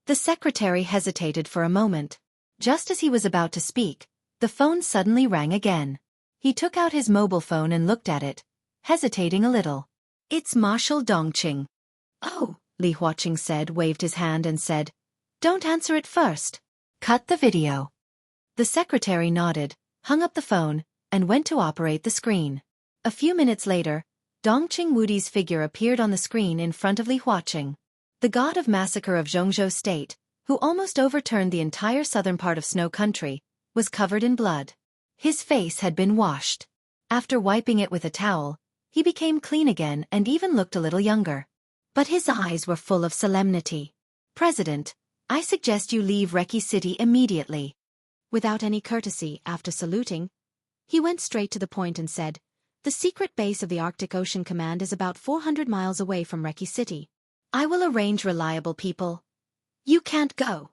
The secretary hesitated for a moment. Just as he was about to speak, the phone suddenly rang again. He took out his mobile phone and looked at it, hesitating a little. "It's Marshal Dongqing." "Oh," Li Huaqing said, waved his hand and said, "Don't answer it first. Cut the video." The secretary nodded, hung up the phone, and went to operate the screen. A few minutes later, Dongqing Wudi's figure appeared on the screen in front of Li Huaqing. The god of massacre of Jianghu state, who almost overturned the entire southern part of Snow Country, was covered in blood. His face had been washed. After wiping it with a towel, he became clean again and even looked a little younger. But his eyes were full of solemnity. "President, I suggest you leave Reki City immediately." Without any courtesy, after saluting, he went straight to the point and said, "The secret base of the Arctic Ocean Command is about 400 miles away from Reki City. I will arrange reliable people. You can't go."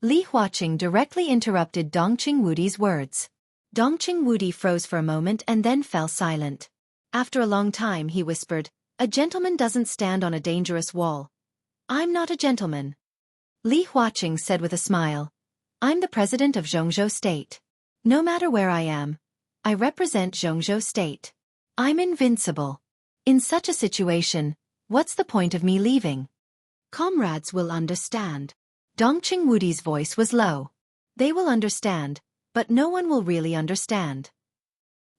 Li Huaqing directly interrupted Dongqing Wudi's words. Dongqing Wudi froze for a moment and then fell silent. After a long time he whispered, "A gentleman doesn't stand on a dangerous wall. I'm not a gentleman." Li Huaqing said with a smile, "I'm the president of Jianghu state. No matter where I am, I represent Jianghu state. I'm invincible. In such a situation, what's the point of me leaving? Comrades will understand." Dongqing Wudi's voice was low. "They will understand, but no one will really understand."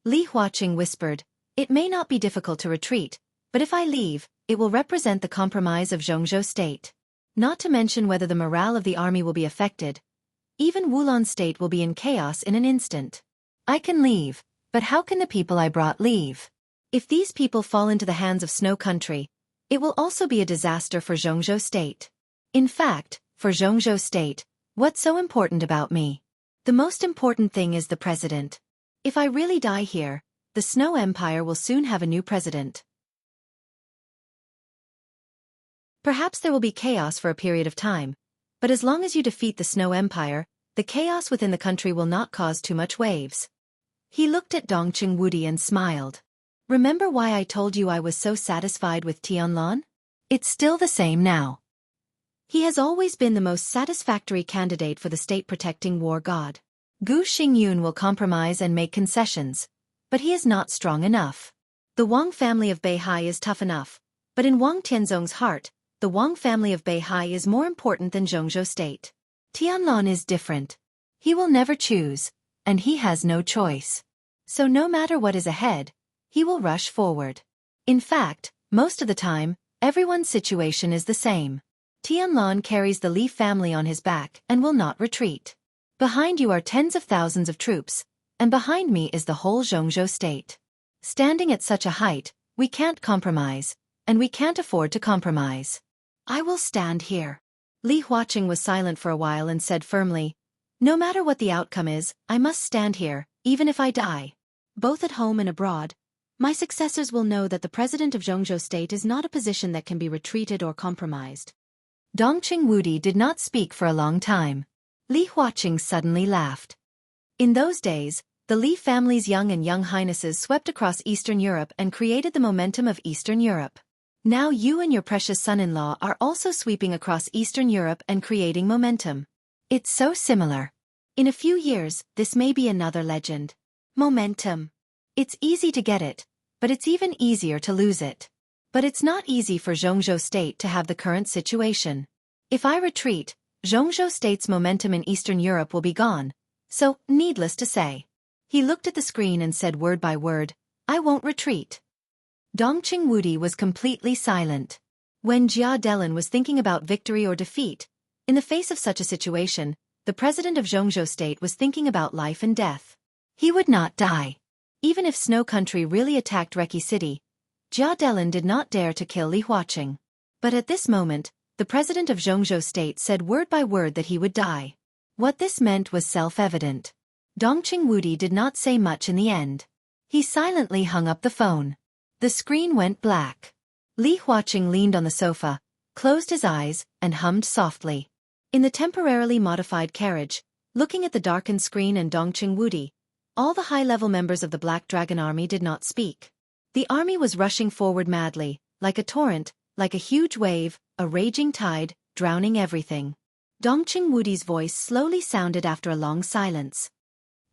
Li Huaqing whispered, "It may not be difficult to retreat, but if I leave, it will represent the compromise of Jianghu state. Not to mention whether the morale of the army will be affected. Even Wulon state will be in chaos in an instant. I can leave, but how can the people I brought leave? If these people fall into the hands of Snow Country, it will also be a disaster for Jianghu state. In fact, for Jianghu state, what's so important about me? The most important thing is the president. If I really die here, the Snow Empire will soon have a new president. Perhaps there will be chaos for a period of time, but as long as you defeat the Snow Empire, the chaos within the country will not cause too much waves." He looked at Dongqing Wudi and smiled. "Remember why I told you I was so satisfied with Tianlong? It's still the same now. He has always been the most satisfactory candidate for the state-protecting war god. Gu Xingyun will compromise and make concessions, but he is not strong enough. The Wang family of Beihai is tough enough, but in Wang Tianzong's heart, the Wang family of Beihai is more important than Jianghu state. Tianlong is different. He will never choose, and he has no choice. So no matter what is ahead, he will rush forward. In fact, most of the time, everyone's situation is the same. Tianlong carries the Li family on his back and will not retreat. Behind you are tens of thousands of troops, and behind me is the whole Jianghu state. Standing at such a height, we can't compromise, and we can't afford to compromise. I will stand here." Li Huaqing was silent for a while and said firmly, "No matter what the outcome is, I must stand here, even if I die. Both at home and abroad, my successors will know that the president of Jianghu state is not a position that can be retreated or compromised." Dongqing Wudi did not speak for a long time. Li Huaqing suddenly laughed. In those days, the Li family's young and young highnesses swept across Eastern Europe and created the momentum of Eastern Europe. Now you and your precious son-in-law are also sweeping across Eastern Europe and creating momentum. It's so similar. In a few years, this may be another legend. Momentum. It's easy to get it, but it's even easier to lose it. But it's not easy for Jianghu state to have the current situation. If I retreat, Jianghu state's momentum in Eastern Europe will be gone. So, needless to say. He looked at the screen and said word by word, "I won't retreat." Dongqing Wudi was completely silent. When Jia Delin was thinking about victory or defeat, in the face of such a situation, the president of Jianghu state was thinking about life and death. He would not die. Even if Snow Country really attacked Reki City, Jia Delin did not dare to kill Li Huaqing. But at this moment, the president of Jianghu state said word by word that he would die. What this meant was self-evident. Dongqing Wudi did not say much in the end. He silently hung up the phone. The screen went black. Li Huaqing leaned on the sofa, closed his eyes, and hummed softly. In the temporarily modified carriage, looking at the darkened screen and Dongqing Wudi, all the high-level members of the Black Dragon Army did not speak. The army was rushing forward madly, like a torrent, like a huge wave, a raging tide, drowning everything. Dongqing Wudi's voice slowly sounded after a long silence.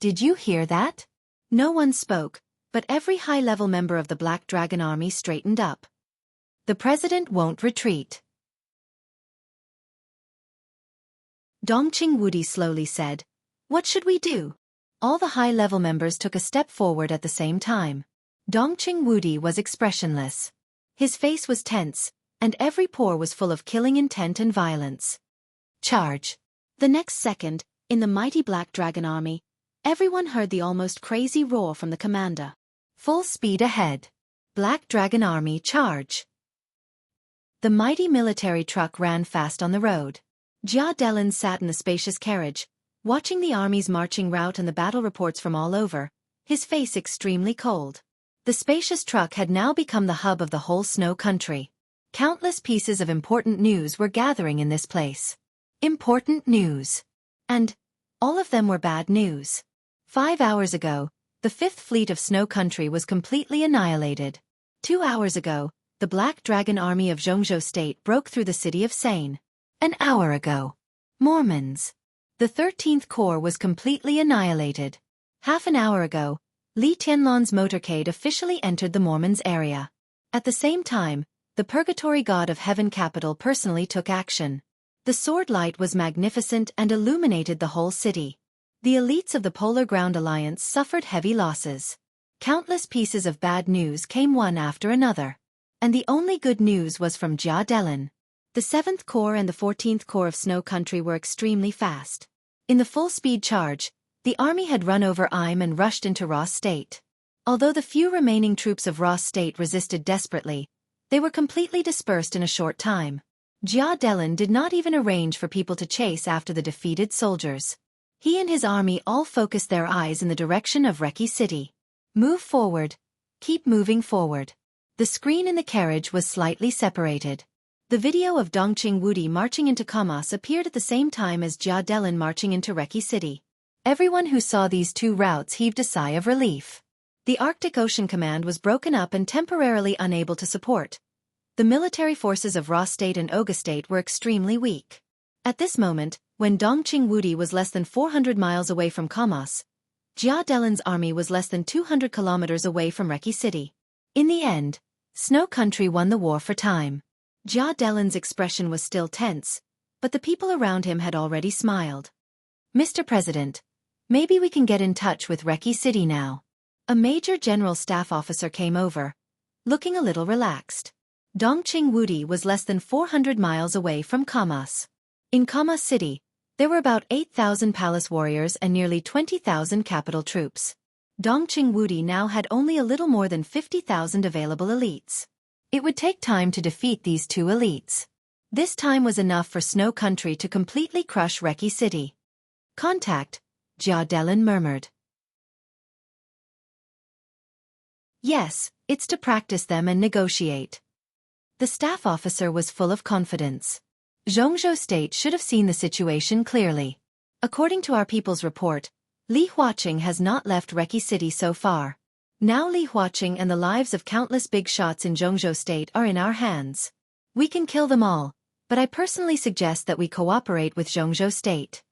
Did you hear that? No one spoke, but every high-level member of the Black Dragon Army straightened up. The president won't retreat. Dongqing Wudi slowly said, "What should we do?" All the high-level members took a step forward at the same time. Dongqing Wudi was expressionless. His face was tense, and every pore was full of killing intent and violence. Charge! The next second, in the mighty Black Dragon Army, everyone heard the almost crazy roar from the commander. Full speed ahead. Black Dragon Army charge! The mighty military truck ran fast on the road. Jia Delin sat in the spacious carriage, watching the army's marching route and the battle reports from all over, his face extremely cold. The spacious truck had now become the hub of the whole snow country. Countless pieces of important news were gathering in this place. Important news. And all of them were bad news. 5 hours ago, the Fifth Fleet of Snow Country was completely annihilated. 2 hours ago, the Black Dragon Army of Jianghu State broke through the city of Seine. An hour ago, Mormons. The 13th Corps was completely annihilated. Half an hour ago, Li Tianlan's motorcade officially entered the Mormons area. At the same time, the Purgatory God of Heaven Capital personally took action. The sword light was magnificent and illuminated the whole city. The elites of the Polar Ground Alliance suffered heavy losses. Countless pieces of bad news came one after another. And the only good news was from Jia Delin. The 7th Corps and the 14th Corps of Snow Country were extremely fast. In the full-speed charge, the army had run over Im and rushed into Ross State. Although the few remaining troops of Ross State resisted desperately, they were completely dispersed in a short time. Jia Delin did not even arrange for people to chase after the defeated soldiers. He and his army all focused their eyes in the direction of Reki City. Move forward. Keep moving forward. The screen in the carriage was slightly separated. The video of Dongqing Wudi marching into Kamas appeared at the same time as Jia Delin marching into Reki City. Everyone who saw these two routes heaved a sigh of relief. The Arctic Ocean Command was broken up and temporarily unable to support. The military forces of Ross State and Oga State were extremely weak. At this moment, when Dongqing Wudi was less than 400 miles away from Kamas, Jia Delin's army was less than 200 kilometers away from Reki City. In the end, Snow Country won the war for time. Jia Delin's expression was still tense, but the people around him had already smiled. "Mr. President, maybe we can get in touch with Reki City now." A major general staff officer came over, looking a little relaxed. Dongqing Wudi was less than 400 miles away from Kamas. In Kamas City, there were about 8,000 palace warriors and nearly 20,000 capital troops. Dongqing Wudi now had only a little more than 50,000 available elites. It would take time to defeat these two elites. This time was enough for Snow Country to completely crush Reki City. "Contact," Jia Delin murmured. "Yes, it's to practice them and negotiate." The staff officer was full of confidence. Jianghu State should have seen the situation clearly. According to our people's report, Li Huaqing has not left Reki City so far. Now Li Huaqing and the lives of countless big shots in Jianghu State are in our hands. We can kill them all, but I personally suggest that we cooperate with Jianghu State.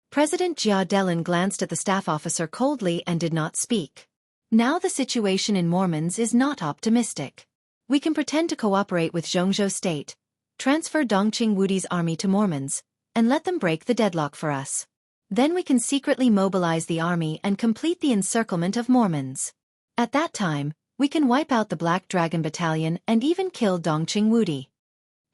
President Jia Delin glanced at the staff officer coldly and did not speak. Now the situation in Mormons is not optimistic. We can pretend to cooperate with Jianghu State, transfer Dongqing Wudi's army to Mormons, and let them break the deadlock for us. Then we can secretly mobilize the army and complete the encirclement of Mormons. At that time, we can wipe out the Black Dragon Battalion and even kill Dongqing Wudi.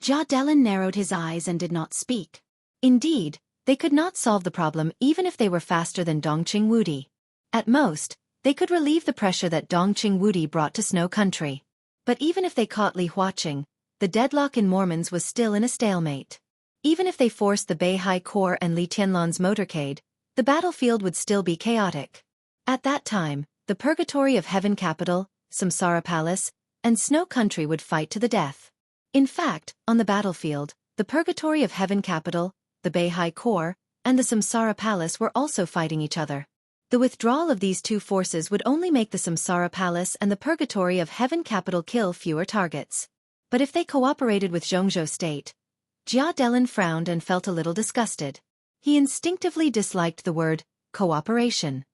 Jia Delin narrowed his eyes and did not speak. Indeed, they could not solve the problem even if they were faster than Dongqing Wudi. At most, they could relieve the pressure that Dongqing Wudi brought to Snow Country. But even if they caught Li Huaqing, the deadlock in Mormons was still in a stalemate. Even if they forced the Beihai Corps and Li Tianlan's motorcade, the battlefield would still be chaotic. At that time, the Purgatory of Heaven Capital, Samsara Palace, and Snow Country would fight to the death. In fact, on the battlefield, the Purgatory of Heaven Capital, the Beihai Corps, and the Samsara Palace were also fighting each other. The withdrawal of these two forces would only make the Samsara Palace and the Purgatory of Heaven Capital kill fewer targets. But if they cooperated with Jianghu state? Jia Delin frowned and felt a little disgusted. He instinctively disliked the word cooperation.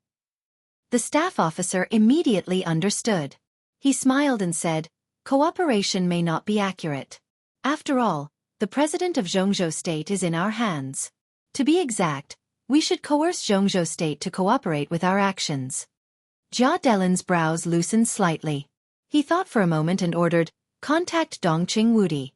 The staff officer immediately understood. He smiled and said, cooperation may not be accurate. After all, the president of Jianghu state is in our hands. To be exact, we should coerce Jianghu state to cooperate with our actions. Jia Delin's brows loosened slightly. He thought for a moment and ordered, contact Dongqing Wudi.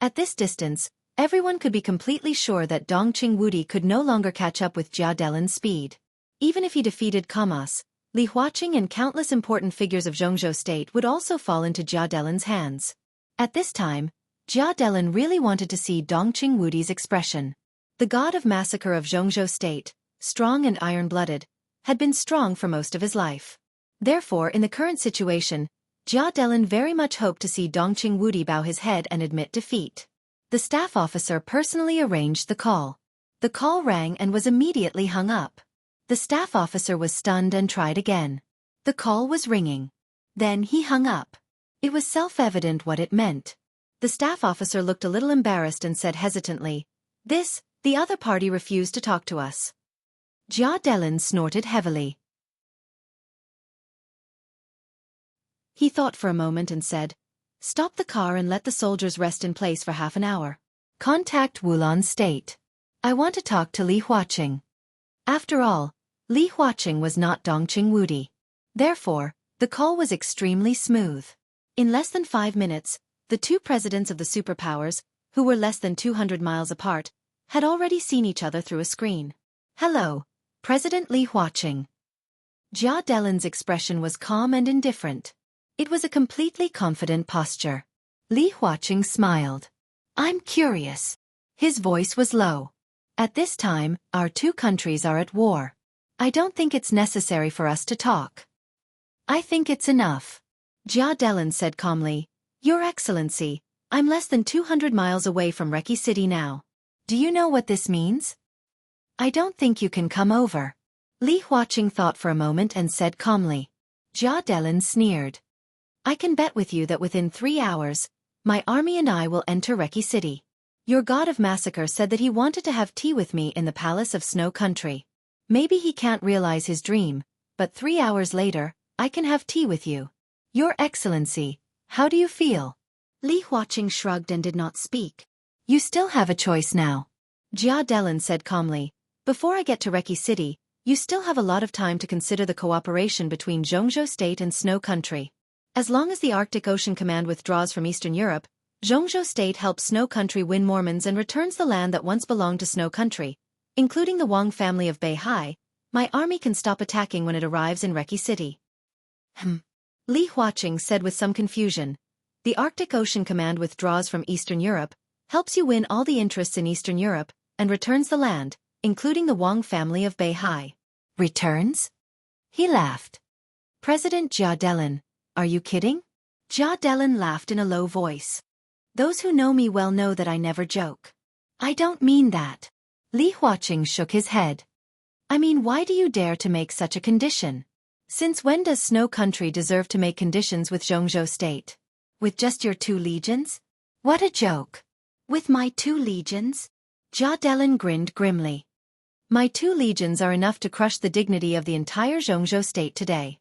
At this distance, everyone could be completely sure that Dongqing Wudi could no longer catch up with Jia Delin's speed. Even if he defeated Kamas, Li Huaqing and countless important figures of Jianghu state would also fall into Jia Delin's hands. At this time, Jia Delin really wanted to see Dongqing Wudi's expression. The god of massacre of Jianghu state, strong and iron-blooded, had been strong for most of his life. Therefore, in the current situation, Jia Delin very much hoped to see Dongqing Wudi bow his head and admit defeat. The staff officer personally arranged the call. The call rang and was immediately hung up. The staff officer was stunned and tried again. The call was ringing. Then he hung up. It was self-evident what it meant. The staff officer looked a little embarrassed and said hesitantly, the other party refused to talk to us. Jia Delin snorted heavily. He thought for a moment and said, stop the car and let the soldiers rest in place for half an hour. Contact Wulan State. I want to talk to Li Huaqing. After all, Li Huaqing was not Dongqing Wudi. Therefore, the call was extremely smooth. In less than 5 minutes, the two presidents of the superpowers, who were less than 200 miles apart, had already seen each other through a screen. Hello, President Li Huaqing. Jia Delin's expression was calm and indifferent. It was a completely confident posture. Li Huaqing smiled. I'm curious. His voice was low. At this time, our two countries are at war. I don't think it's necessary for us to talk. I think it's enough. Jia Delin said calmly, Your Excellency, I'm less than 200 miles away from Reki City now. Do you know what this means? I don't think you can come over. Li Huaqing thought for a moment and said calmly. Jia Delin sneered. I can bet with you that within 3 hours, my army and I will enter Reki City. Your god of massacre said that he wanted to have tea with me in the palace of Snow Country. Maybe he can't realize his dream, but 3 hours later, I can have tea with you. Your Excellency, how do you feel? Li Huaqing shrugged and did not speak. You still have a choice now. Jia Delin said calmly. Before I get to Reki City, you still have a lot of time to consider the cooperation between Jianghu State and Snow Country. As long as the Arctic Ocean Command withdraws from Eastern Europe, Jianghu State helps Snow Country win Mormons and returns the land that once belonged to Snow Country, including the Wang family of Beihai. My army can stop attacking when it arrives in Reki City. Li Huaqing said with some confusion. The Arctic Ocean Command withdraws from Eastern Europe, helps you win all the interests in Eastern Europe, and returns the land, including the Wang family of Beihai. Returns? He laughed. President Jia Delin, are you kidding? Jia Delin laughed in a low voice. Those who know me well know that I never joke. I don't mean that. Li Huaqing shook his head. I mean, why do you dare to make such a condition? Since when does Snow Country deserve to make conditions with Jianghu State? With just your 2 legions? What a joke. With my 2 legions? Jia Delin grinned grimly. My 2 legions are enough to crush the dignity of the entire Jianghu State today.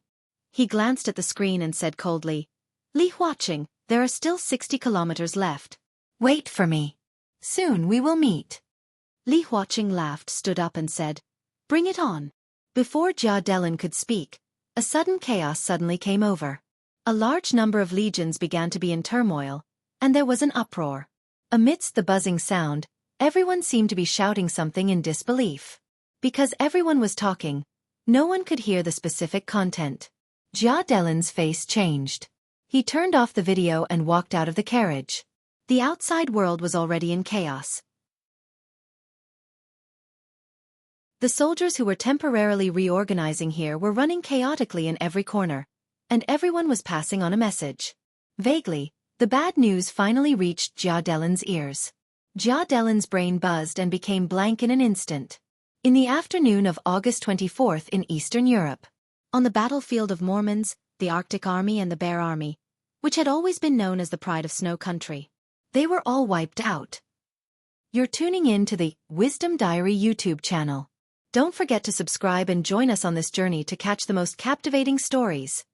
He glanced at the screen and said coldly, Li Huaqing, there are still 60 kilometers left. Wait for me. Soon we will meet. Li Huaqing laughed, stood up and said, Bring it on. Before Jia Delin could speak, a sudden chaos suddenly came over. A large number of legions began to be in turmoil, and there was an uproar. Amidst the buzzing sound, everyone seemed to be shouting something in disbelief. Because everyone was talking, no one could hear the specific content. Jia Delin's face changed. He turned off the video and walked out of the carriage. The outside world was already in chaos. The soldiers who were temporarily reorganizing here were running chaotically in every corner, and everyone was passing on a message. Vaguely, the bad news finally reached Jia Delin's ears. Jia Delin's brain buzzed and became blank in an instant. In the afternoon of August 24th in Eastern Europe, on the battlefield of Mormons, the Arctic Army and the Bear Army, which had always been known as the pride of Snow Country. They were all wiped out. You're tuning in to the Wisdom Diary YouTube channel. Don't forget to subscribe and join us on this journey to catch the most captivating stories.